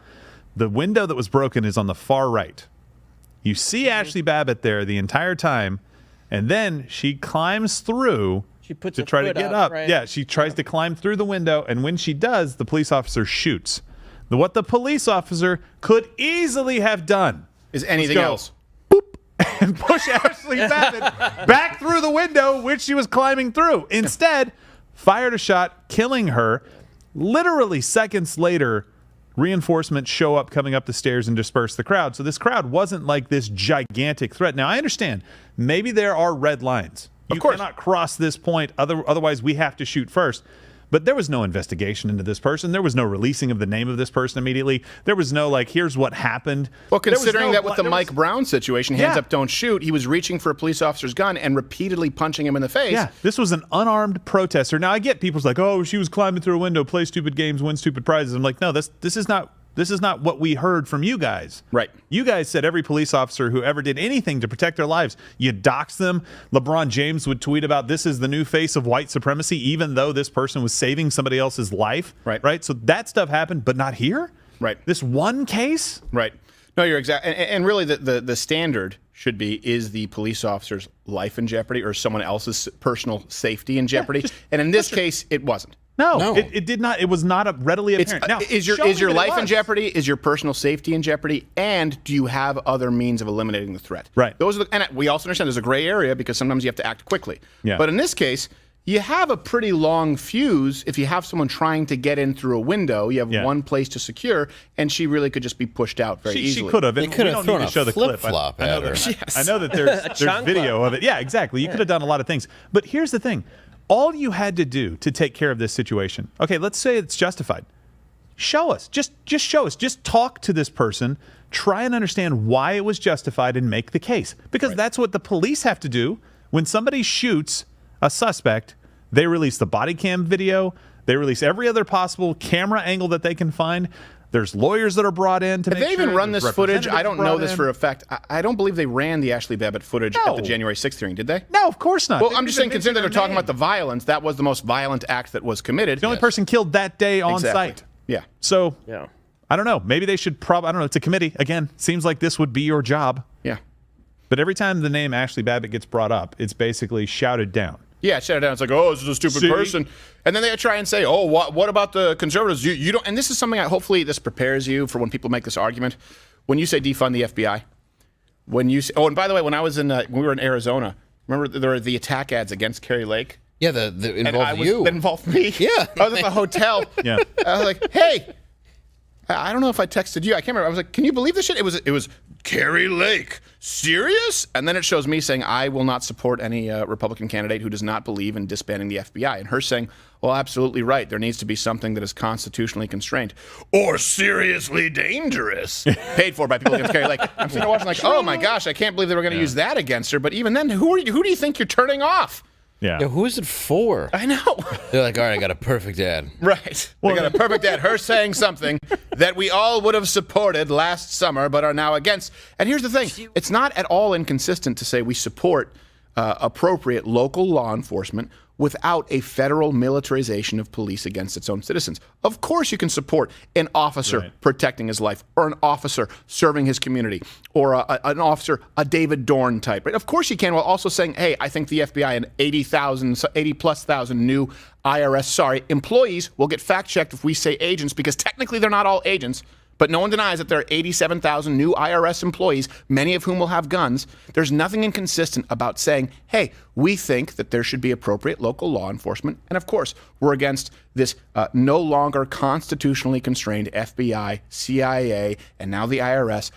The window that was broken is on the far right. You see Ashley Babbitt there the entire time, And then she climbs through puts to her try to foot get up, up. right? Yeah, she tries to climb through the window, and when she does, the police officer shoots. What the police officer could easily have done is anything else. And push Ashley Babbitt back through the window which she was climbing through. Instead, fired a shot, killing her. Literally seconds later, reinforcements show up coming up the stairs and disperse the crowd. So this crowd wasn't like this gigantic threat. Now, I understand. Maybe there are red lines. You cannot cross this point. Otherwise, we have to shoot first. But there was no investigation into this person. There was no releasing of the name of this person immediately. There was no, like, here's what happened. Well, considering that with the Mike Brown situation, hands up, don't shoot, he was reaching for a police officer's gun and repeatedly punching him in the face. Yeah, this was an unarmed protester. Now, I get people's like, oh, she was climbing through a window, play stupid games, win stupid prizes. I'm like, no, this is not what we heard from you guys. Right. You guys said every police officer who ever did anything to protect their lives, you dox them. LeBron James would tweet about this is the new face of white supremacy, even though this person was saving somebody else's life. Right. So that stuff happened, but not here. Right. This one case. Right. No, you're exact. And really, the standard should be, is the police officer's life in jeopardy or someone else's personal safety in jeopardy? And in this case, it wasn't. No. It did not. It was not readily apparent. Now, is your life in jeopardy? Is your personal safety in jeopardy? And do you have other means of eliminating the threat? Right. Those are and we also understand there's a gray area because sometimes you have to act quickly. Yeah. But in this case, you have a pretty long fuse. If you have someone trying to get in through a window, you have one place to secure, and she really could just be pushed out very easily. She could have. They could have thrown a clip. flip-flop at her. I know that there's video of it. Yeah, exactly. You could have done a lot of things. But here's the thing. All you had to do to take care of this situation, okay, let's say it's justified. Show us. Just show us. Just talk to this person. Try and understand why it was justified and make the case. Because that's what the police have to do. When somebody shoots a suspect, they release the body cam video. They release every other possible camera angle that they can find. There's lawyers that are brought in to make sure. Have they even run this footage? I don't know this for a fact. I don't believe they ran the Ashley Babbitt footage at the January 6th hearing, did they? No, of course not. Well, I'm just saying, considering they're talking about the violence, that was the most violent act that was committed. The only person killed that day on site. Yeah. So, I don't know. Maybe they should I don't know. It's a committee. Again, seems like this would be your job. Yeah. But every time the name Ashley Babbitt gets brought up, it's basically shouted down. Yeah, shut it down. It's like, oh, this is a stupid person. And then they try and say, oh, what about the conservatives? You don't. And this is something hopefully this prepares you for when people make this argument. When you say defund the FBI, when you say, oh, and by the way, when I was when we were in Arizona, remember there were the attack ads against Carrie Lake? Yeah, the involved you. That involved me. Yeah. I was at the hotel. Yeah. I was like, hey, I don't know if I texted you. I can't remember. I was like, can you believe this shit? It was Carrie Lake. Serious? And then it shows me saying, I will not support any Republican candidate who does not believe in disbanding the FBI. And her saying, well, absolutely right. There needs to be something that is constitutionally constrained or seriously dangerous. Paid for by people against Carrie Lake. I'm sitting there watching like, oh my gosh, I can't believe they were going to use that against her. But even then, who do you think you're turning off? Yeah. Who is it for? I know. They're like, all right, I got a perfect ad. Right. We got a perfect ad. Her saying something that we all would have supported last summer but are now against. And here's the thing. It's not at all inconsistent to say we support appropriate local law enforcement without a federal militarization of police against its own citizens. Of course you can support an officer protecting his life or an officer serving his community or an officer, a David Dorn type. Right? Of course you can, while also saying, hey, I think the FBI and 80+ thousand new IRS, employees will get fact-checked if we say agents because technically they're not all agents. But no one denies that there are 87,000 new IRS employees, many of whom will have guns. There's nothing inconsistent about saying, hey, we think that there should be appropriate local law enforcement. And of course, we're against this no longer constitutionally constrained FBI, CIA, and now the IRS,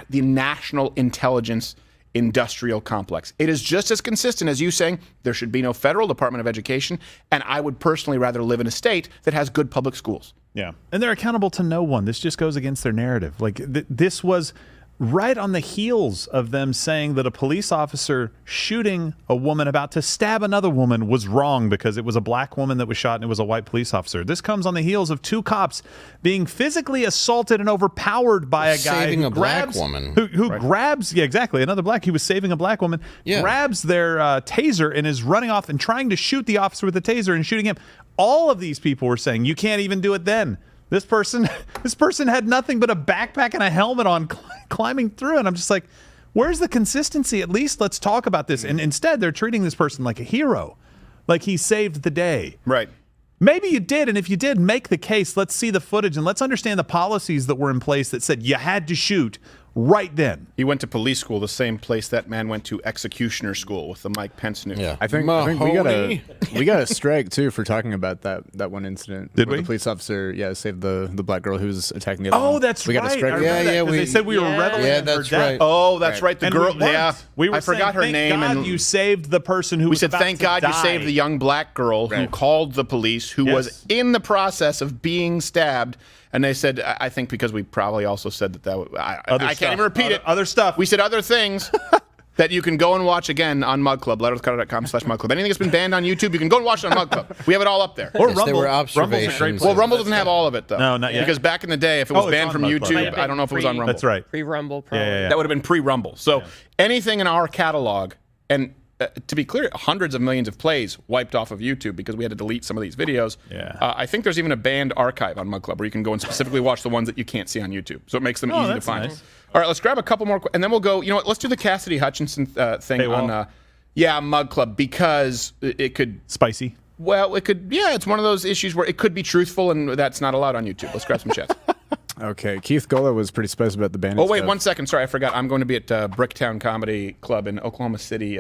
the National Intelligence Industrial Complex. It is just as consistent as you saying there should be no federal Department of Education, and I would personally rather live in a state that has good public schools. Yeah. And they're accountable to no one. This just goes against their narrative. Like, this was right on the heels of them saying that a police officer shooting a woman about to stab another woman was wrong because it was a black woman that was shot and it was a white police officer. This comes on the heels of two cops being physically assaulted and overpowered by a guy saving who a grabs, black woman. Who grabs, another black. He was saving a black woman, grabs their taser and is running off and trying to shoot the officer with the taser and shooting him. All of these people were saying, you can't even do it then. This person had nothing but a backpack and a helmet on climbing through. And I'm just like, Where's the consistency? At least let's talk about this. And instead, they're treating this person like a hero, like he saved the day. Right. Maybe you did, and if you did, make the case. Let's see the footage, and let's understand the policies that were in place that said you had to shoot right then. He went to police school, the same place that man went to executioner school with the Mike Pence news. I think we got a strike too for talking about that one incident. Did where we? The police officer, saved the black girl who was attacking the other one. Oh, that's we right. Got a strike. They said we were reveling in her death. Oh, that's right. The And girl. we weren't. Yeah, we were I forgot her saying, name. Thank God and you saved the person who we was said, about "Thank to God you die." saved the young black girl who called the police, who was in the process of being stabbed." And they said, I think because we probably also said that I can't even repeat it. Other stuff. We said other things that you can go and watch again on Mug Club, letterwithcutter.com/Mug Club. Anything that's been banned on YouTube, you can go and watch it on Mug Club. We have it all up there. Or Yes, Rumble. there were Rumble's a great observations. place. Well, Rumble doesn't have all of it, though. No, not yet. Because back in the day, if it was it's banned on from Mug Club. YouTube, I don't know if it was on Rumble. That's right. Pre-Rumble, probably. Yeah. That would have been pre-Rumble. So anything in our catalog, and to be clear, hundreds of millions of plays wiped off of YouTube because we had to delete some of these videos. Yeah. I think there's even a banned archive on Mug Club where you can go and specifically watch the ones that you can't see on YouTube. So it makes them easy to that's find. nice. All right, let's grab a couple more, and then we'll go. You know what? Let's do the Cassidy Hutchinson thing on, Mug Club, because it could spicy. Well, it could. Yeah, it's one of those issues where it could be truthful, and that's not allowed on YouTube. Let's grab some chats. Okay, Keith Gola was pretty spicy about the Bannon. Oh wait, stuff. 1 second. Sorry, I forgot. I'm going to be at Bricktown Comedy Club in Oklahoma City.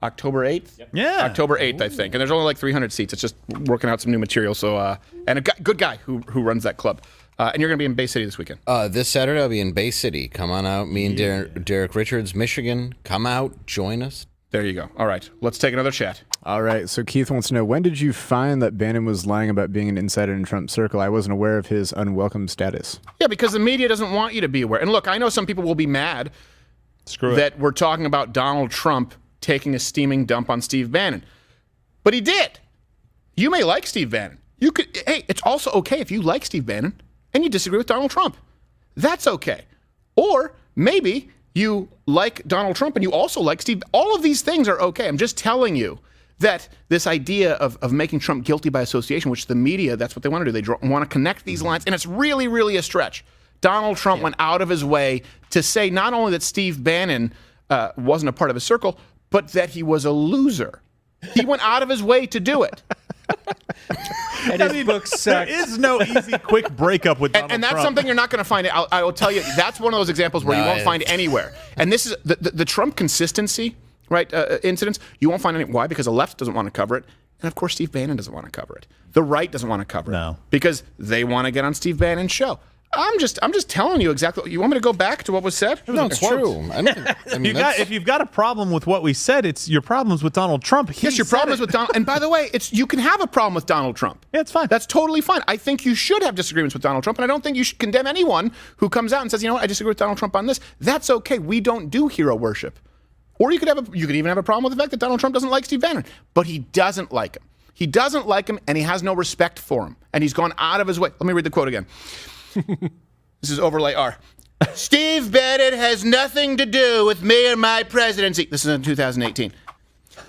October 8th? Yeah. October 8th, I think. And there's only like 300 seats. It's just working out some new material. So, and a good guy who runs that club. And you're going to be in Bay City this weekend. This Saturday, I'll be in Bay City. Come on out. Me and Derek Richards, Michigan. Come out. Join us. There you go. All right. Let's take another chat. All right. So Keith wants to know, when did you find that Bannon was lying about being an insider in Trump's circle? I wasn't aware of his unwelcome status. Yeah, because the media doesn't want you to be aware. And look, I know some people will be mad that we're talking about Donald Trump taking a steaming dump on Steve Bannon. But he did. You may like Steve Bannon. Hey, it's also okay if you like Steve Bannon and you disagree with Donald Trump. That's okay. Or maybe you like Donald Trump and you also like Steve. All of these things are okay. I'm just telling you that this idea of making Trump guilty by association, which the media, that's what they want to do. They want to connect these lines, and it's really, really a stretch. Donald Trump went out of his way to say not only that Steve Bannon wasn't a part of his circle, but that he was a loser. He went out of his way to do it. And his book sucks. There is no easy, quick breakup with Donald and that's Trump. something you're not going to find. I will tell you, that's one of those examples where you won't find anywhere. And this is the Trump consistency, right? Incidents. You won't find any. Why? Because the left doesn't want to cover it, and of course Steve Bannon doesn't want to cover it. The right doesn't want to cover it because they want to get on Steve Bannon's show. I'm just telling you exactly. You want me to go back to what was said? No, it's true. If you've got a problem with what we said, it's your problems with Donald Trump. Yes, your problem is with Donald. And by the way, you can have a problem with Donald Trump. Yeah, it's fine. That's totally fine. I think you should have disagreements with Donald Trump, and I don't think you should condemn anyone who comes out and says, you know what, I disagree with Donald Trump on this. That's okay. We don't do hero worship. Or you could even have a problem with the fact that Donald Trump doesn't like Steve Bannon, but he doesn't like him. He doesn't like him, and he has no respect for him, and he's gone out of his way. Let me read the quote again. This is overlay R. Steve Bannon has nothing to do with me or my presidency. This is in 2018.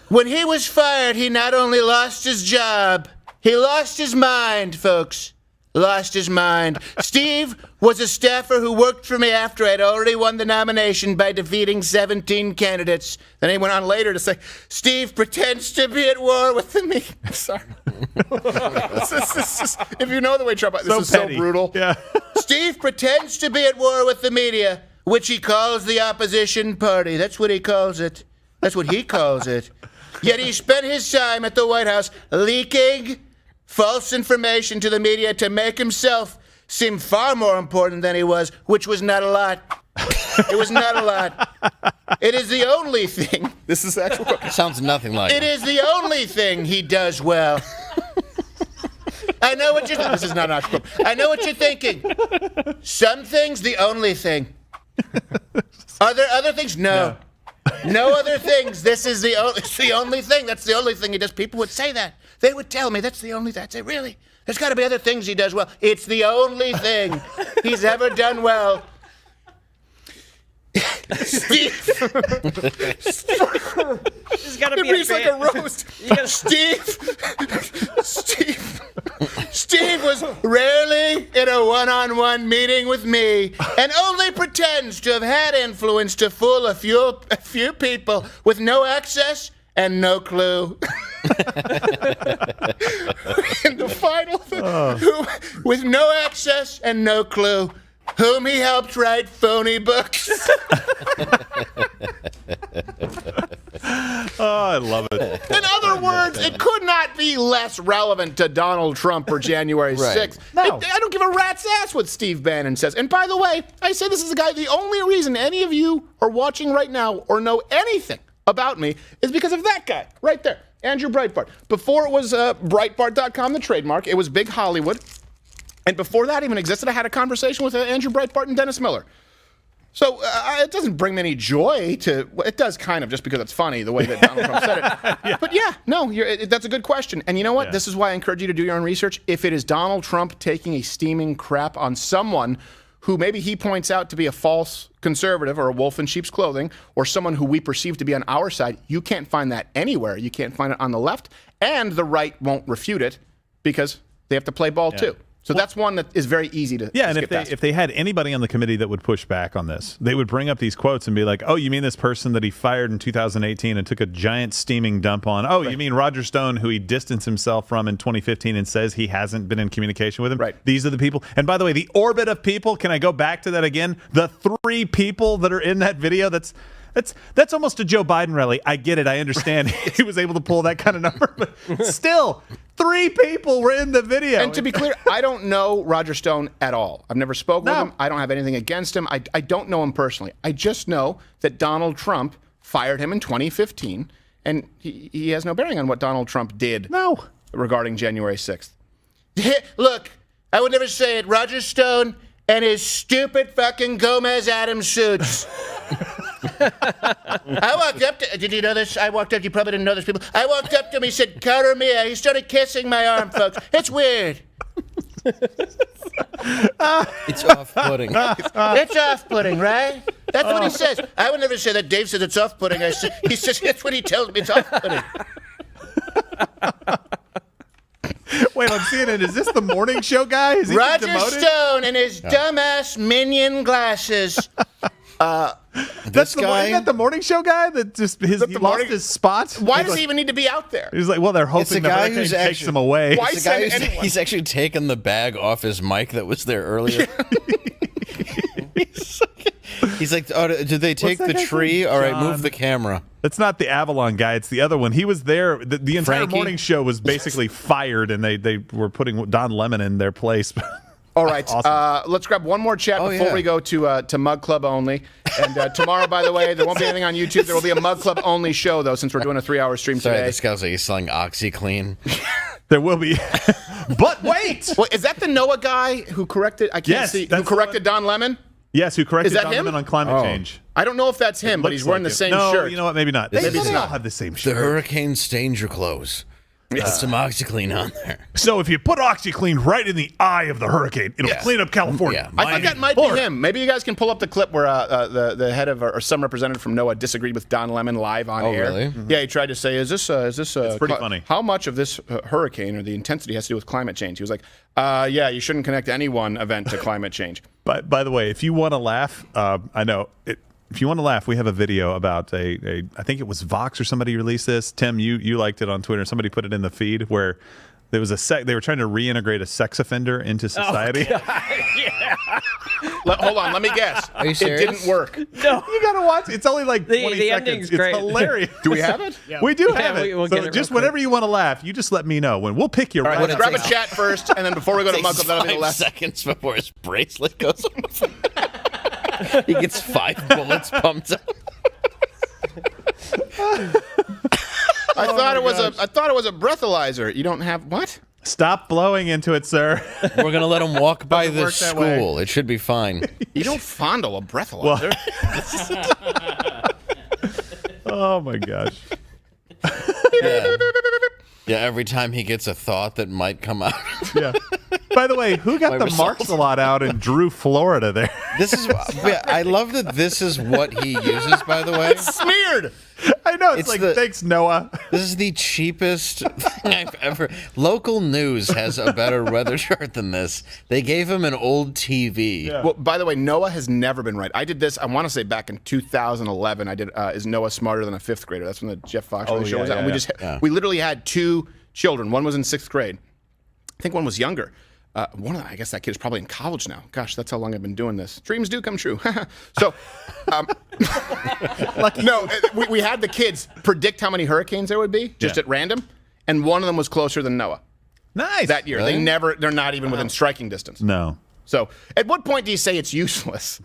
When he was fired, he not only lost his job, he lost his mind, folks. Lost his mind. Steve was a staffer who worked for me after I'd already won the nomination by defeating 17 candidates. Then he went on later to say, Steve pretends to be at war with the media. Sorry. If you know the way Trump, this is so brutal. Yeah. Steve pretends to be at war with the media, which he calls the opposition party. That's what he calls it. That's what he calls it. Yet he spent his time at the White House leaking false information to the media to make himself seem far more important than he was, which was not a lot. It was not a lot. It is the only thing. This is actual. Sounds nothing like it. Is the only thing he does well. I know what you're. This is not an actual. I know what you're thinking. Some things, the only thing. Are there other things? No. No other things. This is the only thing. That's the only thing he does. People would say that. They would tell me that's the only thing. I'd say, really? There's got to be other things he does well. It's the only thing he's ever done well. Steve. There's gotta It be reads like a roast. Steve was rarely in a one-on-one meeting with me and only pretends to have had influence to fool a few people with no access and no clue. In the final, with no access and no clue, whom he helped write phony books. Oh, I love it. In other words, it could not be less relevant to Donald Trump for January 6th. No. I don't give a rat's ass what Steve Bannon says. And by the way, I say this is a guy, the only reason any of you are watching right now or know anything about me is because of that guy right there, Andrew Breitbart. Before it was Breitbart.com, the trademark, it was Big Hollywood. And before that even existed, I had a conversation with Andrew Breitbart and Dennis Miller. So it doesn't bring me any joy to, well, it does kind of, just because it's funny the way that Donald Trump said it. Yeah. But yeah, no, that's a good question. And you know what? Yeah. This is why I encourage you to do your own research. If it is Donald Trump taking a steaming crap on someone who maybe he points out to be a false conservative or a wolf in sheep's clothing, or someone who we perceive to be on our side, you can't find that anywhere. You can't find it on the left, and the right won't refute it because they have to play ball too. So that's one that is very easy to and skip past. if they had anybody on the committee that would push back on this, they would bring up these quotes and be like, oh, you mean this person that he fired in 2018 and took a giant steaming dump on? Oh, you mean Roger Stone, who he distanced himself from in 2015 and says he hasn't been in communication with him? Right. These are the people. And by the way, the orbit of people, can I go back to that again? The 3 people that are in that video, that's almost a Joe Biden rally. I get it. I understand he was able to pull that kind of number, but still, 3 people were in the video. And to be clear, I don't know Roger Stone at all. I've never spoken with him. I don't have anything against him. I don't know him personally. I just know that Donald Trump fired him in 2015, and he has no bearing on what Donald Trump did regarding January 6th. Look, I would never say it. Roger Stone and his stupid fucking Gomez Adams suits. I walked up to, did you know this? I walked up, you probably didn't know this, people. I walked up to him, he said, "Cara mia." He started kissing my arm, folks. It's weird. It's off-putting. It's off-putting, right? That's what he says. I would never say that. Dave says it's off-putting. He says that's what he tells me. It's off-putting. Wait, I'm seeing it. Is this the morning show guy? Is he Roger demoted? Stone and his dumbass minion glasses. Isn't that the morning show guy that just lost his spot? Why does he even need to be out there? He's like, well, they're hoping the hurricane takes him away. Why send anyone? He's actually taken the bag off his mic that was there earlier. He's like, oh, did they take the tree? All right, move the camera. It's not the Avalon guy. It's the other one. He was there. The entire Frankie? morning show was basically fired, and they were putting Don Lemon in their place. All right, Awesome. let's grab one more chat before we go to Mug Club only. And tomorrow, by the way, there won't be anything on YouTube. There will be a Mug Club only show, though, since we're doing a 3-hour stream Sorry, today. this guy's like he's selling OxyClean. There will be. But wait! Well, is that the NOAA guy who corrected? I can't see. Who corrected Don Lemon? Yes, who corrected Is that Don him? Lemon on climate change. I don't know if that's him, but he's wearing the same shirt. No, you know what? Maybe not. Maybe it's They all not. have the same shirt. The hurricane stained your clothes. Put some OxyClean on there. So if you put OxyClean right in the eye of the hurricane, it'll clean up California. I think that might be him. Maybe you guys can pull up the clip where the head of or some representative from NOAA disagreed with Don Lemon live on air. Really? Mm-hmm. Yeah, he tried to say, "Is this It's pretty funny. How much of this hurricane or the intensity has to do with climate change?" He was like, "Yeah, you shouldn't connect any one event to climate change." But by the way, if you want to laugh, I know it. If you want to laugh, we have a video about I think it was Vox or somebody released this. Tim, you liked it on Twitter. Somebody put it in the feed where there was they were trying to reintegrate a sex offender into society. Hold on, let me guess. Are you serious? It didn't work. No. You gotta watch. It's only like 20 the seconds. ending's It's great. hilarious. Do we have it? Yeah. We do Yeah, have it. we'll So get it just real quick. whenever you want to laugh, you just let me know. When we'll pick you All right, right let's up. grab a chat first, and then before we go to Mug Club, that'll be the 5 last. seconds before his bracelet goes off. He gets 5 bullets pumped up. I thought it was a breathalyzer. You don't have what? Stop blowing into it, sir. We're gonna let him walk by Doesn't the work that way. school. It should be fine. You don't fondle a breathalyzer. Oh my gosh. Yeah, every time he gets a thought that might come out. Yeah. By the way, who got the marks a lot out and drew Florida there? This is. I love that this is what he uses. By the way, It's smeared. I know. It's like, thanks, Noah. This is the cheapest thing I've ever. Local news has a better weather chart than this. They gave him an old TV. Yeah. Well, by the way, Noah has never been right. I did this, I want to say back in 2011. I did Is Noah Smarter Than a Fifth Grader? That's when the Jeff Foxworthy show was out. And we literally had 2 children. One was in 6th grade. I think one was younger. One of them, I guess that kid is probably in college now. Gosh, that's how long I've been doing this. Dreams do come true. So, no, we had the kids predict how many hurricanes there would be, just at random, and one of them was closer than Noah. Nice. That year. Really? They're not even within striking distance. No. So, at what point do you say it's useless?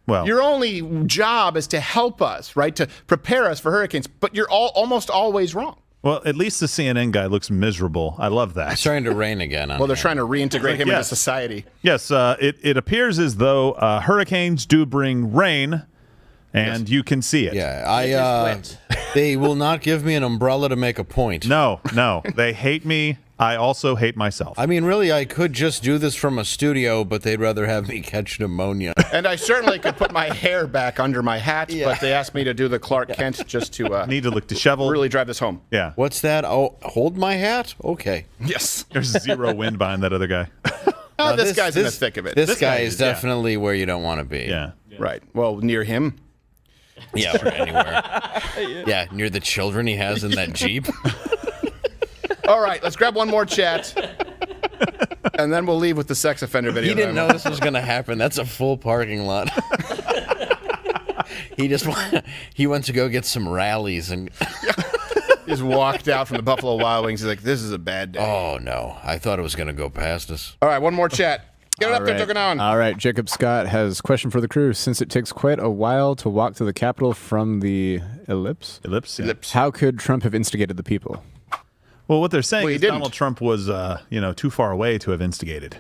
Well, your only job is to help us, right? To prepare us for hurricanes, but you're almost always wrong. Well, at least the CNN guy looks miserable. I love that. It's starting to rain again. Well, they're trying to reintegrate him into society. Yes, it appears as though hurricanes do bring rain, and you can see it. Yeah, they will not give me an umbrella to make a point. No, they hate me. I also hate myself. I mean, really, I could just do this from a studio, but they'd rather have me catch pneumonia. And I certainly could put my hair back under my hat, but they asked me to do the Clark Kent just to need to look disheveled. Really drive this home. Yeah. What's that? Oh, hold my hat? Okay. Yes. There's zero wind behind that other guy. Oh, this guy's in the thick of it. This guy is definitely where you don't want to be. Yeah. Right. Well, near him. Yeah, or anywhere. Yeah, near the children he has in that Jeep. All right, let's grab one more chat, and then we'll leave with the sex offender video. He didn't know this was going to happen. That's a full parking lot. He went to go get some rallies and just walked out from the Buffalo Wild Wings. He's like, "This is a bad day." Oh no, I thought it was going to go past us. All right, one more chat. Get it up there, Token on. All right, Jacob Scott has a question for the crew. Since it takes quite a while to walk to the Capitol from the ellipse, how could Trump have instigated the people? Well, what they're saying is Donald Trump was, too far away to have instigated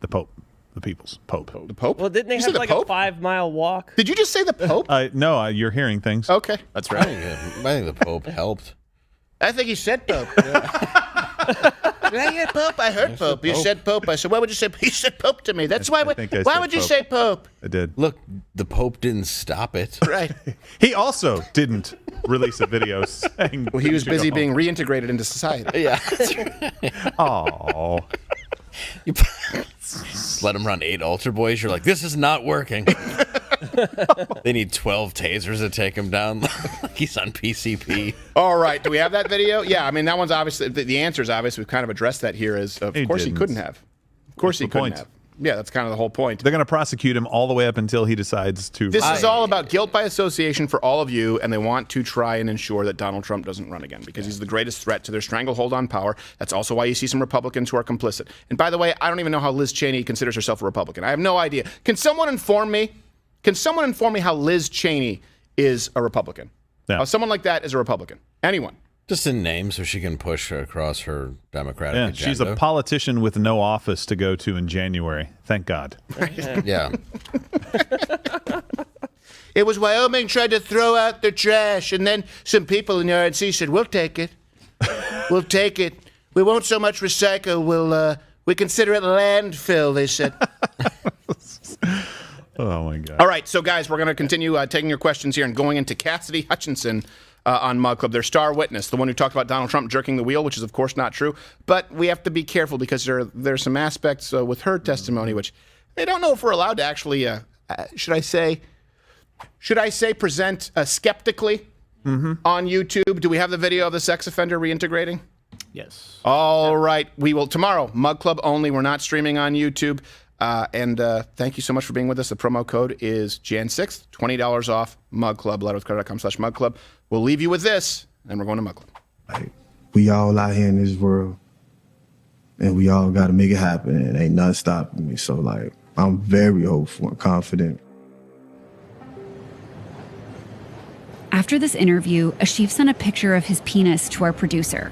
the Pope, the people's Pope. The Pope? Well, didn't they have like a 5-mile walk? Did you just say the Pope? No, you're hearing things. Okay. That's right. I think the Pope helped. I think he said Pope. Did I hear Pope? I heard Pope. You said Pope. I said, why would you say Pope? You said Pope to me. That's why. Why would you say Pope? I did. Look, the Pope didn't stop it. Right. He also didn't release a video saying. Well, he was busy being reintegrated into society. Yeah. Oh. Let him run 8 altar boys. You're like, this is not working. They need 12 tasers to take him down. He's on PCP. All right. Do we have that video? Yeah. I mean, that one's obviously, the answer is obvious. We've kind of addressed that here is, of course he couldn't have. Of course he couldn't have. Yeah, that's kind of the whole point. They're going to prosecute him all the way up until he decides to. This is all about guilt by association for all of you, and they want to try and ensure that Donald Trump doesn't run again because he's the greatest threat to their stranglehold on power. That's also why you see some Republicans who are complicit. And by the way, I don't even know how Liz Cheney considers herself a Republican. I have no idea. Can someone inform me? Can someone inform me how Liz Cheney is a Republican? Yeah. How someone like that is a Republican? Anyone? Just in name so she can push across her Democratic agenda. She's a politician with no office to go to in January. Thank God. Yeah. It was Wyoming tried to throw out their trash, and then some people in the RNC said, "We'll take it. We'll take it. We won't so much recycle. We consider it landfill," they said. Oh, my God. All right, so guys, we're going to continue taking your questions here and going into Cassidy Hutchinson on Mug Club, their star witness, the one who talked about Donald Trump jerking the wheel, which is, of course, not true. But we have to be careful because there's some aspects with her testimony which I don't know if we're allowed to actually, should I say, present skeptically on YouTube. Do we have the video of the sex offender reintegrating? Yes. All right. We will tomorrow. Mug Club only. We're not streaming on YouTube. And thank you so much for being with us. The promo code is Jan 6th, $20 off Mug Club, letterwithcredit.com/Mug Club. We'll leave you with this, and we're going to Mug Club. Like, we all out here in this world, and we all got to make it happen, and ain't nothing stopping me. So, like, I'm very hopeful and confident. After this interview, Ashif sent a picture of his penis to our producer.